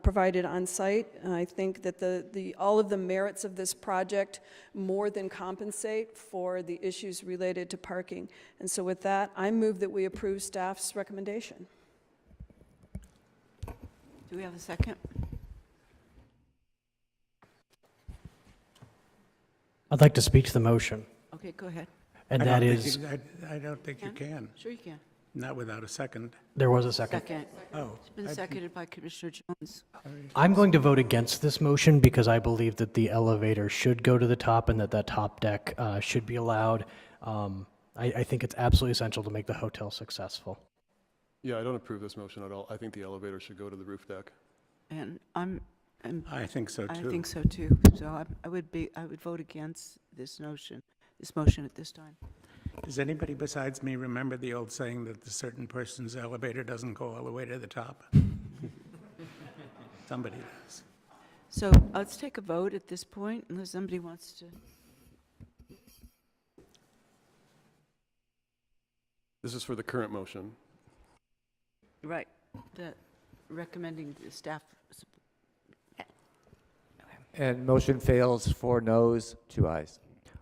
provided on site. I think that all of the merits of this project more than compensate for the issues related to parking. And so with that, I move that we approve staff's recommendation. Do we have a second? I'd like to speak to the motion, Okay, go ahead. and I that don't is, think I don't think you can, Sure you can. not without a second. there was a second. Second. Oh. It's been seconded by Commissioner Jones. I'm going to vote against this motion because I believe that the elevator should go to the top and that top deck should be allowed. I think it's absolutely essential to make the hotel successful. Yeah, I don't approve this motion at all. I think the elevator should go to the roof deck. And I think so, too. I think so too. So I would vote against this motion at this time. Does anybody besides me remember the old saying that the certain person's elevator doesn't go all the way to the top? Somebody does. So let's take a vote at this point, unless somebody wants to. This is for the current motion. Right. Recommending the staff. And motion fails, 4 noes, 2 ayes.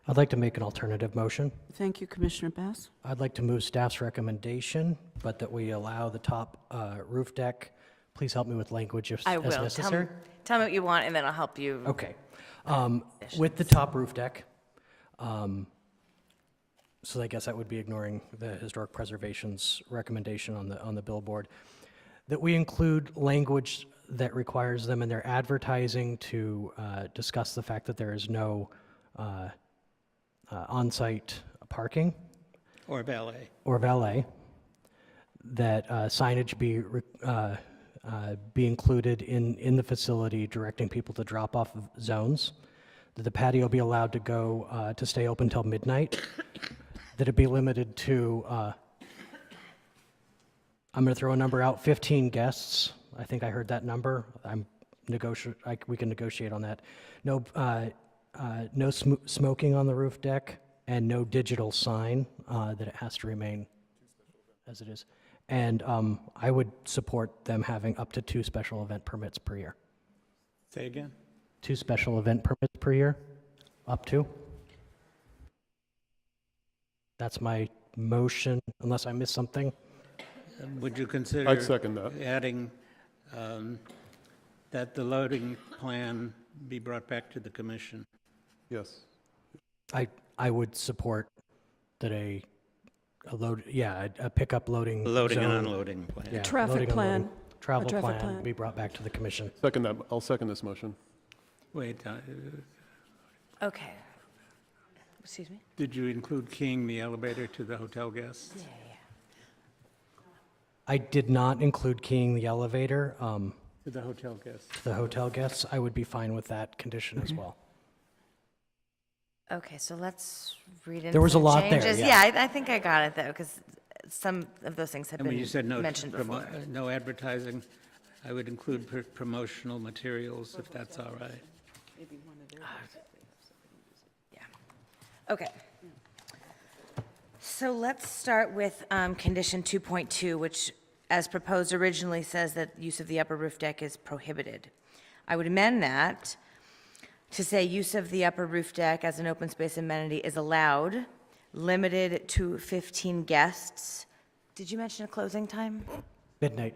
I'd like to make an alternative motion. Thank you, Commissioner Bass. I'd like to move staff's recommendation, but that we allow the top roof deck. Please help me with language as necessary. Tell me what you want, and then I'll help you. Okay. With the top roof deck, so I guess that would be ignoring the Historic Preservation's recommendation on the billboard, that we include language that requires them in their advertising to discuss the fact that there is no on-site parking. Or valet. Or valet, that signage be included in the facility directing people to drop off of zones, that the patio be allowed to go to stay open till midnight, that it be limited to, I'm going to throw a number out, 15 guests. I think I heard that number. We can negotiate on that. No smoking on the roof deck, and no digital sign, that it has to remain as it is. And I would support them having up to 2 special event permits per year. Say again? 2 special event permits per year, up to. That's my motion, unless I missed something. Would you consider? I'd second that. Adding that the loading plan be brought back to the commission? Yes. I would support that a pickup loading Loading and zone- unloading plan. yeah, Traffic loading, plan. unloading, travel A traffic plan plan. be brought back to the commission. Second that. I'll second this motion. Wait, Okay. Excuse me? did you include keying the elevator to the hotel guests? Yeah. I did not include keying the elevator To the hotel guests. to the hotel guests. I would be fine with that condition as well. Okay, so let's read in There was some a lot there, changes. yeah. I think I got it, though, because some of those things have And when you said been no, mentioned before. no advertising, I would include promotional materials, if that's all right. Okay. So let's start with condition 2.2, which, as proposed originally, says that use of the upper roof deck is prohibited. I would amend that to say use of the upper roof deck as an open space amenity is allowed, limited to 15 guests. Did you mention a closing time? Midnight.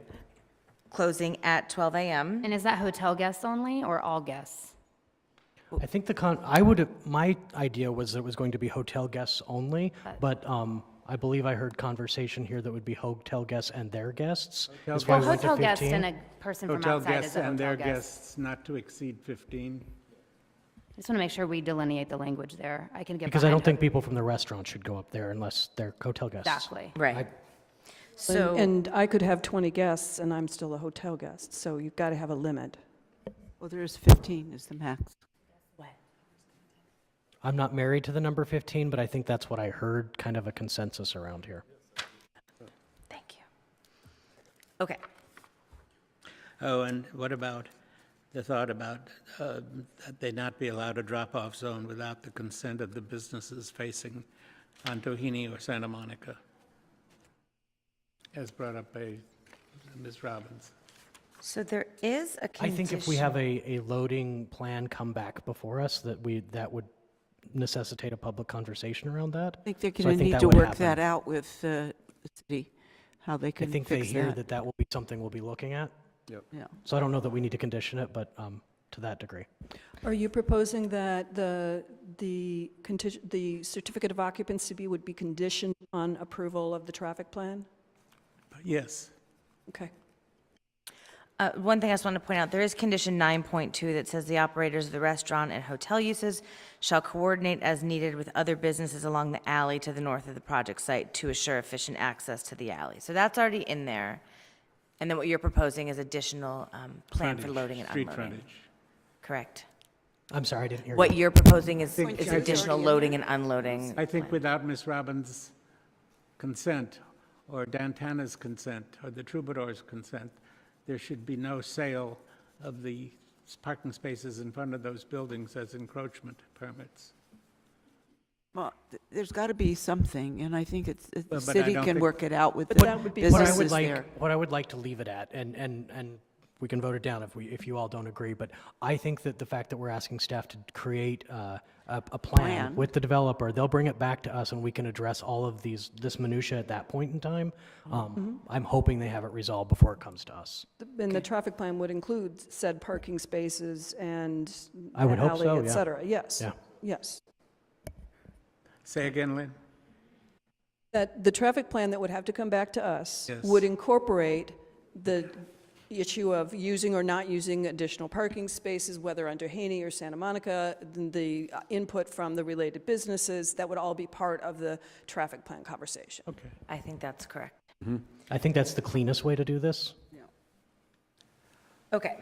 Closing at 12 a.m. And is that hotel guests only or all guests? I think my idea was it was going to be hotel guests only, but I believe I heard conversation here that would be hotel guests and their guests. That's why Well, we went to hotel guests 15. and a person from Hotel outside guests is a and hotel their guest. guests not to exceed 15. I just want to make sure we delineate the language there. I can get Because I behind don't think people from the restaurant should go up there unless they're hotel guests. Exactly. Right. So, And I could have 20 guests, and I'm still a hotel guest, so you've got to have a limit. Well, there's 15 is the max. I'm not married to the number 15, but I think that's what I heard, kind of a consensus around here. thank you. Okay. Oh, and what about the thought about that they not be allowed a drop-off zone without the consent of the businesses facing on Doheny or Santa Monica, as brought up by Ms. Robbins? So there is a I condition. think if we have a loading plan come back before us, that would necessitate a public conversation around that. I think they're So I going to think need that to would work happen. that out with the city, how they I can think they fix hear that. that will be something we'll be looking at. Yep. Yeah. So I don't know that we need to condition it, but to that degree. Are you proposing that the certificate of occupancy would be conditioned on approval of the traffic plan? Yes. Okay. One thing I just want to point out, there is condition 9.2 that says the operators of the restaurant and hotel uses shall coordinate as needed with other businesses along the alley to the north of the project site to assure efficient access to the alley. So that's already in there. And then what you're proposing is additional plan for Frontage, loading and street unloading. frontage. Correct. I'm sorry, I didn't hear What you. you're proposing is Think- additional loading and unloading. I think without Ms. Robbins' consent, or Dantana's consent, or the Troubadour's consent, there should be no sale of the parking spaces in front of those buildings as encroachment permits. Well, there's got to be something, and I think the But I city don't can think- work it out with But the that would be What I businesses would like, there. what I would like to leave it at, and we can vote it down if you all don't agree, but I think that the fact that we're asking staff to create a plan Plan. with the developer, they'll bring it back to us and we can address all of this minutia at that point in time. I'm hoping they have it resolved before it comes to us. And the traffic plan would include said parking spaces and I would hope alley, so, et yeah. cetera. Yes. Yeah. Yes. Say again, Lynn? That the traffic plan that would have to come back to us Yes. would incorporate the issue of using or not using additional parking spaces, whether under Haney or Santa Monica, the input from the related businesses, that would all be part of the traffic plan conversation. Okay. I think that's correct. I think that's the cleanest way to do this. Okay.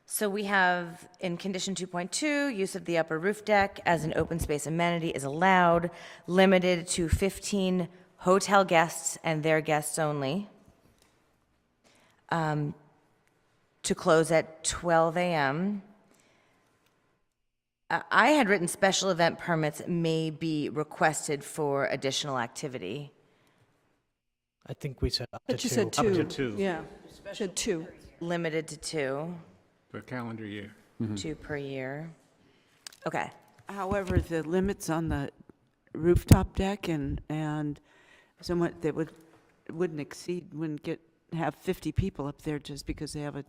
So we have in condition 2.2, use of the upper roof deck as an open space amenity is allowed, limited to 15 hotel guests and their guests only, to close at 12 a.m. I had written special event permits may be requested for additional activity. I think we said up to But you two. said Up two. to two. Yeah, said two. Limited to 2, Per calendar year. 2 per year. Okay. However, the limits on the rooftop deck and somewhat that would wouldn't have 50 people up there just because they have a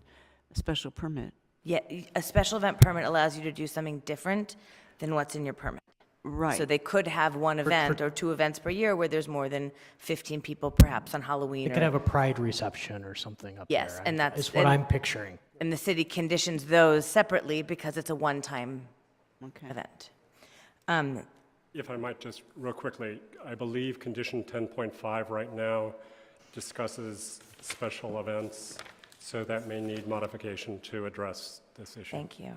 special permit. Yeah, a special event permit allows you to do something different than what's in your permit. Right. So they could have one event or two events per year where there's more than 15 people, perhaps on Halloween. They could have a pride reception or something up Yes, there. and that's is what I'm picturing. And the city conditions those separately because it's a one-time event. If I might just real quickly, I believe condition 10.5 right now discusses special events, so that may need modification to address this issue. Thank you.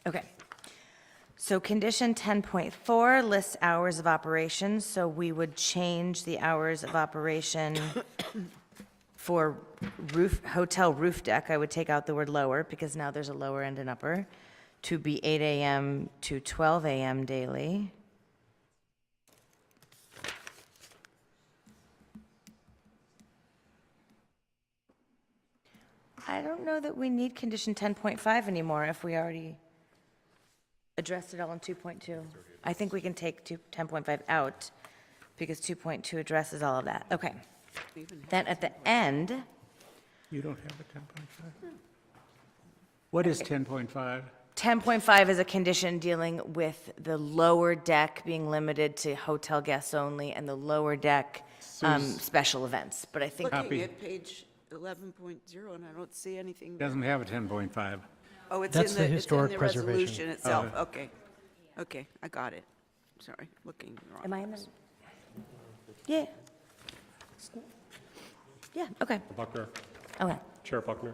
Okay. So condition 10.4 lists hours of operation, so we would change the hours of operation for hotel roof deck. I would take out the word lower because now there's a lower and an upper, to be 8 a.m. to 12 a.m. daily. I don't know that we need condition 10.5 anymore if we already addressed it all in 2.2. I think we can take 10.5 out because 2.2 addresses all of that. Okay. Then at the end, You don't have a 10.5? What is 10.5? 10.5 is a condition dealing with the lower deck being limited to hotel guests only and the lower deck special events. But I think Looking at page 11.0, and I don't see anything. Doesn't have a 10.5. Oh, it's That's in the the historic it's in the preservation. resolution itself. Okay. Okay, I got it. Sorry, looking wrong. am I in the? Yeah. Yeah, okay. Buckner, Okay. Chair Buckner.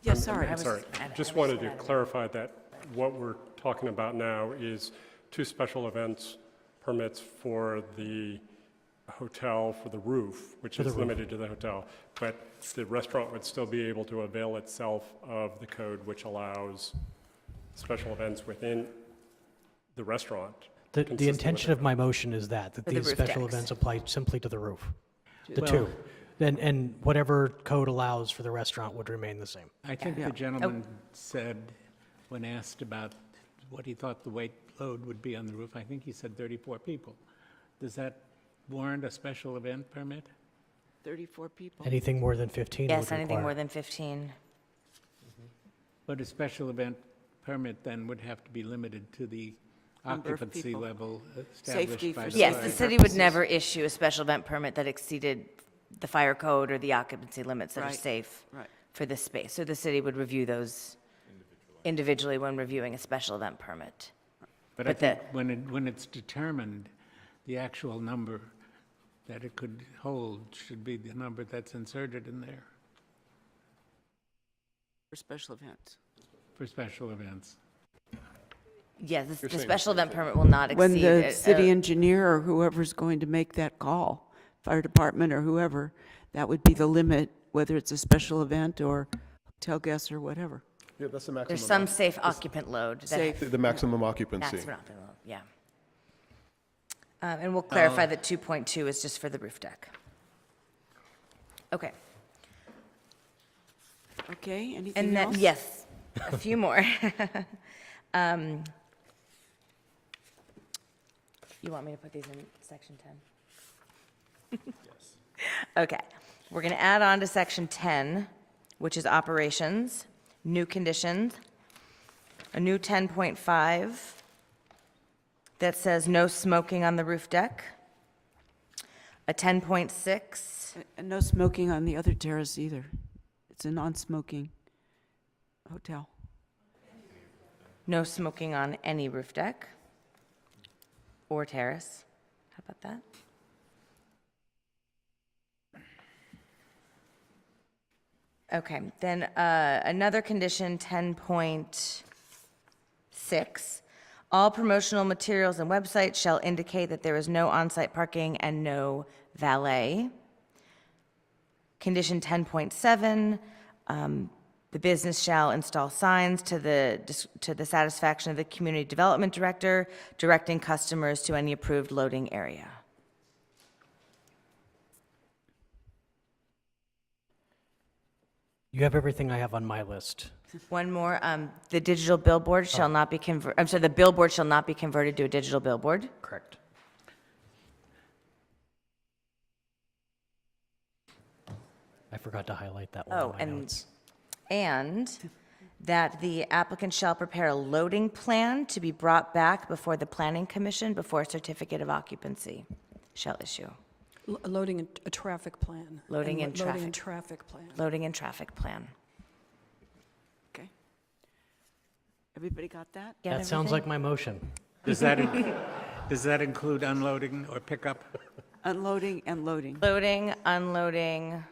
Yes, I'm sorry. sorry. Just wanted to clarify that what we're talking about now is 2 special events permits for the hotel for the roof, which is limited to the hotel. But the restaurant would still be able to avail itself of the code, which allows special events within the restaurant. The intention of my motion is that the these roof special decks. events apply simply to the roof. The Well- two. And whatever code allows for the restaurant would remain the same. I think the gentleman said, when asked about what he thought the weight load would be on the roof, I think he said 34 people. Does that warrant a special event permit? 34 people. Anything more than 15 Yes, would anything require. more than 15. But a special event permit then would have to be limited to the Number of occupancy people. level Safety established by for the Yes, fire. the city would never issue a special event permit that exceeded the fire code or the occupancy limits that are Right, safe right. for this space. So the city would review those individually when reviewing a special event permit. But I But think when it's determined, the actual number that it could hold should be the number that's inserted in there For special events. for special events. Yes, the saying special the same event permit will not exceed. When the a- city a- engineer or whoever's going to make that call, fire department or whoever, that would be the limit, whether it's a special event or hotel guests or whatever. Yeah, that's the maximum. There's some safe occupant load. that- Safe. The maximum occupancy. Maximum occupant load, yeah. And we'll clarify that 2.2 is just for the roof deck. Okay. Okay, anything And then, else? yes, a few more. You want me to put these in section 10? Yes. Okay, we're going to add on to section 10, which is operations, new conditions, a new 10.5 that says no smoking on the roof deck, a 10.6, And no smoking on the other terrace either. It's a non-smoking hotel. no smoking on any roof deck or terrace. How about that? Okay, then another condition, 10.6, all promotional materials and websites shall indicate that there is no on-site parking and no valet. Condition 10.7, the business shall install signs to the satisfaction of the community development director, directing customers to any approved loading area. You have everything I have on my list. One more, the digital billboard shall not be I'm sorry, the billboard shall not be converted to a digital billboard. Correct. I forgot to highlight that one in my notes. And that the applicant shall prepare a loading plan to be brought back before the Planning Commission before a certificate of occupancy shall issue. Loading a traffic plan. Loading and traffic. Loading and traffic plan. Loading and traffic plan. Okay. Everybody got that? Get That sounds everything? like my motion. Does that include unloading or pickup? Unloading and loading. Loading, unloading,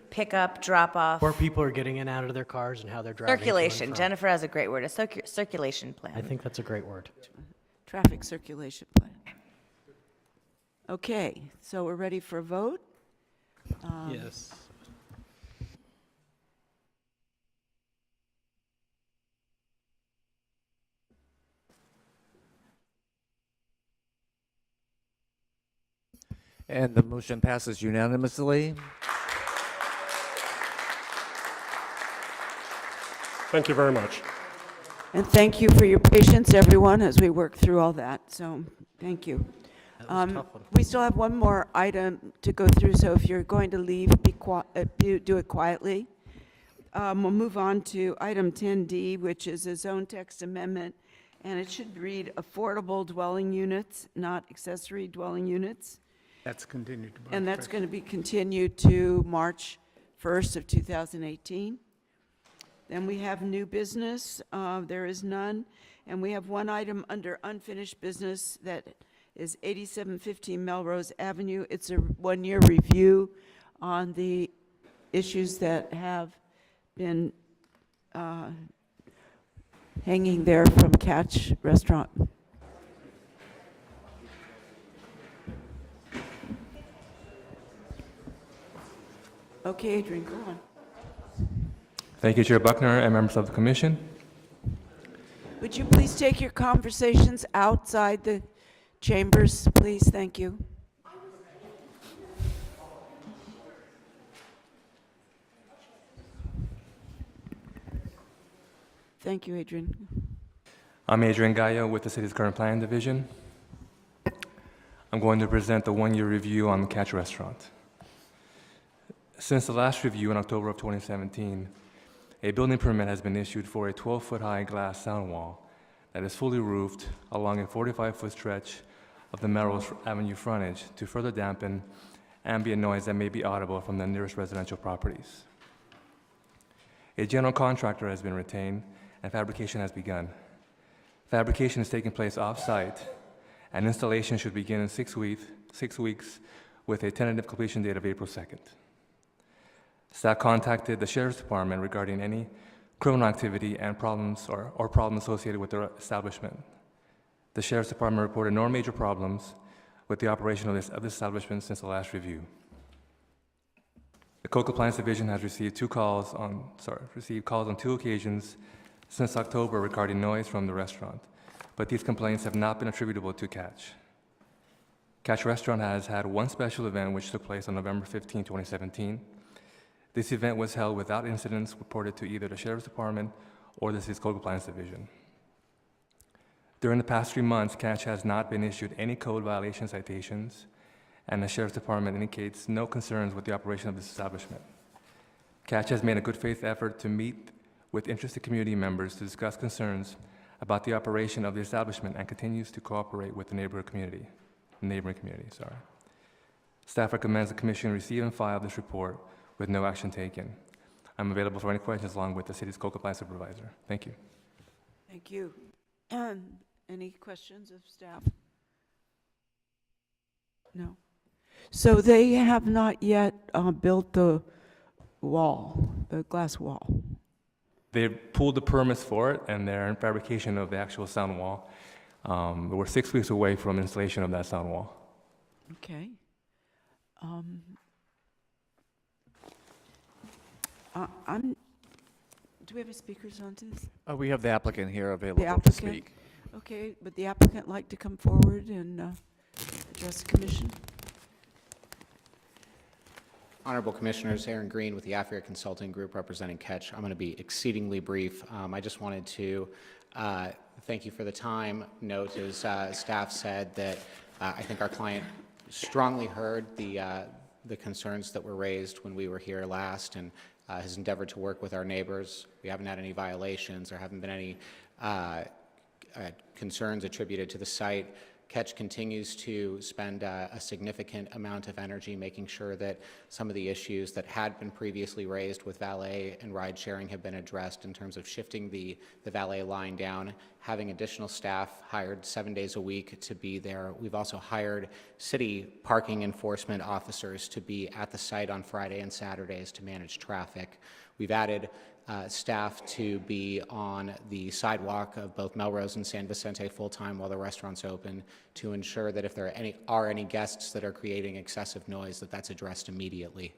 pickup, drop off. Where people are getting in and out of their cars and how they're driving. to and Circulation. from. Jennifer has a great word, a circulation plan. I think that's a great word. Traffic circulation plan. Okay, so we're ready for a vote? Yes. And the motion passes unanimously. Thank you very much. And thank you for your patience, everyone, as we work through all that. So, thank you. We still have one more item to go through, so if you're going to leave, do it quietly. We'll move on to item 10D, which is a zone text amendment, and it should read affordable dwelling units, not accessory dwelling units. That's continued to March And that's 1st. going to be continued to March 1st of 2018. Then we have new business. There is none. And we have one item under unfinished business that is 8715 Melrose Avenue. It's a one-year review on the issues that have been hanging there from Catch Restaurant. Okay, Adrian, go on. Thank you, Chair Buckner and members of the Commission. Would you please take your conversations outside the chambers, please? Thank you. Thank you, Adrian. I'm Adrian Gallo with the city's current planning division. I'm going to present the one-year review on the Catch Restaurant. Since the last review in October of 2017, a building permit has been issued for a 12-foot-high glass sound wall that is fully roofed along a 45-foot stretch of the Melrose Avenue frontage to further dampen ambient noise that may be audible from the nearest residential properties. A general contractor has been retained and fabrication has begun. Fabrication is taking place off-site, and installation should begin in 6 weeks with a tentative completion date of April 2nd. Staff contacted the Sheriff's Department regarding any criminal activity and problems or problems associated with the establishment. The Sheriff's Department reported no major problems with the operation of this establishment since the last review. The Code Compliance Division has received calls on 2 occasions since October regarding noise from the restaurant, but these complaints have not been attributable to Catch. Catch Restaurant has had one special event which took place on November 15, 2017. This event was held without incidents reported to either the Sheriff's Department or the city's Code Compliance Division. During the past 3 months, Catch has not been issued any code violation citations, and the Sheriff's Department indicates no concerns with the operation of this establishment. Catch has made a good faith effort to meet with interested community members to discuss concerns about the operation of the establishment and continues to cooperate with the neighboring community. Staff recommends the Commission receive and file this report with no action taken. I'm available for any questions along with the city's Code Compliance Supervisor. Thank you. Thank you. Any questions of staff? No. So they have not yet built the wall, the glass wall. They pulled the permits for it, and they're in fabrication of the actual sound wall. We're 6 weeks away from installation of that sound wall. Okay. Do we have any speakers on this? We have the applicant here The available to applicant? speak. Okay, would the applicant like to come forward and address the commission? Honorable Commissioners, Aaron Green with the Africa Consulting Group representing Catch. I'm going to be exceedingly brief. I just wanted to thank you for the time. Note, as staff said, that I think our client strongly heard the concerns that were raised when we were here last, and has endeavored to work with our neighbors. We haven't had any violations. There haven't been any concerns attributed to the site. Catch continues to spend a significant amount of energy making sure that some of the issues that had been previously raised with valet and ride sharing have been addressed in terms of shifting the valet line down, having additional staff hired 7 days a week to be there. We've also hired city parking enforcement officers to be at the site on Friday and Saturdays to manage traffic. We've added staff to be on the sidewalk of both Melrose and San Vicente full-time while the restaurant's open to ensure that if there are any guests that are creating excessive noise, that's addressed immediately.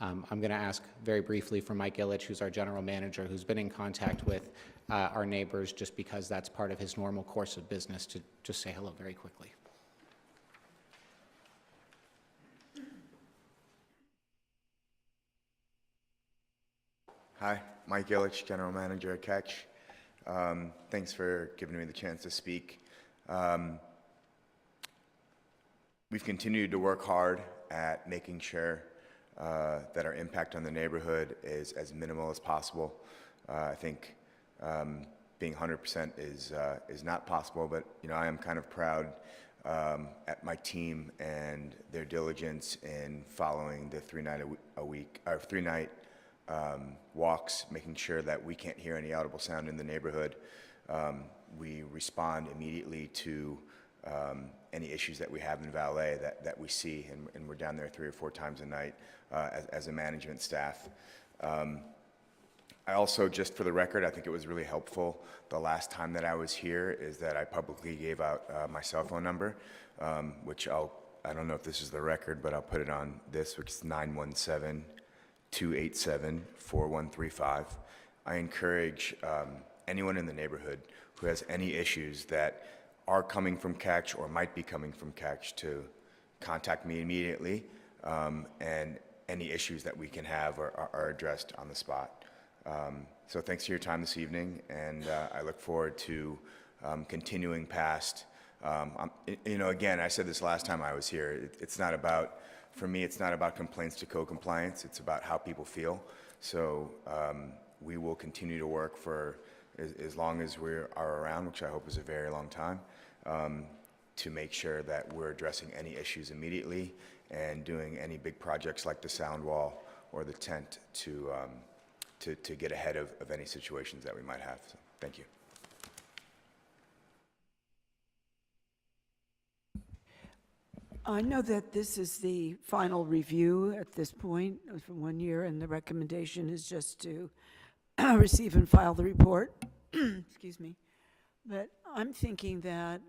I'm going to ask very briefly for Mike Illich, who's our general manager, who's been in contact with our neighbors just because that's part of his normal course of business, to just say hello very quickly. Hi, Mike Illich, General Manager at Catch. Thanks for giving me the chance to speak. We've continued to work hard at making sure that our impact on the neighborhood is as minimal as possible. I think being 100% is not possible, but I am kind of proud at my team and their diligence in following the three-night walks, making sure that we can't hear any audible sound in the neighborhood. We respond immediately to any issues that we have in valet that we see, and we're down there 3 or 4 times a night as a management staff. I also, just for the record, I think it was really helpful the last time that I was here is that I publicly gave out my cell phone number, which I don't know if this is the record, but I'll put it on this, which is 917-287-4135. I encourage anyone in the neighborhood who has any issues that are coming from Catch or might be coming from Catch to contact me immediately, and any issues that we can have are addressed on the spot. So thanks for your time this evening, and I look forward to continuing past. Again, I said this last time I was here, it's not about, for me, it's not about complaints to code compliance, it's about how people feel. So we will continue to work for as long as we are around, which I hope is a very long time, to make sure that we're addressing any issues immediately and doing any big projects like the sound wall or the tent to get ahead of any situations that we might have. So, thank you. I know that this is the final review at this point for 1 year, and the recommendation is just to receive and file the report. Excuse me. But I'm thinking that,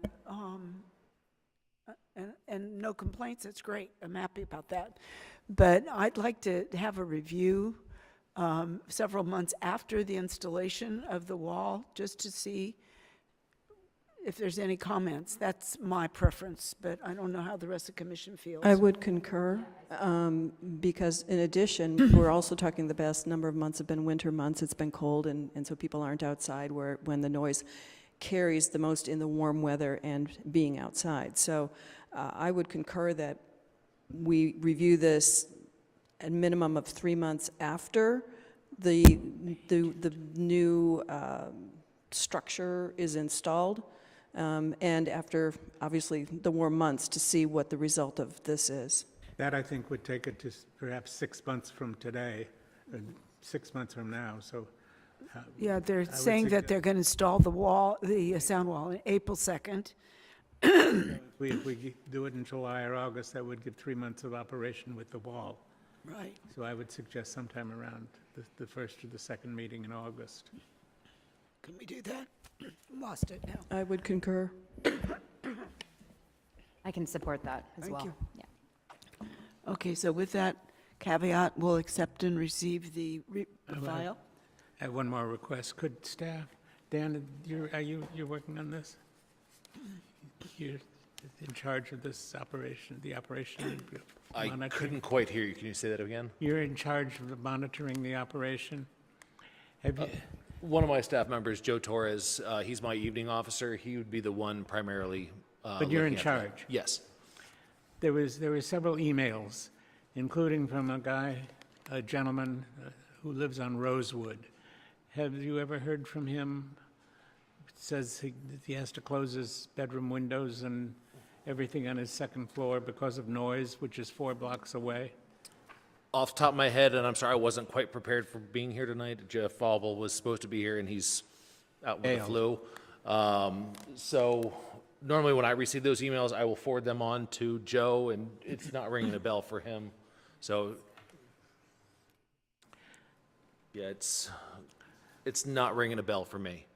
and no complaints, that's great. I'm happy about that. But I'd like to have a review several months after the installation of the wall, just to see if there's any comments. That's my preference, but I don't know how the rest of the commission feels. I would concur, because in addition, we're also talking the best number of months have been winter months. It's been cold, and so people aren't outside when the noise carries the most in the warm weather and being outside. So I would concur that we review this a minimum of 3 months after the new structure is installed, and after, obviously, the warm months to see what the result of this is. That, I think, would take it to perhaps 6 months from today, or 6 months from now, so. Yeah, they're saying that they're going to install the sound wall on April 2nd. If we do it in July or August, that would give 3 months of operation with the wall. Right. So I would suggest sometime around the first or the second meeting in August. Can we do that? Lost it now. I would concur. I can support that as Thank well. you. Yeah. Okay, so with that caveat, we'll accept and receive the file. I have one more request. Could staff, Dan, you're working on this? You're in charge of this operation, the operation. I monitoring? couldn't quite hear you. Can you say that again? You're in charge of monitoring the operation? Have you, One of my staff members, Joe Torres, he's my evening officer. He would be the one primarily. But you're in looking after that. charge? Yes. there were several emails, including from a gentleman who lives on Rosewood. Have you ever heard from him? It says he has to close his bedroom windows and everything on his second floor because of noise, which is 4 blocks away. Off the top of my head, and I'm sorry I wasn't quite prepared for being here tonight. Jeff Falble was supposed to be here, and he's out with the flu. So normally when I receive those emails, I will forward them on to Joe, and it's not ringing a bell for him. So yeah, it's not ringing a bell for me.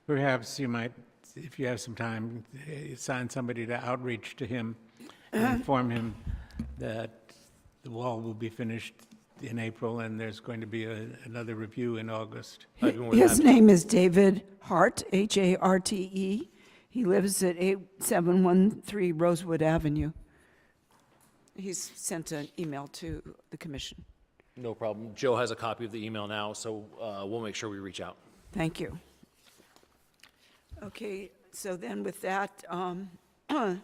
Perhaps you might, if you have some time, assign somebody to outreach to him and inform him that the wall will be finished in April and there's going to be another review in August. His name is David Hart, H-A-R-T-E. He lives at 8713 Rosewood Avenue. He's sent an email to the commission. No problem. Joe has a copy of the email now, so we'll make sure we reach out. Thank you. Okay, so then with that, a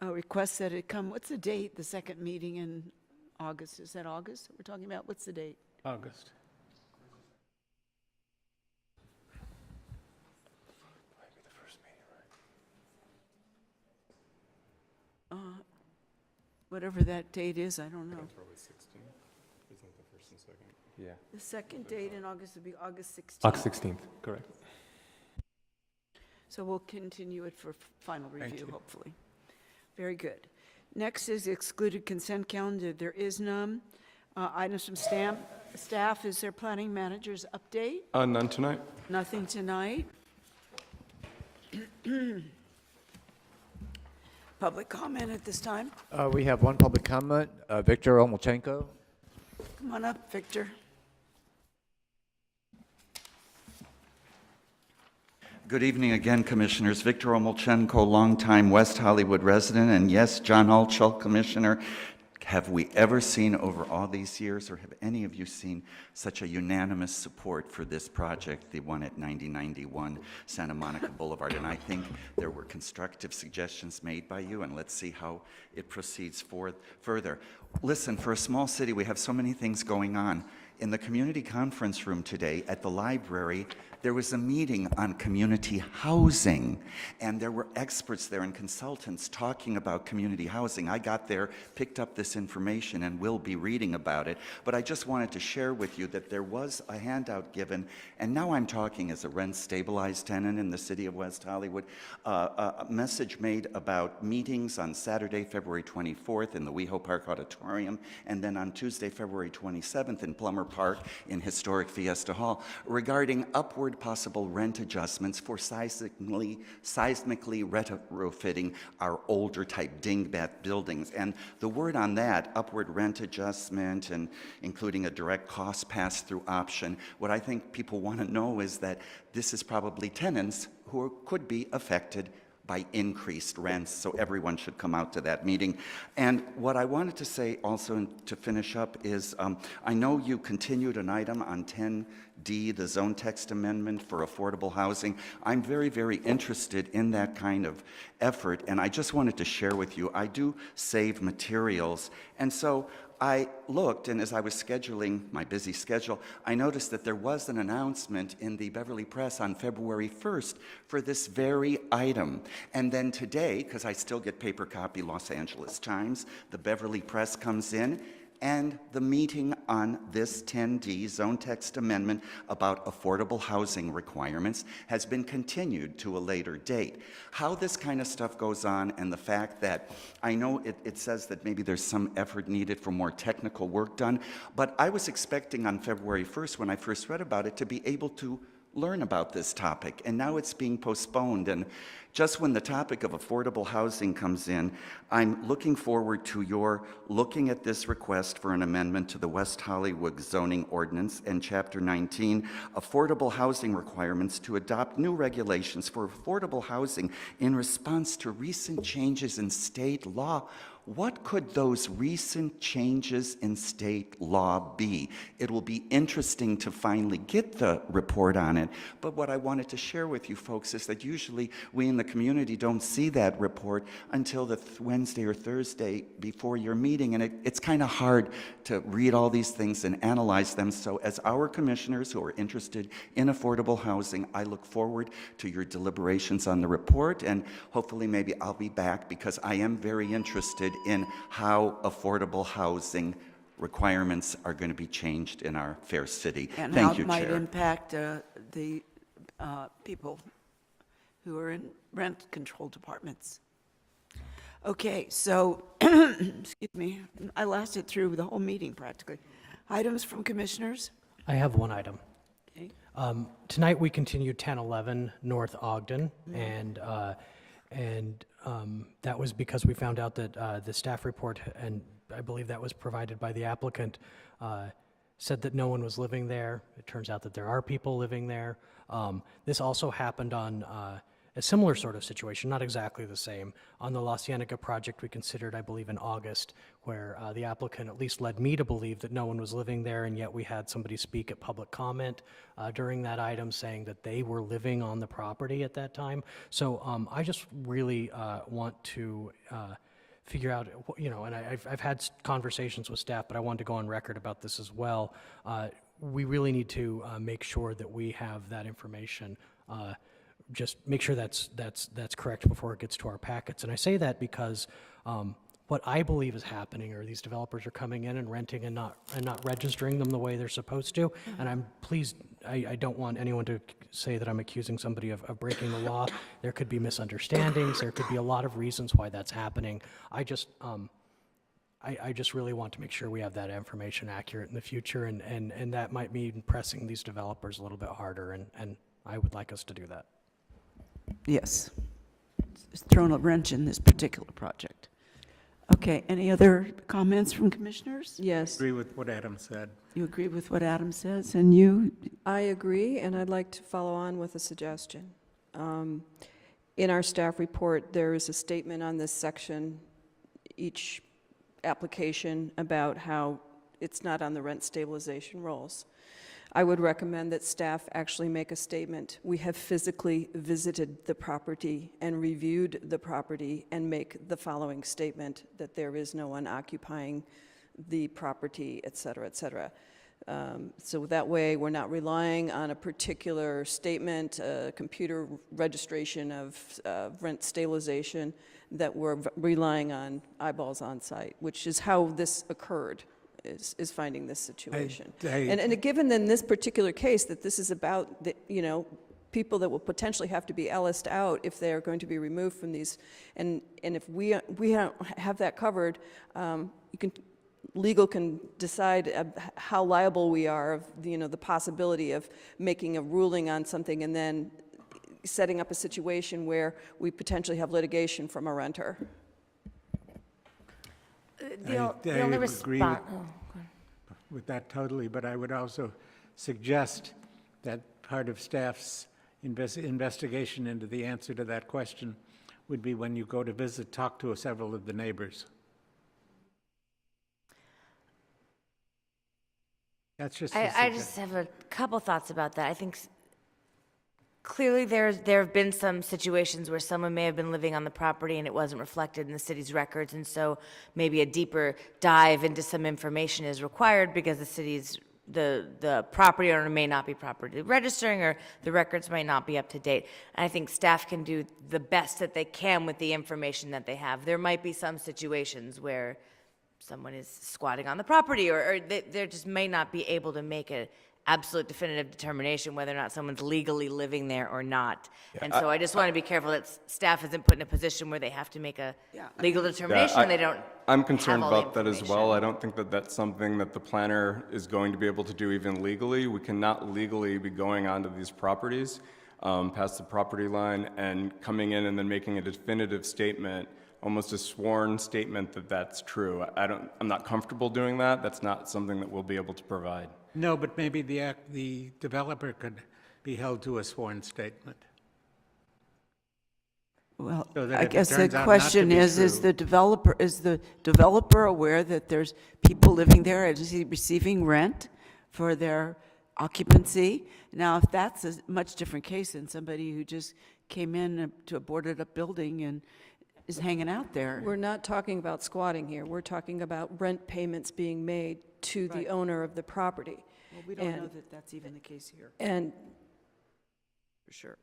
request that it come, what's the date, the second meeting in August? Is that August that we're talking about? What's the date? August. Whatever that date is, I don't know. Probably 16. Isn't the first and second? Yeah. The second date in August would be August 16th. August 16th, correct. So we'll continue it for final review, you. hopefully. Very good. Next is excluded consent calendar. There is none. Items from staff, is there planning manager's update? None tonight. Nothing tonight. Public comment at this time. We have one public comment, Victor Omolchenko. Come on up, Victor. Good evening again, Commissioners. Victor Omolchenko, longtime West Hollywood resident, and yes, John Altschul, Commissioner. Have we ever seen over all these years, or have any of you seen such a unanimous support for this project, the one at 9091 Santa Monica Boulevard? And I think there were constructive suggestions made by you, and let's see how it proceeds further. Listen, for a small city, we have so many things going on. In the community conference room today at the library, there was a meeting on community housing, and there were experts there and consultants talking about community housing. I got there, picked up this information, and will be reading about it, but I just wanted to share with you that there was a handout given, and now I'm talking as a rent-stabilized tenant in the city of West Hollywood, a message made about meetings on Saturday, February 24th in the WeHo Park Auditorium, and then on Tuesday, February 27th in Plummer Park in historic Fiesta Hall, regarding upward possible rent adjustments for seismically retrofitting our older type dingbat buildings. And the word on that, upward rent adjustment and including a direct cost pass-through option, what I think people want to know is that this is probably tenants who could be affected by increased rents, so everyone should come out to that meeting. And what I wanted to say also, and to finish up, is I know you continued an item on 10D, the zone text amendment for affordable housing. I'm very, very interested in that kind of effort, and I just wanted to share with you, I do save materials, and so I looked, and as I was scheduling my busy schedule, I noticed that there was an announcement in the Beverly Press on February 1st for this very item. And then today, because I still get paper copy Los Angeles Times, the Beverly Press comes in, and the meeting on this 10D zone text amendment about affordable housing requirements has been continued to a later date. How this kind of stuff goes on, and the fact that I know it says that maybe there's some effort needed for more technical work done, but I was expecting on February 1st, when I first read about it, to be able to learn about this topic, and now it's being postponed. And just when the topic of affordable housing comes in, I'm looking forward to your looking at this request for an amendment to the West Hollywood zoning ordinance and Chapter 19, affordable housing requirements, to adopt new regulations for affordable housing in response to recent changes in state law. What could those recent changes in state law be? It will be interesting to finally get the report on it, but what I wanted to share with you folks is that usually we in the community don't see that report until the Wednesday or Thursday before your meeting, and it's kind of hard to read all these things and analyze them. So as our commissioners who are interested in affordable housing, I look forward to your deliberations on the report, and hopefully maybe I'll be back because I am very interested in how affordable housing requirements are going to be changed in our fair city. And Thank how you, it might Chair. impact the people who are in rent-controlled apartments. Okay, so, excuse me, I lasted through the whole meeting practically. Items from commissioners? I have one item. Okay. Tonight, we continued 1011 North Ogden, and that was because we found out that the staff report, and I believe that was provided by the applicant, said that no one was living there. It turns out that there are people living there. This also happened on a similar sort of situation, not exactly the same, on the La Cienega project we considered, I believe, in August, where the applicant at least led me to believe that no one was living there, and yet we had somebody speak at public comment during that item saying that they were living on the property at that time. So I just really want to figure out, you know, and I've had conversations with staff, but I wanted to go on record about this as well. We really need to make sure that we have that information, just make sure that's correct before it gets to our packets. And I say that because what I believe is happening are these developers are coming in and renting and not registering them the way they're supposed to. And I'm pleased, I don't want anyone to say that I'm accusing somebody of breaking the law. There could be misunderstandings. There could be a lot of reasons why that's happening. I just really want to make sure we have that information accurate in the future, and that might mean pressing these developers a little bit harder, and I would like us to do that. Yes. It's thrown a wrench in this particular project. Okay, any other comments from commissioners? Yes. Agree with what Adam said. You agree with what Adam says, and you? I agree, and I'd like to follow on with a suggestion. In our staff report, there is a statement on this section, each application, about how it's not on the rent stabilization rolls. I would recommend that staff actually make a statement. We have physically visited the property and reviewed the property, and make the following statement, that there is no one occupying the property, et cetera, et cetera. So that way, we're not relying on a particular statement, computer registration of rent stabilization, that we're relying on eyeballs on site, which is how this occurred, is finding this situation. And given in this particular case that this is about, the, you know, people that will potentially have to be LS'd out if they're going to be removed from these, and if we don't have that covered, legal can decide how liable we are of, you know, the possibility of making a ruling on something and then setting up a situation where we potentially have litigation from a renter. I agree with that totally, but I would also suggest that part of staff's investigation into the answer to that question would be, when you go to visit, talk to several of the neighbors. That's just I just have a couple thoughts about that. I think clearly there have been some situations where someone may have been living on the property and it wasn't reflected in the city's records, and so maybe a deeper dive into some information is required because the city's the property owner may not be properly registering, or the records might not be up to date. And I think staff can do the best that they can with the information that they have. There might be some situations where someone is squatting on the property, or they just may not be able to make an absolute definitive determination whether or not someone's legally living there or not. And so I just want to be careful that staff isn't put in a position where they have to make a legal determination and they don't. I'm concerned have all the about that as well. I don't think that that's something that the planner is going to be able to do even legally. We cannot legally be going onto these properties past the property line and coming in and then making a definitive statement, almost a sworn statement that that's true. I'm not comfortable doing that. That's not something that we'll be able to provide. No, but maybe the developer could be held to a sworn statement. Well, So that I if it guess the turns out not to question be is true- the developer aware that there's people living there? Is he receiving rent for their occupancy? Now, if that's a much different case than somebody who just came in to a boarded-up building and is hanging out there. We're not talking about squatting here. We're talking about rent payments being made to the owner of the property. Well, we don't know And- that that's even the case here, And, for sure.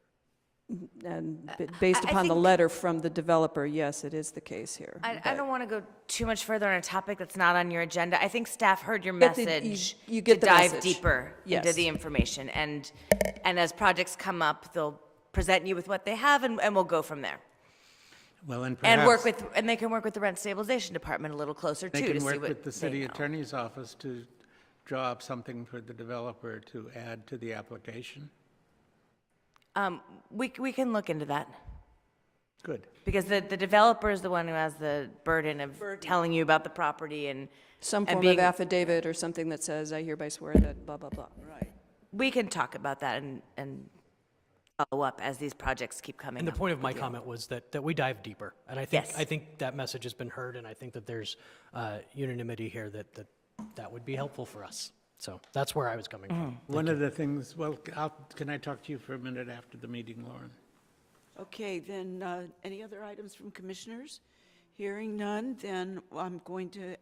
based I upon the think- letter from the developer, yes, it is the case here. I don't want to go too much further on a topic that's not on your agenda. I think staff heard your Get the- message you get to the dive message. deeper into Yes. the information. And as projects come up, they'll present you with what they have, and we'll go from there. Well, and And perhaps they can work with the rent stabilization department a little closer they too, to can see work what with the they city know. attorney's office to draw up something for the developer to add to the application. We can look into that. Good. Because the developer is the one who has the burden of telling you about the property and Some and form being- of affidavit or something that says, I hereby swear that blah, blah, blah. Right. we can talk about that and follow up as these projects keep coming And the up point of my with you. comment was that we dive deeper. And Yes. I think that message has been heard, and I think that there's unanimity here that would be helpful for us. So that's where I was coming from. One of the things, well, can I talk to you for a minute after the meeting, Lauren? Okay, then, any other items from commissioners? Hearing none, then I'm going to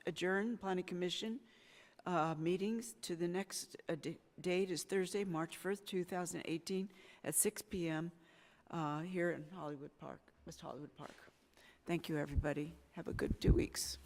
adjourn Planning Commission meetings to the next date is Thursday, March 1st, 2018, at 6 p.m. Here in Hollywood Park, West Hollywood Park. Thank you, everybody. Have a good 2 weeks.